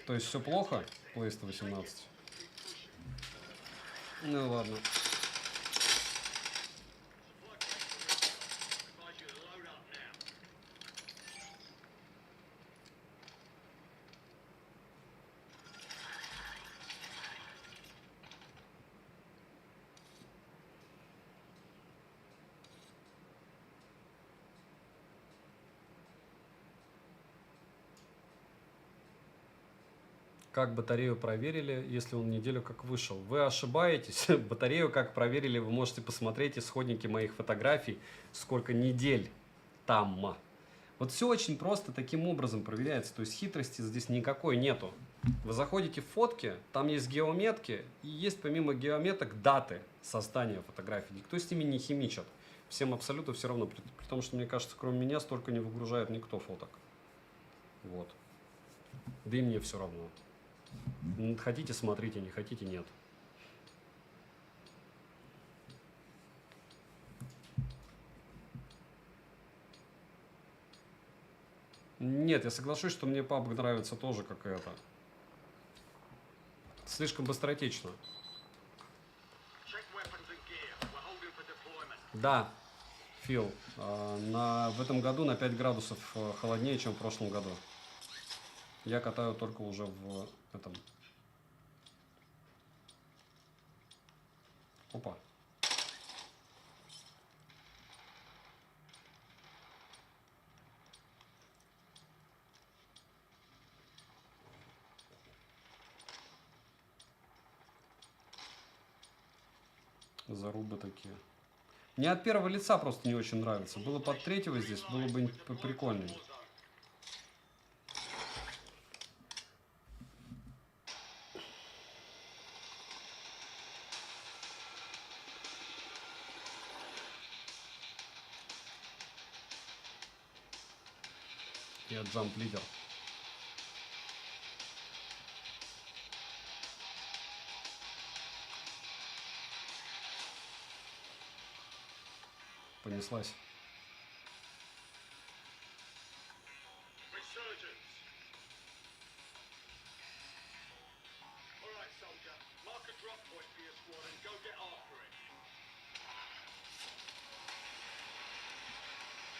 То есть все плохо? Play 18. Ну ладно. Как батарею проверили, если он неделю как вышел? Вы ошибаетесь. Батарею как проверили, вы можете посмотреть исходники моих фотографий, сколько недель там. Вот все очень просто таким образом проверяется, то есть хитрости здесь никакой нету. Вы заходите в фотки, там есть геометки, и есть помимо геометок даты создания фотографий. Никто с ними не химичит. Всем абсолютно все равно, при том, что, мне кажется, кроме меня столько не выгружает никто фоток. Вот. Да и мне все равно. Хотите, смотрите, не хотите, нет. Нет, я соглашусь, что мне PUBG нравится тоже, как это. Слишком быстротечно. Да, Фил, в этом году на 5 градусов холоднее, чем в прошлом году. Я катаю только уже в этом. Опа. Зарубы такие. Мне от первого лица просто не очень нравится. Было под третьего здесь, было бы прикольнее. Я джамп-лидер. Понеслась.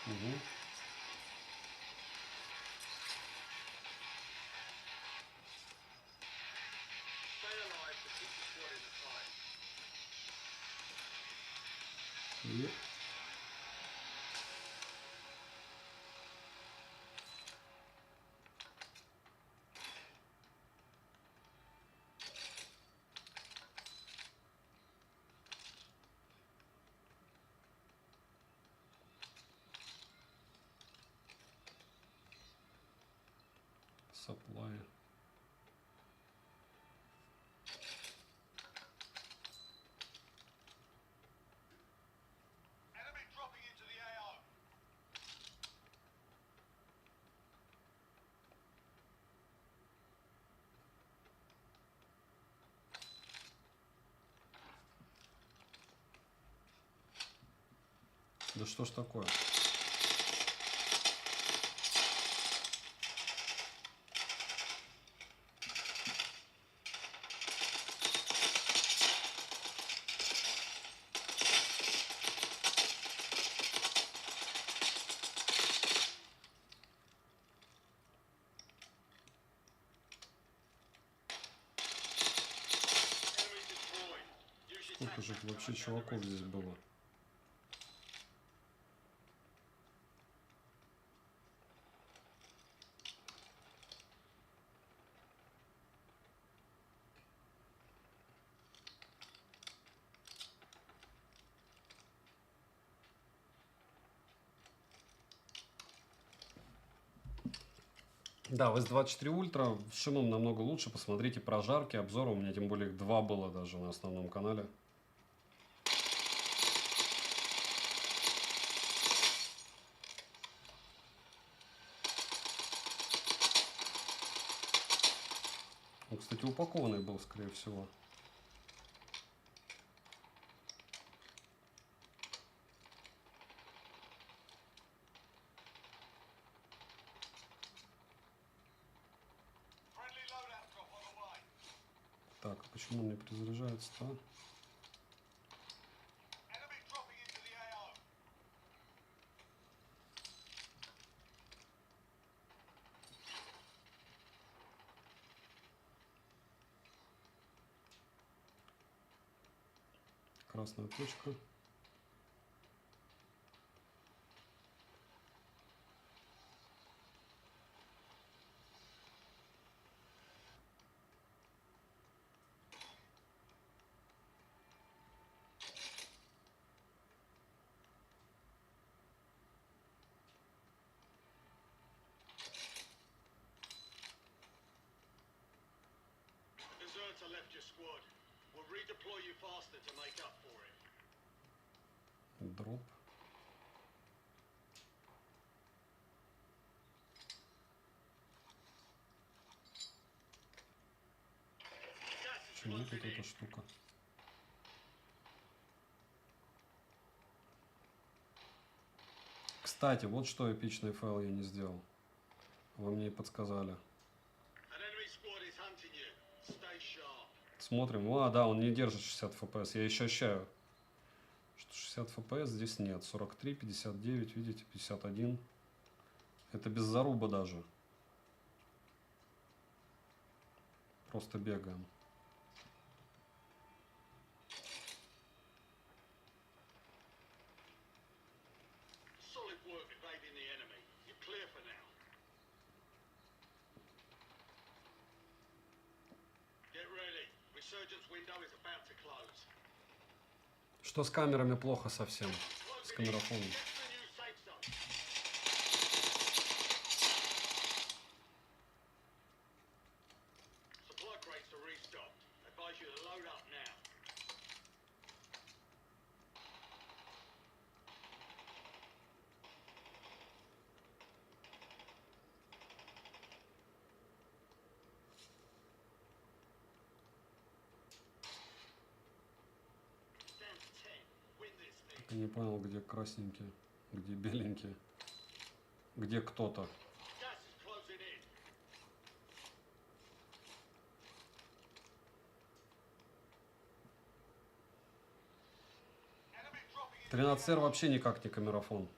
Угу. И... Supply. Да что ж такое? Сколько же вообще чуваков здесь было? Да, в S24 Ultra с шумом намного лучше. Посмотрите прожарки, обзоры. У меня тем более их 2 было даже на основном канале. Он, кстати, упакованный был, скорее всего. Почему он не перезаряжается-то? Красная точка. Deserter left your squad. We'll redeploy you faster to make up for it. Дроп. Gas is Почему тут closing эта in. штука? Кстати, вот что эпичный файл я не сделал. Вы мне и подсказали. An enemy squad is hunting you. Stay sharp. Смотрим. А, да, он не держит 60 FPS. Я еще ощущаю, что 60 FPS здесь нет. 43, 59, видите, 51. Это без заруба даже. Просто бегаем. Solid work evading the enemy. You're clear for now. Get ready. Resurgence window is about to close. Что с камерами плохо совсем? С Closing in. камерафоном. Get to the new safe zone. Supply crates are restocked. Advise you to load up now. Down to 10. Win this thing. Я не понял, где красненькие, где беленькие, где кто-то. Gas is closing in. Enemy dropping in. 13R вообще никак не камерафон.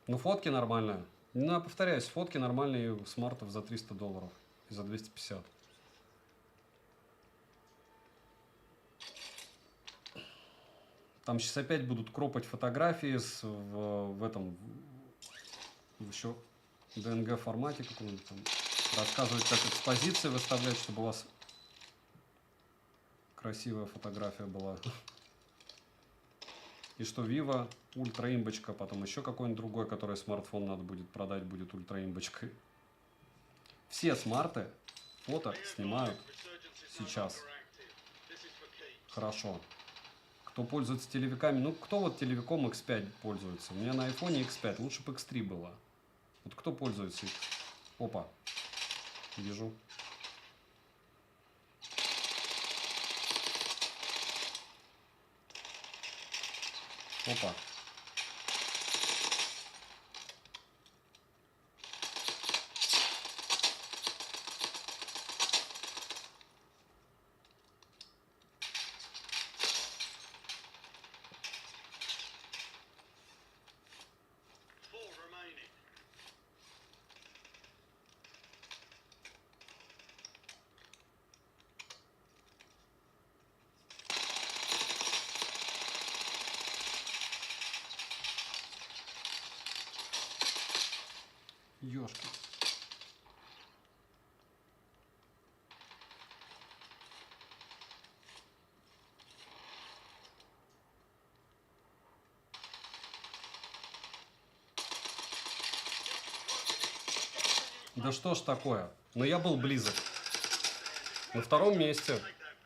Ну, фотки нормальные. Ну, повторяюсь, фотки нормальные у смартов за $300 и за 250. Там сейчас опять будут кропать фотографии в этом еще DNG формате каком-нибудь там. Рассказывать, как экспозиции выставлять, чтобы у вас красивая фотография была. И что Vivo ультра имбочка, потом еще какой-нибудь другой, который смартфон надо будет продать, будет ультра имбочкой. Все смарты фото снимают сейчас. Хорошо. Кто пользуется телевиками, ну кто вот телевиком X5 пользуется? У меня на iPhone X5, лучше бы X3 было. Вот кто пользуется их? Опа. Вижу. Опа. Four remaining. Ёшки. Да что ж такое? Но я был близок. На втором месте. Take that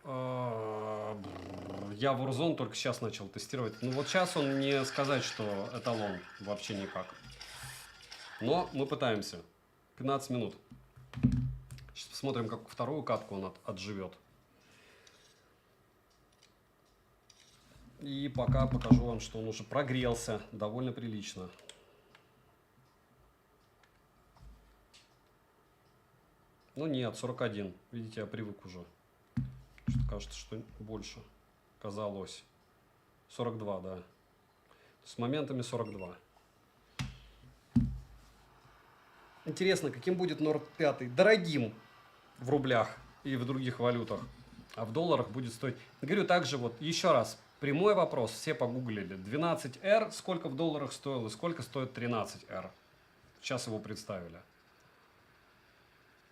victory. Я Warzone только сейчас начал тестировать. Ну вот сейчас он не сказать, что эталон вообще никак. Но мы пытаемся. 15 минут. Сейчас посмотрим, как вторую катку он отживет. И пока покажу вам, что он уже прогрелся довольно прилично. Ну нет, 41. Видите, я привык уже. Что-то кажется, что больше. Казалось. 42, да. С моментами 42. Интересно, каким будет Nord 5? Дорогим в рублях и в других валютах. А в долларах будет стоить... Говорю также вот, еще раз, прямой вопрос, все погуглили. 12R сколько в долларах стоило и сколько стоит 13R? Сейчас его представили.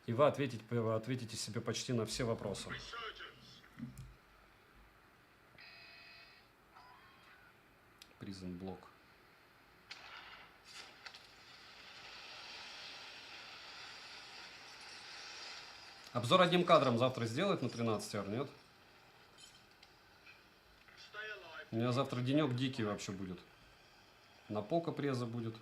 И вы ответите себе почти на все вопросы. Resurgence. Призм блок. Обзор одним кадром завтра сделать на 13R, нет? Stay alive. У меня завтра денек дикий вообще будет. На пока преза будет.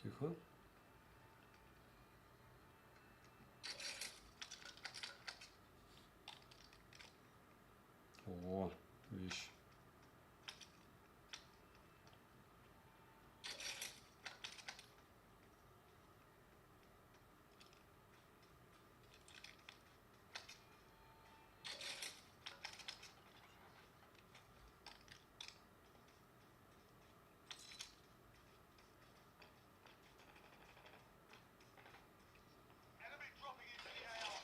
Тихо. О, вещь. Enemy dropping into the AR.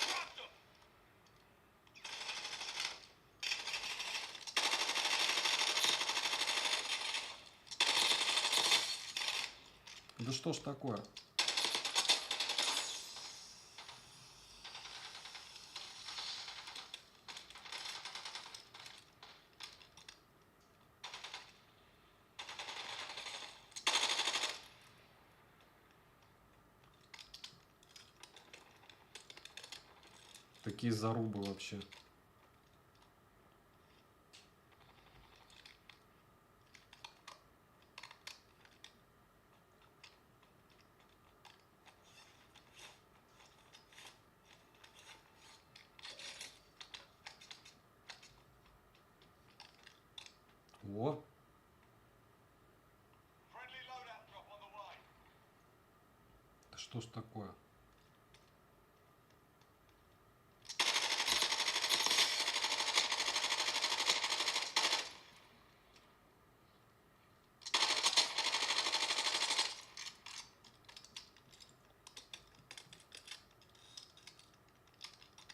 Dropped them. Да что ж такое? Такие зарубы вообще. О, Friendly loadout drop on the way. да что ж такое?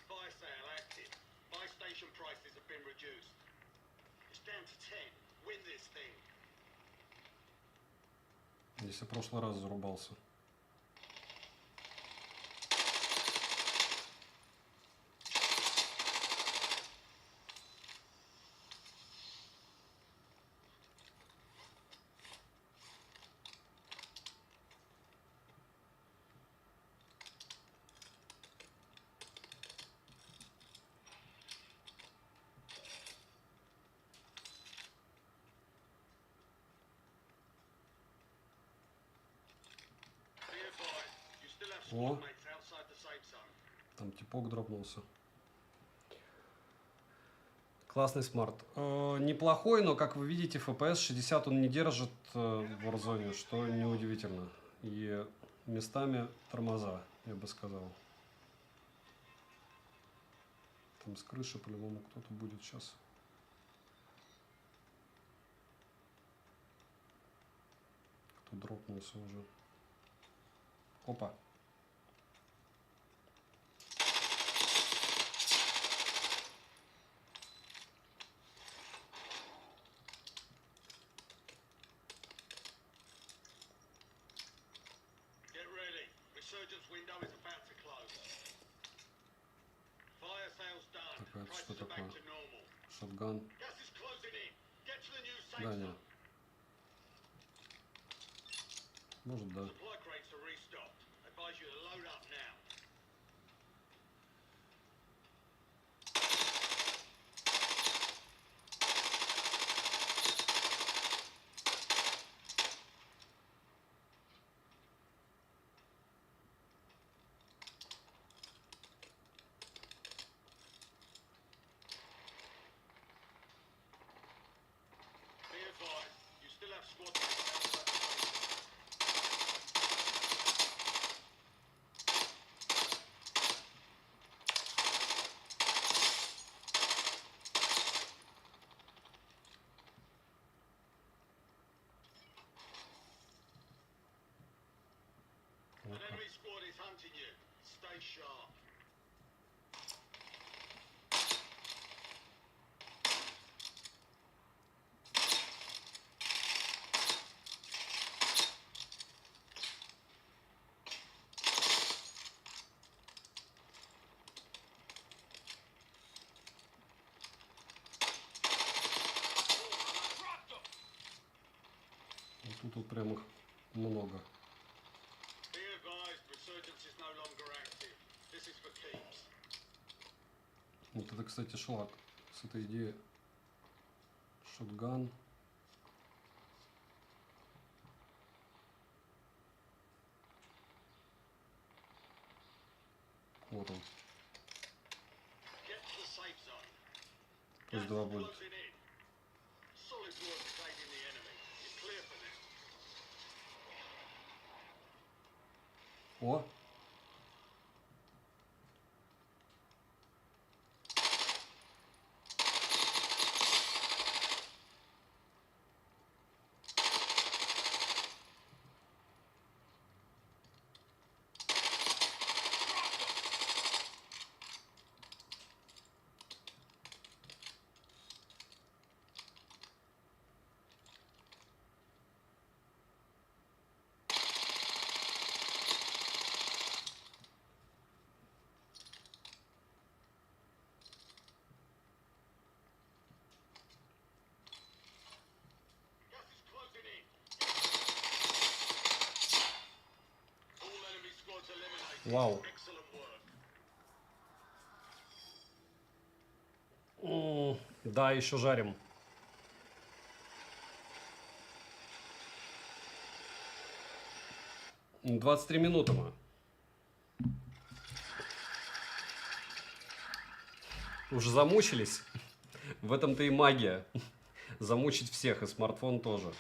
Fire sale active. Buy station prices have been reduced. It's down to 10. Win this thing. Здесь я в прошлый раз зарубался. Be advised, you still have О. squad mates outside the safe zone. Там типок дропнулся. Классный смарт. Неплохой, но, как вы видите, FPS 60 он не держит в Warzone, что неудивительно. И местами тормоза, я бы сказал. Там с крыши по-любому кто-то будет сейчас. Кто дропнулся уже. Опа. Get ready. Resurgence window is about to close. Fire sales done. Так, а это Prices что are back такое? to normal. Шотган. Gas is closing closing in. Get to the new safe Да, zone. не. Может, да. Supply crates are restocked. Advise you to load up now. Be advised, you still have squad mates outside the zone. An enemy squad is hunting you. Stay sharp. Вот тут прям их много. Be advised, resurgence is no longer active. This is for keeps. Вот это, кстати, шлак. С этой идеей. Шотган. Вот он. Get to the safe zone. Пусть Gas два is будет. closing in. Solid work evading the enemy. You're clear for now. О! Gas is closing in. All enemy squads eliminated. Вау. Excellent work. Да, еще жарим. М, 23 минуты мы. Уже замучились? В этом-то и магия. Замучить всех, и смартфон тоже.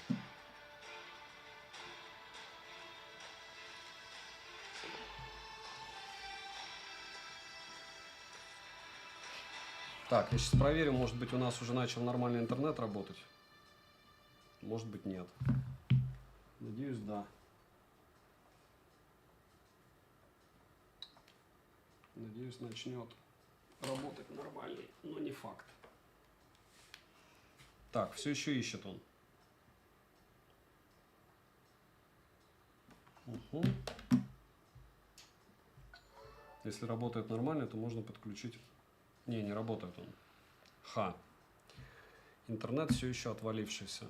Так, я сейчас проверю, может быть, у нас уже начал нормальный интернет работать. Может быть, нет. Надеюсь, да. Надеюсь, начнет работать нормальный, но не факт. Так, все еще ищет он. Угу. Если работает нормально, то можно подключить. Не работает он. Ха. Интернет все еще отвалившийся.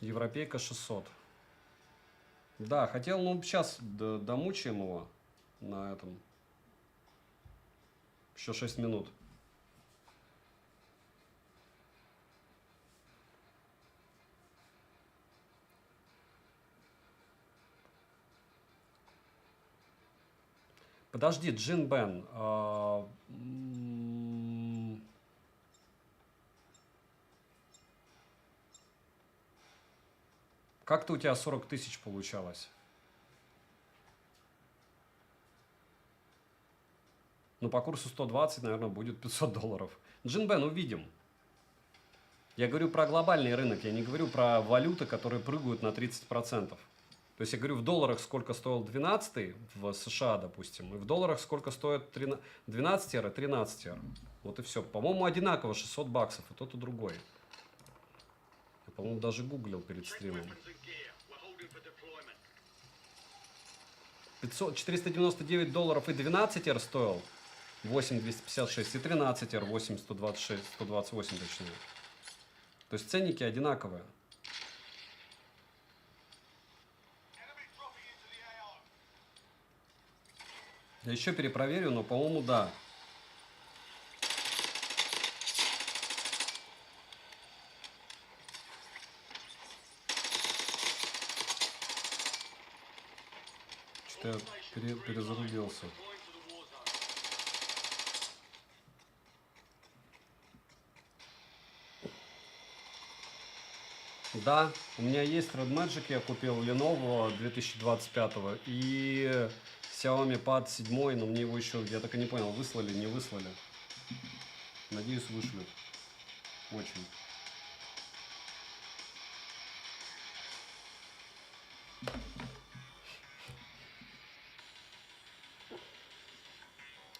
Европейка 600. Да, хотел, ну, сейчас домучаем его на этом. Еще 6 минут. Подожди, Джин Бен. Как-то у тебя 40 тысяч получалось. Ну, по курсу 120, наверное, будет 500 долларов. Джин Бен, увидим. Я говорю про глобальный рынок, я не говорю про валюты, которые прыгают на 30%. То есть я говорю в долларах, сколько стоил 12 в США, допустим, и в долларах, сколько стоит 12 и 13 Вот и все. По-моему, одинаково 600 баксов, и тот, и другой. Я, по-моему, даже гуглил перед Check стримом. weapons and gear. We're holding for deployment. 499 долларов и 12 стоил. 8256 и 13R 8126, 128 точнее. То есть ценники одинаковые. Я еще перепроверю, но, по-моему, да. Что-то я перезарубился. Да, у меня есть Red Magic, я купил Lenovo 2025 и Xiaomi Pad 7, но мне его еще, я так и не понял, выслали, не выслали. Надеюсь, вышлют. Очень.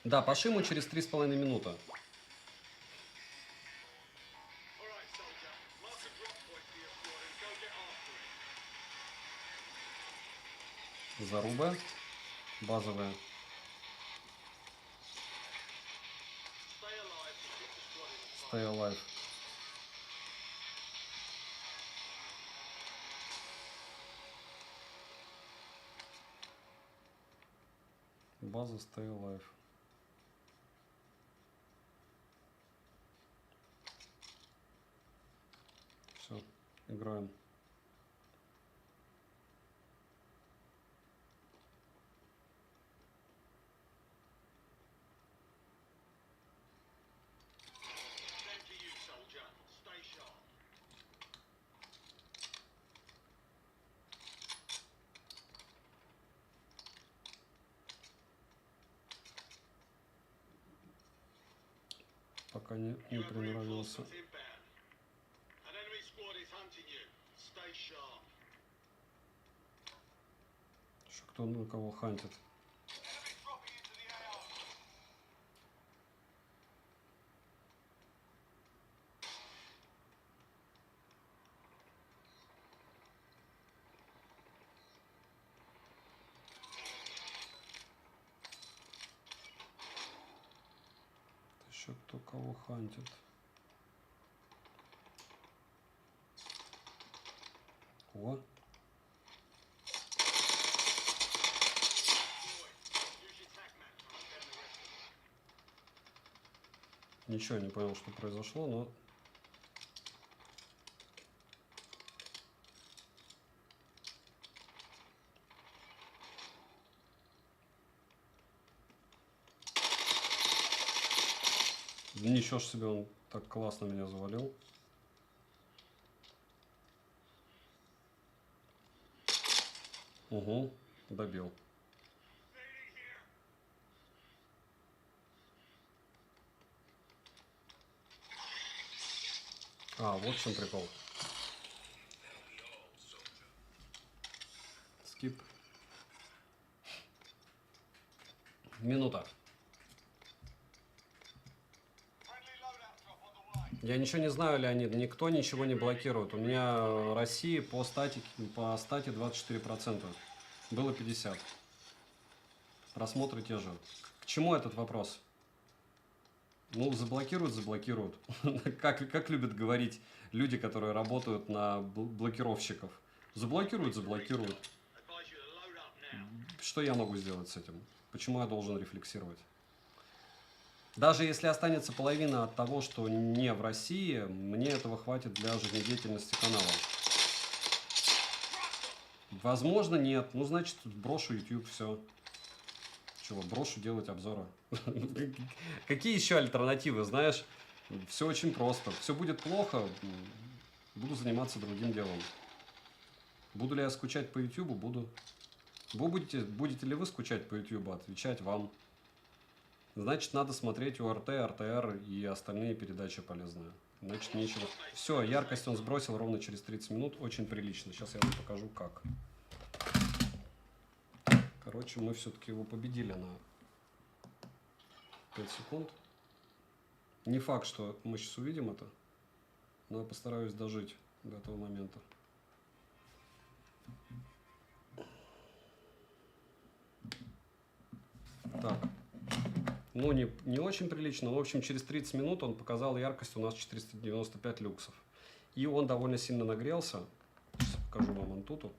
Да, по шиму через 3,5 минуты. Alright, soldier. Mark a drop point for your squad and go get after it. Заруба. Базовая. Stay alive and keep the squad in the fight. Stay alive. База Stay alive. Все, играем. Same to you, soldier. Stay sharp. Пока не You have приноровился. reinforcements inbound. An enemy squad is hunting you. Stay sharp. Что кто на кого хантит. Enemy dropping into the AR. Еще кто кого хантит. О, Use your tac map to hunt down the rest of them. ничего не понял, что произошло, но ничего ж себе, он так классно меня завалил. Угу, добил. А, вот в чем прикол. Скип. Минута. Я ничего не знаю, Леонид, никто ничего не блокирует. У меня России по стате 24%. Было 50. Просмотры те же. К чему этот вопрос? Ну, заблокируют, заблокируют. Как любят говорить люди, которые работают на блокировщиков. Заблокируют, заблокируют. Advise you to load up now. Что я могу сделать с этим? Почему я должен рефлексировать? Даже если останется половина от того, что не в России, мне этого хватит для жизнедеятельности канала. Возможно, нет. Ну, значит, брошу YouTube, все. Чего, брошу делать обзоры. Какие еще альтернативы, знаешь? Все очень просто. Все будет плохо, буду заниматься другим делом. Буду ли я скучать по YouTube? Буду. Будете ли вы скучать по YouTube? Отвечать вам. Значит, надо смотреть УРТ, РТР и остальные передачи полезные. Значит, нечего. Все, яркость он сбросил ровно через 30 минут. Очень прилично. Сейчас я вам покажу, как. Короче, мы все-таки его победили на 5 секунд. Не факт, что мы сейчас увидим это, но я постараюсь дожить до этого момента. Так. Ну, не очень прилично, но, в общем, через 30 минут он показал яркость у нас 495 люксов. И он довольно сильно нагрелся. Сейчас покажу вам антуту.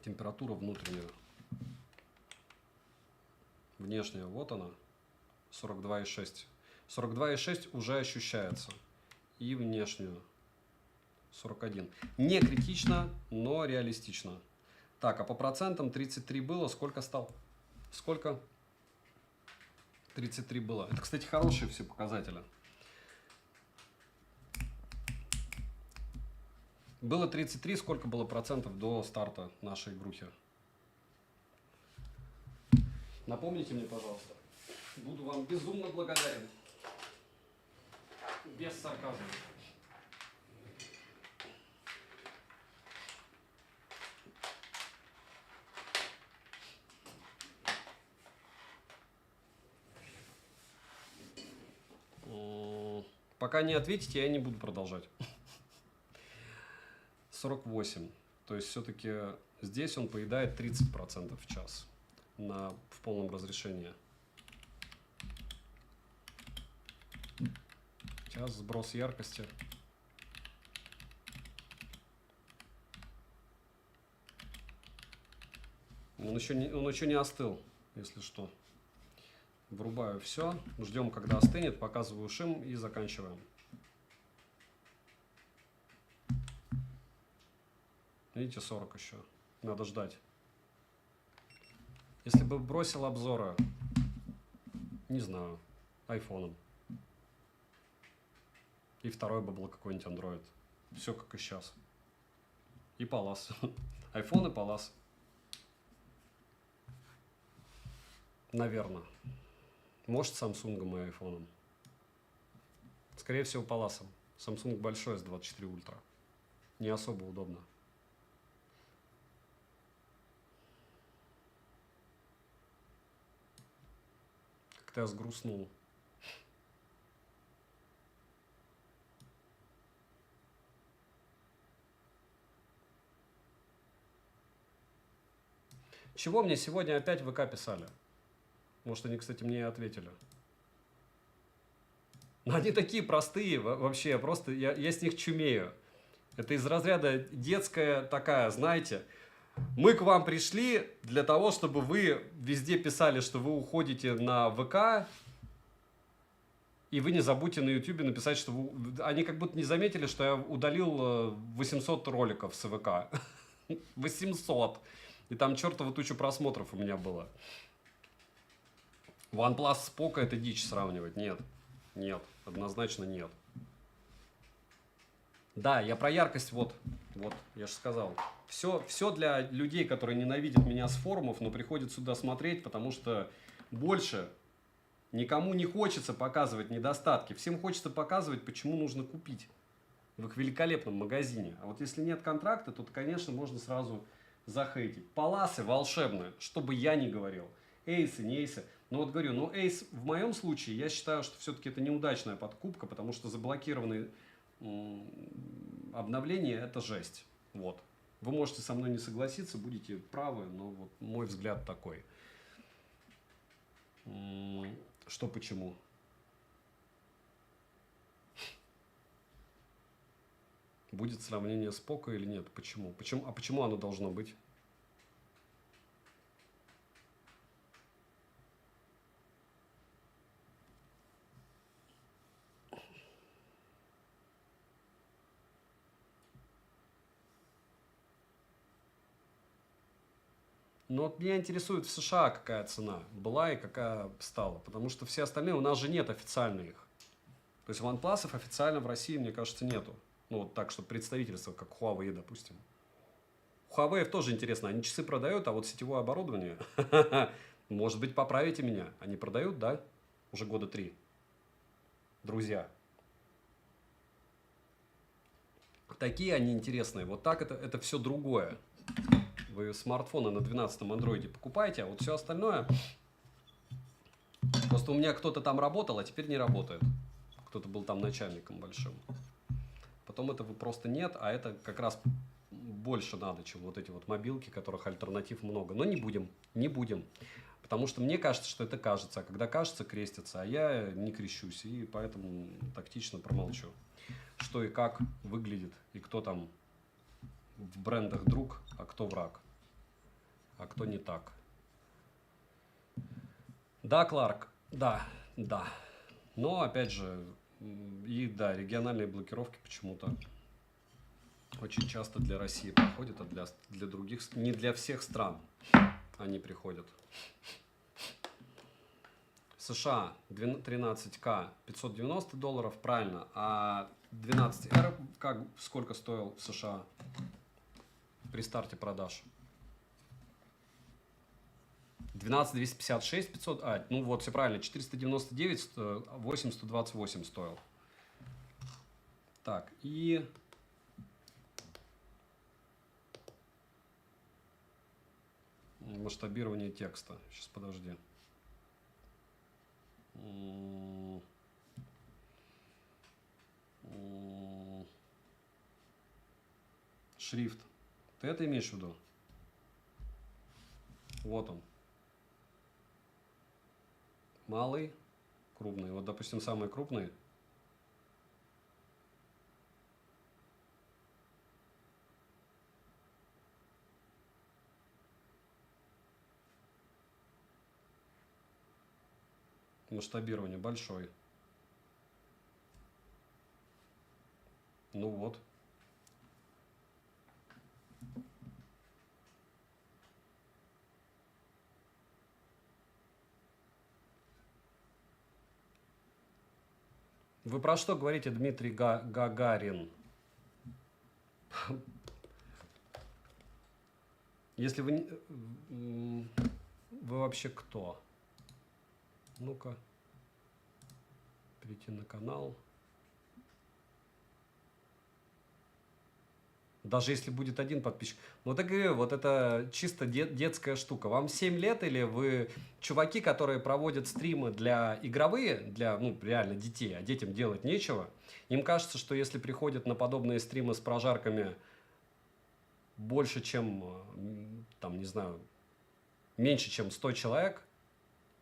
Температура внутренняя. Внешняя, вот она, 42,6. 42,6 уже ощущается. И внешнюю 41. Не критично, но реалистично. Так, а по процентам 33 было. Сколько стал? Сколько? 33 было. Это, кстати, хорошие все показатели. Было 33. Сколько было процентов до старта нашей игрухи? Напомните мне, пожалуйста. Буду вам безумно благодарен. Без сарказма. Пока не ответите, я не буду продолжать. 48. То есть все-таки здесь он поедает 30% в час в полном разрешении. Сейчас сброс яркости. Он еще не остыл, если что. Врубаю все, ждем, когда остынет, показываю шим и заканчиваем. Видите, 40 еще. Надо ждать. Если бы бросил обзоры, не знаю, айфоном. И второй бы был какой-нибудь Android. Все как и сейчас. И Палас. Айфон и Палас. Наверное. Может, Samsung и айфоном. Скорее всего, Паласом. Samsung большой S24 Ultra. Не особо удобно. Как-то я сгрустнул. Чего мне сегодня опять в ВК писали? Может, они, кстати, мне и ответили. Но они такие простые вообще, просто я с них чумею. Это из разряда детская такая, знаете, мы к вам пришли для того, чтобы вы везде писали, что вы уходите на ВК, и вы не забудьте на YouTube написать, что вы... Они как будто не заметили, что я удалил 800 роликов с ВК. 800. И там чертова туча просмотров у меня было. OnePlus с Poco это дичь сравнивать. Нет. Нет. Однозначно нет. Да, я про яркость, вот, я же сказал. Все для людей, которые ненавидят меня с форумов, но приходят сюда смотреть, потому что больше никому не хочется показывать недостатки. Всем хочется показывать, почему нужно купить в их великолепном магазине. А вот если нет контракта, то, конечно, можно сразу захейтить. Паласы волшебные, что бы я ни говорил. Эйсы, не эйсы. Но вот говорю, ну эйс в моем случае, я считаю, что все-таки это неудачная подкупка, потому что заблокированные обновления это жесть. Вот. Вы можете со мной не согласиться, будете правы, но вот мой взгляд такой. Что почему? Будет сравнение с Poco или нет? Почему? А почему оно должно быть? Но вот меня интересует в США какая цена была и какая стала. Потому что все остальные, у нас же нет официально их. То есть OnePlus официально в России, мне кажется, нету. Ну, вот так, что представительство, как Huawei, допустим. У Huawei тоже интересно, они часы продают, а вот сетевое оборудование, может быть, поправите меня. Они продают, да? Уже года 3. Друзья. Такие они интересные. Вот так это все другое. Вы смартфоны на 12-м андроиде покупаете, а вот все остальное... Просто у меня кто-то там работал, а теперь не работает. Кто-то был там начальником большим. Потом этого просто нет, а это как раз больше надо, чем вот эти вот мобилки, которых альтернатив много. Но не будем. Потому что мне кажется, что это кажется, а когда кажется, крестится, а я не крещусь, и поэтому тактично промолчу. Что и как выглядит, и кто там в брендах друг, а кто враг, а кто не так. Да, Кларк, да. Но, опять же, и да, региональные блокировки почему-то очень часто для России проходят, а для других, не для всех стран они приходят. США 13К $590, правильно, а 12R сколько стоил в США при старте продаж? 12256 500, ну вот, все правильно, 499, 8128 стоил. Так, и масштабирование текста. Сейчас, подожди. Шрифт. Ты это имеешь в виду? Вот он. Малый, крупный. Вот, допустим, самый крупный. Масштабирование большой. Ну вот. Вы про что говорите, Дмитрий Гагарин? Если вы... Вы вообще кто? Ну-ка. Перейти на канал. Даже если будет один подписчик. Ну, так и вот это чисто детская штука. Вам 7 лет или вы чуваки, которые проводят стримы для игровые, для, ну, реально детей, а детям делать нечего. Им кажется, что если приходят на подобные стримы с прожарками больше, чем, там, не знаю, меньше, чем 100 человек,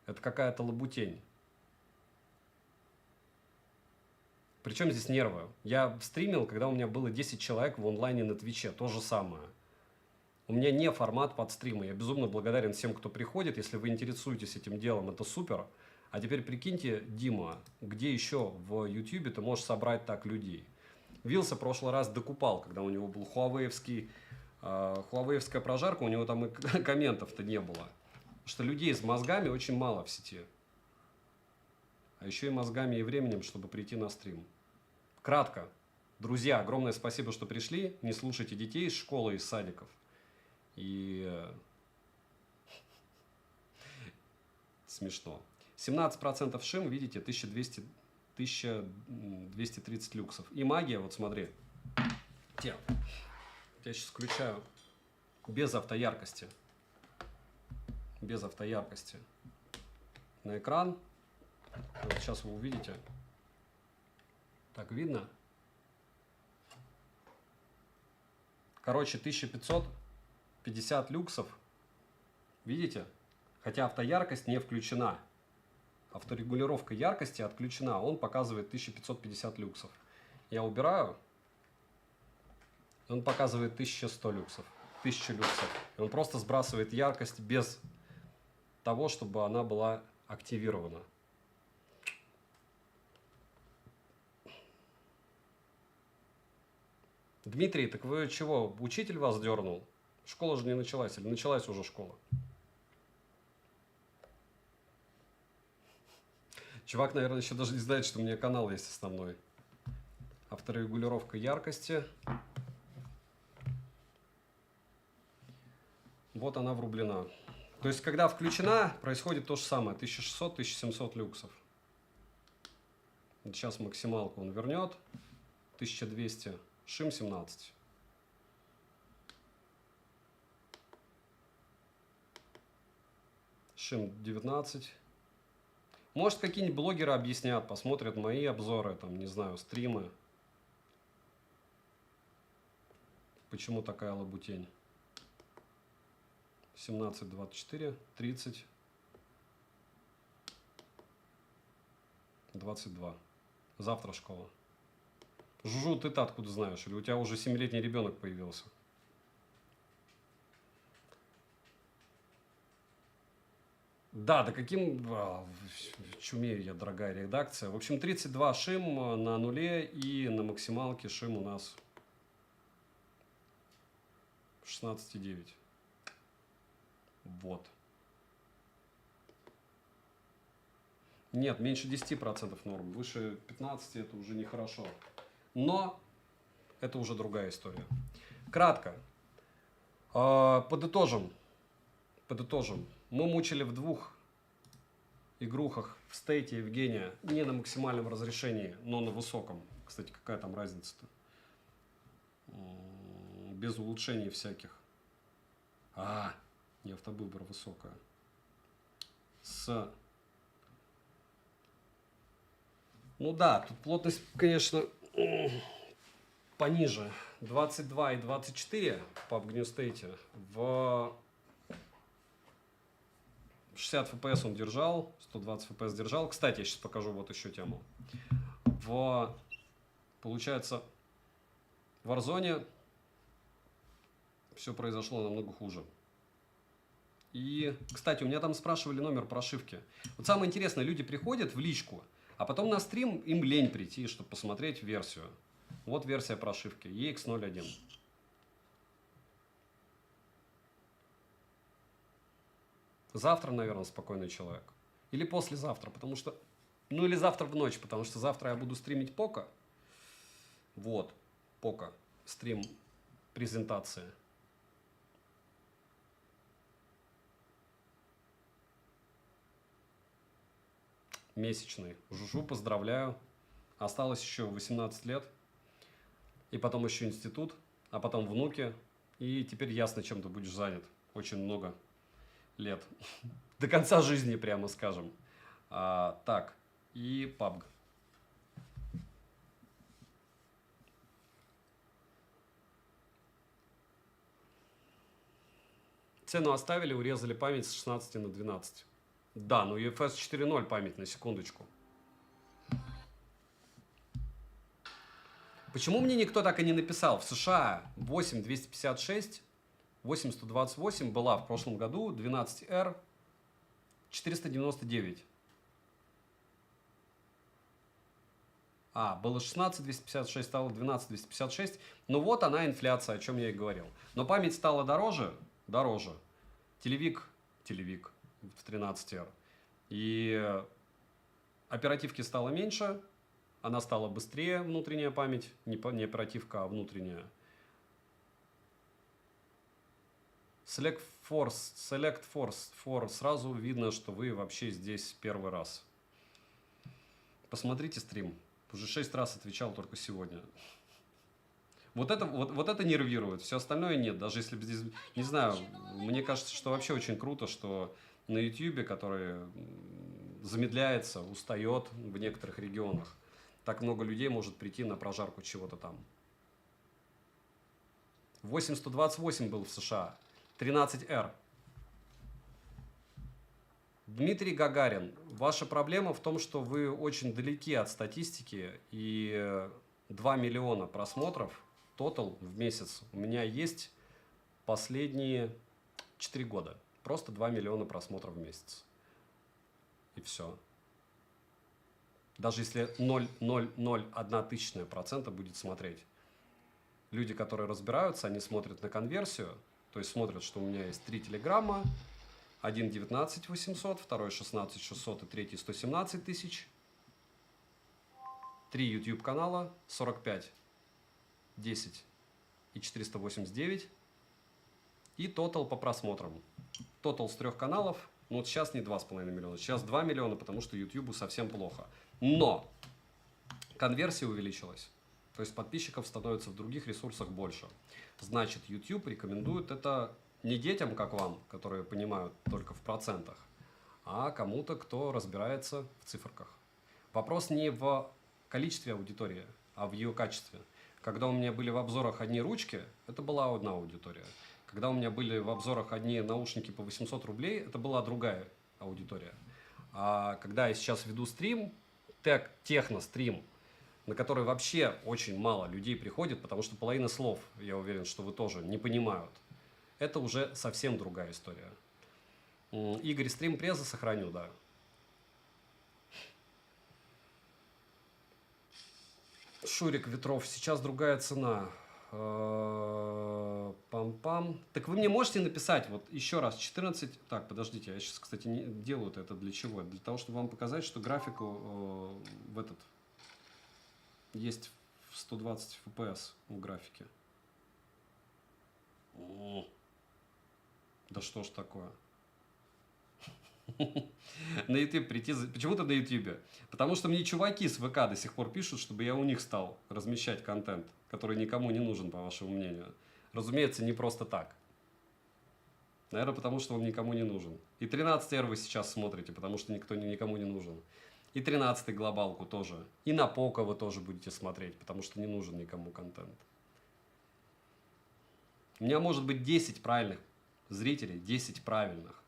это какая-то лабутень. Причем здесь нервы? Я стримил, когда у меня было 10 человек в онлайне на Твиче. То же самое. У меня не формат под стримы. Я безумно благодарен всем, кто приходит. Если вы интересуетесь этим делом, это супер. А теперь прикиньте, Дима, где еще в YouTube ты можешь собрать так людей? Вилса в прошлый раз докупал, когда у него был хуавеевская прожарка, у него там и комментов-то не было. Потому что людей с мозгами очень мало в сети. А еще и мозгами и временем, чтобы прийти на стрим. Кратко. Друзья, огромное спасибо, что пришли. Не слушайте детей из школы, из садиков. И смешно. 17% шим, видите, 1230 люксов. И магия, вот смотри. Я сейчас включаю без автояркости. Без автояркости. На экран. Вот сейчас вы увидите. Так, видно? Короче, 1550 люксов. Видите? Хотя автояркость не включена. Авторегулировка яркости отключена. Он показывает 1550 люксов. Я убираю. Он показывает 1100 люксов. 1000 люксов. И он просто сбрасывает яркость без того, чтобы она была активирована. Дмитрий, так вы чего, учитель вас дернул? Школа же не началась, или началась уже школа? Чувак, наверное, еще даже не знает, что у меня канал есть основной. Авторегулировка яркости. Вот она врублена. То есть, когда включена, происходит то же самое. 1600-1700 люксов. Вот сейчас максималку он вернет. 1200. Шим 17. Шим 19. Может, какие-нибудь блогеры объяснят, посмотрят мои обзоры, там, не знаю, стримы. Почему такая лабутень? 17, 24, 30. 22. Завтра школа. Жужу, ты-то откуда знаешь? Или у тебя уже 7-летний ребенок появился? Да, да каким... чумею я, дорогая редакция. В общем, 32 шим на нуле и на максималке шим у нас 16,9. Вот. Нет, меньше 10% норм. Выше 15 это уже нехорошо. Но это уже другая история. Кратко. Подытожим. Мы мучили в 2 игрухах в стейте Евгения не на максимальном разрешении, но на высоком. Кстати, какая там разница-то? Без улучшений всяких. Не автобыбер высокая. Ну да, тут плотность, конечно, пониже. 22 и 24 по PUBG State в 60 FPS он держал, 120 FPS держал. Кстати, я сейчас покажу вот еще тему. Получается, в Warzone все произошло намного хуже. И, кстати, у меня там спрашивали номер прошивки. Вот самое интересное, люди приходят в личку, а потом на стрим им лень прийти, чтобы посмотреть версию. Вот версия прошивки EX01. Завтра, наверное, спокойный человек. Или послезавтра, потому что... Ну, или завтра в ночь, потому что завтра я буду стримить пока. Вот, пока. Стрим презентации. Месячный. Жужу, поздравляю. Осталось еще 18 лет. И потом еще институт, а потом внуки. И теперь ясно, чем ты будешь занят. Очень много лет. До конца жизни, прямо скажем. Так, и PUBG. Цену оставили, урезали память с 16 на 12. Да, но UFS 4.0 память, на секундочку. Почему мне никто так и не написал? В США 8256, 8128 была в прошлом году, 12R 499. Было 16 256, стало 12 256. Ну вот она инфляция, о чем я и говорил. Но память стала дороже. Телевик в 13R. И оперативки стало меньше. Она стала быстрее, внутренняя память. Не оперативка, а внутренняя. Select Force. Сразу видно, что вы вообще здесь первый раз. Посмотрите стрим. Уже 6 раз отвечал только сегодня. Вот это нервирует. Все остальное нет. Даже если бы здесь... Не знаю, мне кажется, что вообще очень круто, что на YouTube, который замедляется, устает в некоторых регионах, так много людей может прийти на прожарку чего-то там. 8128 был в США. 13R. Дмитрий Гагарин, ваша проблема в том, что вы очень далеки от статистики, и 2 миллиона просмотров тотал в месяц у меня есть последние 4 года. Просто 2 миллиона просмотров в месяц. И все. Даже если 0,001% будет смотреть. Люди, которые разбираются, они смотрят на конверсию, то есть смотрят, что у меня есть 3 телеграмма, один 19 800, второй 16 600 и третий 117 тысяч. 3 YouTube канала, 45, 10 и 489. И тотал по просмотрам. Тотал с 3 каналов, ну вот сейчас не 2,5 миллиона, сейчас 2 миллиона, потому что YouTube совсем плохо. Но конверсия увеличилась. То есть подписчиков становится в других ресурсах больше. Значит, YouTube рекомендует это не детям, как вам, которые понимают только в процентах, а кому-то, кто разбирается в циферках. Вопрос не в количестве аудитории, а в ее качестве. Когда у меня были в обзорах одни ручки, это была одна аудитория. Когда у меня были в обзорах одни наушники по 800 рублей, это была другая аудитория. А когда я сейчас веду стрим, техно-стрим, на который вообще очень мало людей приходит, потому что половина слов, я уверен, что вы тоже не понимают. Это уже совсем другая история. Игорь, стрим преза сохраню, да. Шурик Ветров, сейчас другая цена. Пам-пам. Так вы мне можете написать, вот еще раз, 14... Так, подождите, я сейчас, кстати, не делаю это для чего? Для того, чтобы вам показать, что графику в этот... Есть в 120 FPS в графике. Да что ж такое? На YouTube прийти... Почему-то на YouTube. Потому что мне чуваки с ВК до сих пор пишут, чтобы я у них стал размещать контент, который никому не нужен, по вашему мнению. Разумеется, не просто так. Наверное, потому что он никому не нужен. И 13R вы сейчас смотрите, потому что никому не нужен. И 13-й глобалку тоже. И на Поко вы тоже будете смотреть, потому что не нужен никому контент. У меня может быть 10 правильных зрителей, 10 правильных.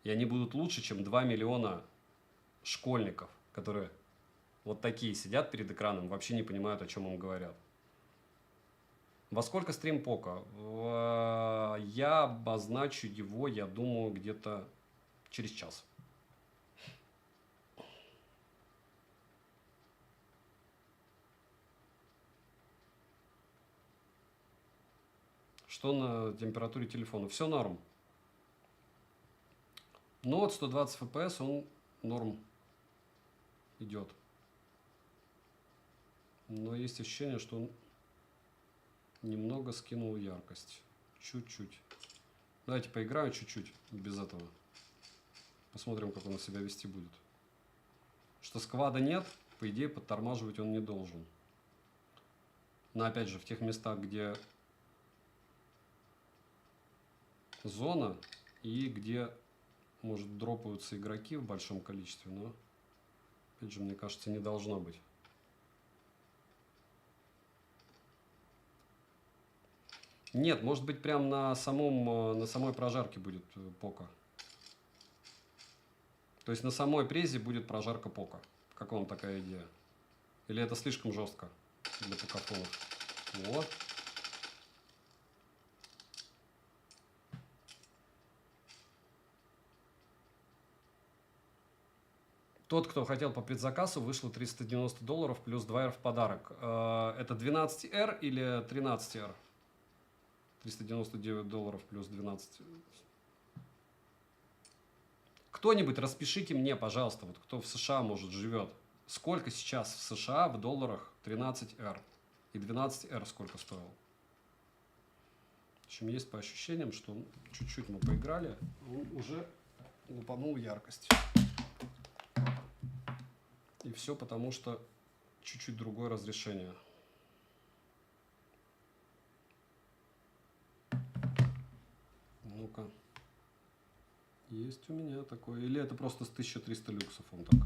И они будут лучше, чем 2 миллиона школьников, которые вот такие сидят перед экраном, вообще не понимают, о чем им говорят. Во сколько стрим Поко? Я обозначу его, я думаю, где-то через час. Что на температуре телефона? Все норм. Но вот 120 FPS он норм идет. Но есть ощущение, что он немного скинул яркость. Чуть-чуть. Давайте поиграем чуть-чуть без этого. Посмотрим, как он себя вести будет. Что сквада нет, по идее подтормаживать он не должен. Но опять же, в тех местах, где зона и где, может, дропаются игроки в большом количестве, но, опять же, мне кажется, не должно быть. Нет, может быть, прям на самой прожарке будет Поко. То есть на самой презе будет прожарка Поко. Как вам такая идея? Или это слишком жестко для покафонов? Вот. Тот, кто хотел по предзаказу, вышло $390 плюс 2R в подарок. Это 12R или 13R? $399 плюс 12. Кто-нибудь распишите мне, пожалуйста, вот кто в США, может, живет. Сколько сейчас в США в долларах 13R? И 12R сколько стоил? В общем, есть по ощущениям, что чуть-чуть мы поиграли, он уже лупанул яркость. И все потому, что чуть-чуть другое разрешение. Ну-ка. Есть у меня такое. Или это просто с 1300 люксов он так?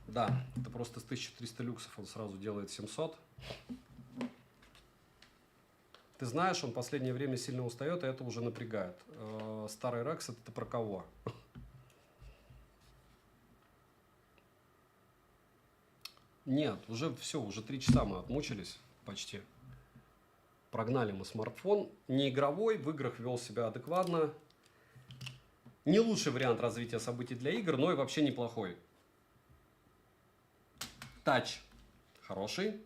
Да, это просто с 1300 люксов он сразу делает 700. Ты знаешь, он в последнее время сильно устает, и это уже напрягает. Старый Рекс — это про кого? Нет, уже все, уже 3 часа мы отмучились почти. Прогнали мы смартфон. Не игровой, в играх вел себя адекватно. Не лучший вариант развития событий для игр, но и вообще неплохой. Тач хороший.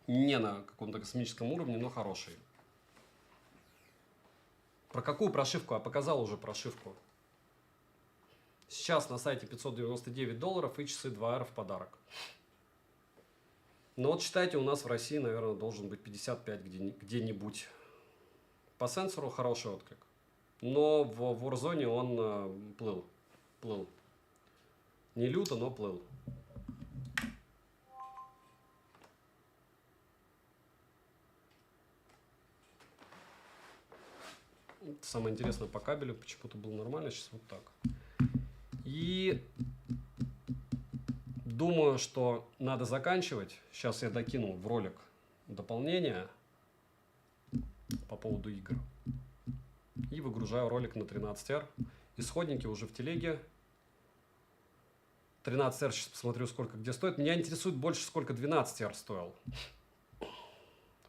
Не на каком-то космическом уровне, но хороший. Про какую прошивку? Я показал уже прошивку. Сейчас на сайте $599 и часы 2R в подарок. Но вот считайте, у нас в России, наверное, должен быть 55 где-нибудь. По сенсору хороший отклик. Но в Warzone он плыл. Не люто, но плыл. Самое интересное, по кабелю почему-то было нормально, сейчас вот так. И думаю, что надо заканчивать. Сейчас я докину в ролик дополнение по поводу игр. И выгружаю ролик на 13R. Исходники уже в телеге. 13R сейчас посмотрю, сколько где стоит. Меня интересует больше, сколько 12R стоил.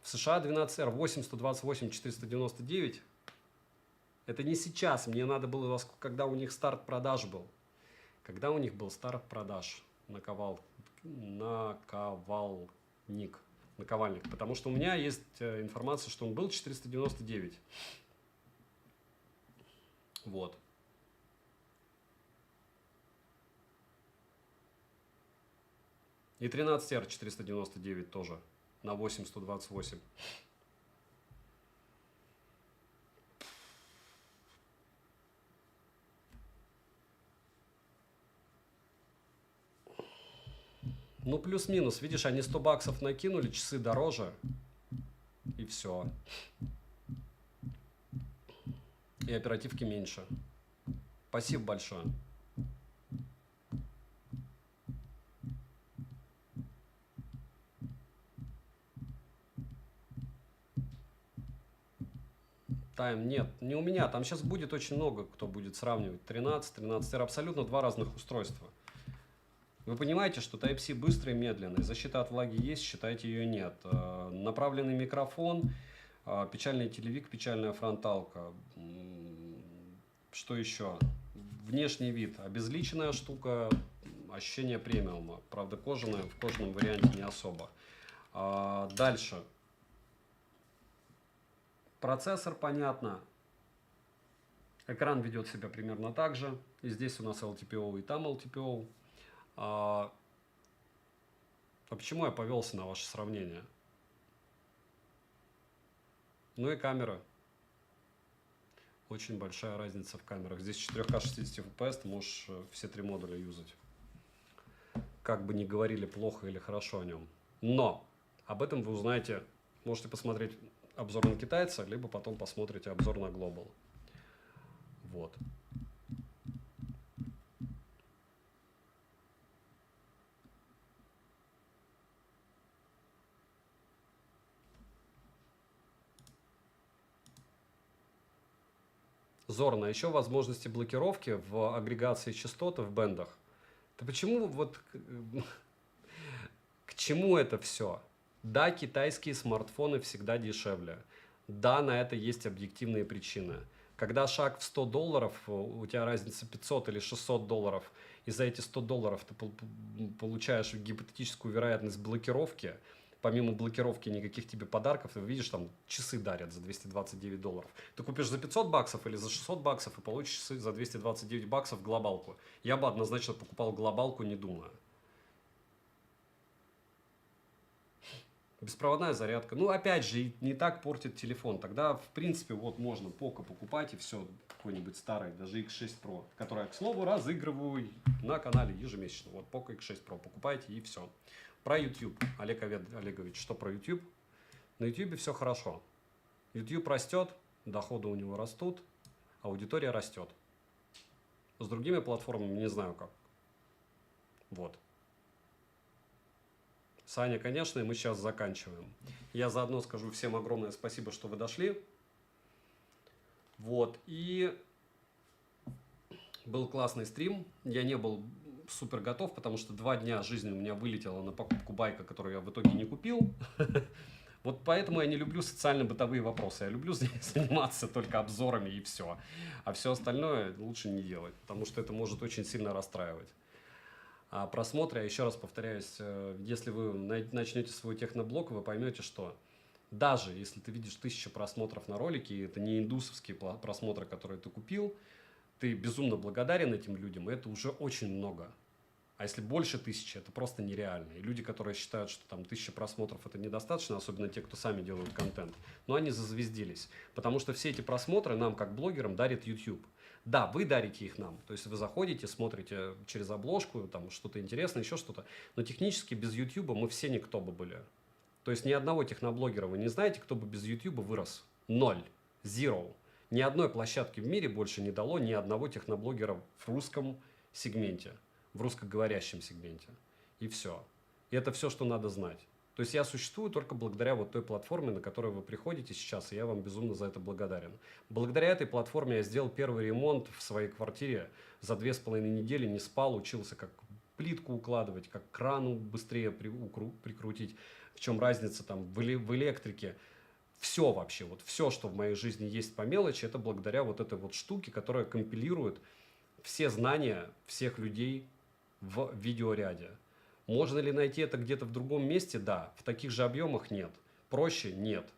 В США 12R 8, 128, 499. Это не сейчас. Мне надо было, когда у них старт продаж был. Когда у них был старт продаж. Наковальник. Потому что у меня есть информация, что он был 499. Вот. И 13R 499 тоже. На 8, 128. Ну, плюс-минус. Видишь, они 100 баксов накинули, часы дороже. И все. И оперативки меньше. Спасибо большое. Тайм, нет, не у меня. Там сейчас будет очень много, кто будет сравнивать. 13 абсолютно два разных устройства. Вы понимаете, что Type-C быстрый и медленный. Защита от влаги есть, считайте, ее нет. Направленный микрофон, печальный телевик, печальная фронталка. Что еще? Внешний вид. Обезличенная штука, ощущение премиума. Правда, кожаная, в кожаном варианте не особо. Дальше. Процессор, понятно. Экран ведет себя примерно так же. И здесь у нас LTPO, и там LTPO. А почему я повелся на ваше сравнение? Ну и камера. Очень большая разница в камерах. Здесь 4К 60 FPS, ты можешь все три модуля юзать. Как бы ни говорили плохо или хорошо о нем. Но об этом вы узнаете, можете посмотреть обзор на китайца, либо потом посмотрите обзор на Global. Вот. Зорно, еще возможности блокировки в агрегации частоты в бендах. Да почему вот к чему это все? Да, китайские смартфоны всегда дешевле. Да, на это есть объективные причины. Когда шаг в $100, у тебя разница 500 или 600 долларов, и за эти 100 долларов ты получаешь гипотетическую вероятность блокировки. Помимо блокировки никаких тебе подарков, ты видишь, там часы дарят за 229 долларов. Ты купишь за 500 баксов или за 600 баксов и получишь часы за 229 баксов глобалку. Я бы однозначно покупал глобалку, не думая. Беспроводная зарядка. Ну, опять же, не так портит телефон. Тогда, в принципе, вот можно Poco покупать и все, какой-нибудь старый, даже X6 Pro, который я, к слову, разыгрываю на канале ежемесячно. Вот Poco X6 Pro покупайте и все. Про YouTube. Олег Олегович, что про YouTube? На YouTube все хорошо. YouTube растет, доходы у него растут, аудитория растет. С другими платформами не знаю как. Вот. Саня, конечно, и мы сейчас заканчиваем. Я заодно скажу всем огромное спасибо, что вы дошли. Вот. И был классный стрим. Я не был супер готов, потому что 2 дня жизни у меня вылетело на покупку байка, которую я в итоге не купил. Вот поэтому я не люблю социально-бытовые вопросы. Я люблю заниматься только обзорами и все. А все остальное лучше не делать, потому что это может очень сильно расстраивать. А просмотры, я еще раз повторяюсь, если вы начнете свой техноблог, вы поймете, что даже если ты видишь 1000 просмотров на ролике, и это не индусовские просмотры, которые ты купил, ты безумно благодарен этим людям, и это уже очень много. А если больше 1000, это просто нереально. И люди, которые считают, что там 1000 просмотров это недостаточно, особенно те, кто сами делают контент, но они зазвездились. Потому что все эти просмотры нам, как блогерам, дарит YouTube. Да, вы дарите их нам. То есть вы заходите, смотрите через обложку, там что-то интересное, еще что-то. Но технически без YouTube мы все никто бы были. То есть ни одного техноблогера вы не знаете, кто бы без YouTube вырос. 0. Zero. Ни одной площадки в мире больше не дало ни одного техноблогера в русском сегменте, в русскоговорящем сегменте. И все. И это все, что надо знать. То есть я существую только благодаря вот той платформе, на которую вы приходите сейчас, и я вам безумно за это благодарен. Благодаря этой платформе я сделал первый ремонт в своей квартире за 2,5 недели, не спал, учился как плитку укладывать, как к крану быстрее прикрутить, в чем разница там в электрике. Все вообще, вот все, что в моей жизни есть по мелочи, это благодаря вот этой вот штуке, которая компилирует все знания всех людей в видеоряде. Можно ли найти это где-то в другом месте? Да. В таких же объемах? Нет. Проще? Нет.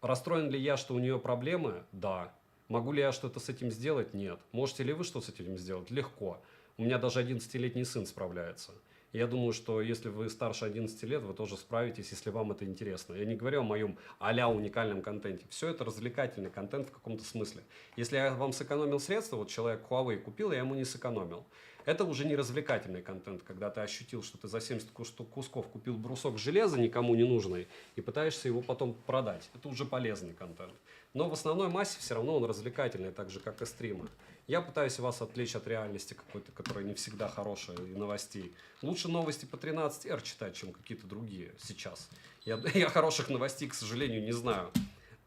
Расстроен ли я, что у нее проблемы? Да. Могу ли я что-то с этим сделать? Нет. Можете ли вы что с этим сделать? Легко. У меня даже 11-летний сын справляется. Я думаю, что если вы старше 11 лет, вы тоже справитесь, если вам это интересно. Я не говорю о моем а-ля уникальном контенте. Все это развлекательный контент в каком-то смысле. Если я вам сэкономил средства, вот человек Huawei купил, я ему не сэкономил. Это уже не развлекательный контент, когда ты ощутил, что ты за 70 кусков купил брусок железа, никому не нужный, и пытаешься его потом продать. Это уже полезный контент. Но в основной массе все равно он развлекательный, так же, как и стримы. Я пытаюсь вас отвлечь от реальности какой-то, которая не всегда хорошая, и новостей. Лучше новости по 13R читать, чем какие-то другие сейчас. Я хороших новостей, к сожалению, не знаю.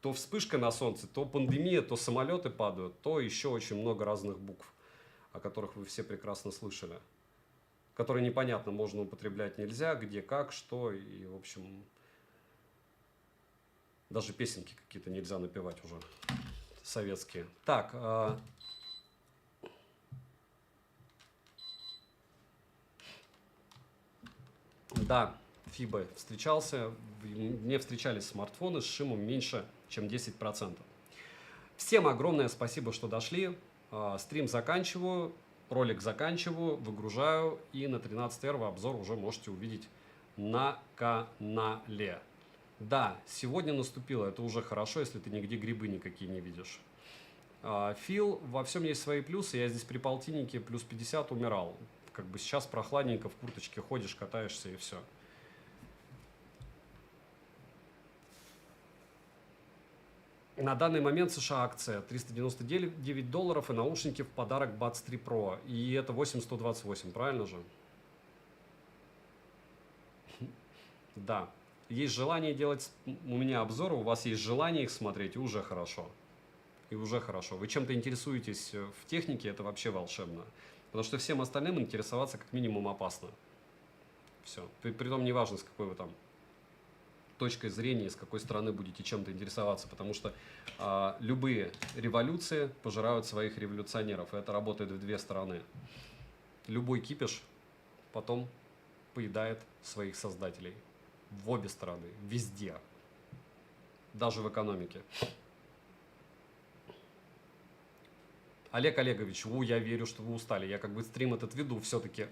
То вспышка на солнце, то пандемия, то самолеты падают, то еще очень много разных букв, о которых вы все прекрасно слышали. Которые непонятно, можно употреблять, нельзя, где, как, что. И, в общем, даже песенки какие-то нельзя напевать уже, советские. Так, да, FIBA встречался, мне встречались смартфоны с шимом меньше, чем 10%. Всем огромное спасибо, что дошли. Стрим заканчиваю, ролик заканчиваю, выгружаю, и на 13R вы обзор уже можете увидеть на канале. Да, сегодня наступило, это уже хорошо, если ты нигде грибы никакие не видишь. Фил, во всем есть свои плюсы, я здесь при полтиннике плюс 50 умирал. Как бы сейчас прохладненько, в курточке ходишь, катаешься и все. На данный момент США акция $399 и наушники в подарок Buds 3 Pro. И это 8128, правильно же? Да. Есть желание делать у меня обзоры, у вас есть желание их смотреть, и уже хорошо. И уже хорошо. Вы чем-то интересуетесь в технике, это вообще волшебно. Потому что всем остальным интересоваться как минимум опасно. Все. Притом неважно, с какой вы там точкой зрения, с какой стороны будете чем-то интересоваться. Потому что любые революции пожирают своих революционеров. И это работает в две стороны. Любой кипиш потом поедает своих создателей. В обе стороны. Везде. Даже в экономике. Олег Олегович, я верю, что вы устали. Я как бы стрим этот веду все-таки.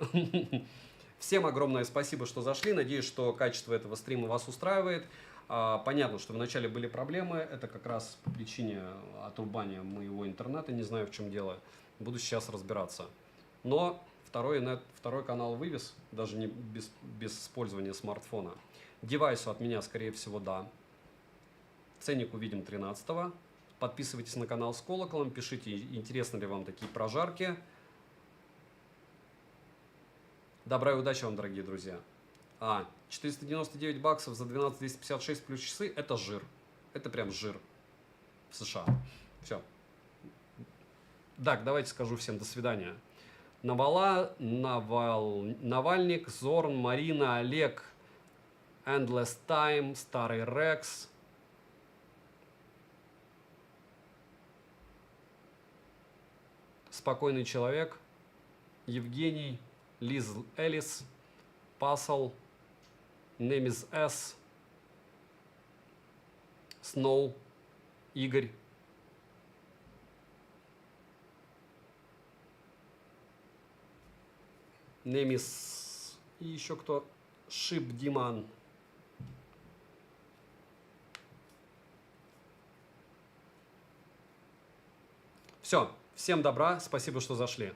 Всем огромное спасибо, что зашли. Надеюсь, что качество этого стрима вас устраивает. Понятно, что вначале были проблемы. Это как раз по причине отрубания моего интернета. Не знаю, в чем дело. Буду сейчас разбираться. Но второй канал вывез, даже не без использования смартфона. Девайсу от меня, скорее всего, да. Ценник увидим 13-го. Подписывайтесь на канал с колоколом, пишите, интересны ли вам такие прожарки. Добра и удачи вам, дорогие друзья. 499 баксов за 12256 плюс часы – это жир. Это прям жир в США. Все. Так, давайте скажу всем до свидания. Навальник, Зорн, Марина, Олег, Endless Time, Старый Рекс. Спокойный человек, Евгений, Лиз Элис, Пасл, Немис С, Сноу, Игорь. Немис и еще кто? Шип Диман. Все. Всем добра, спасибо, что зашли.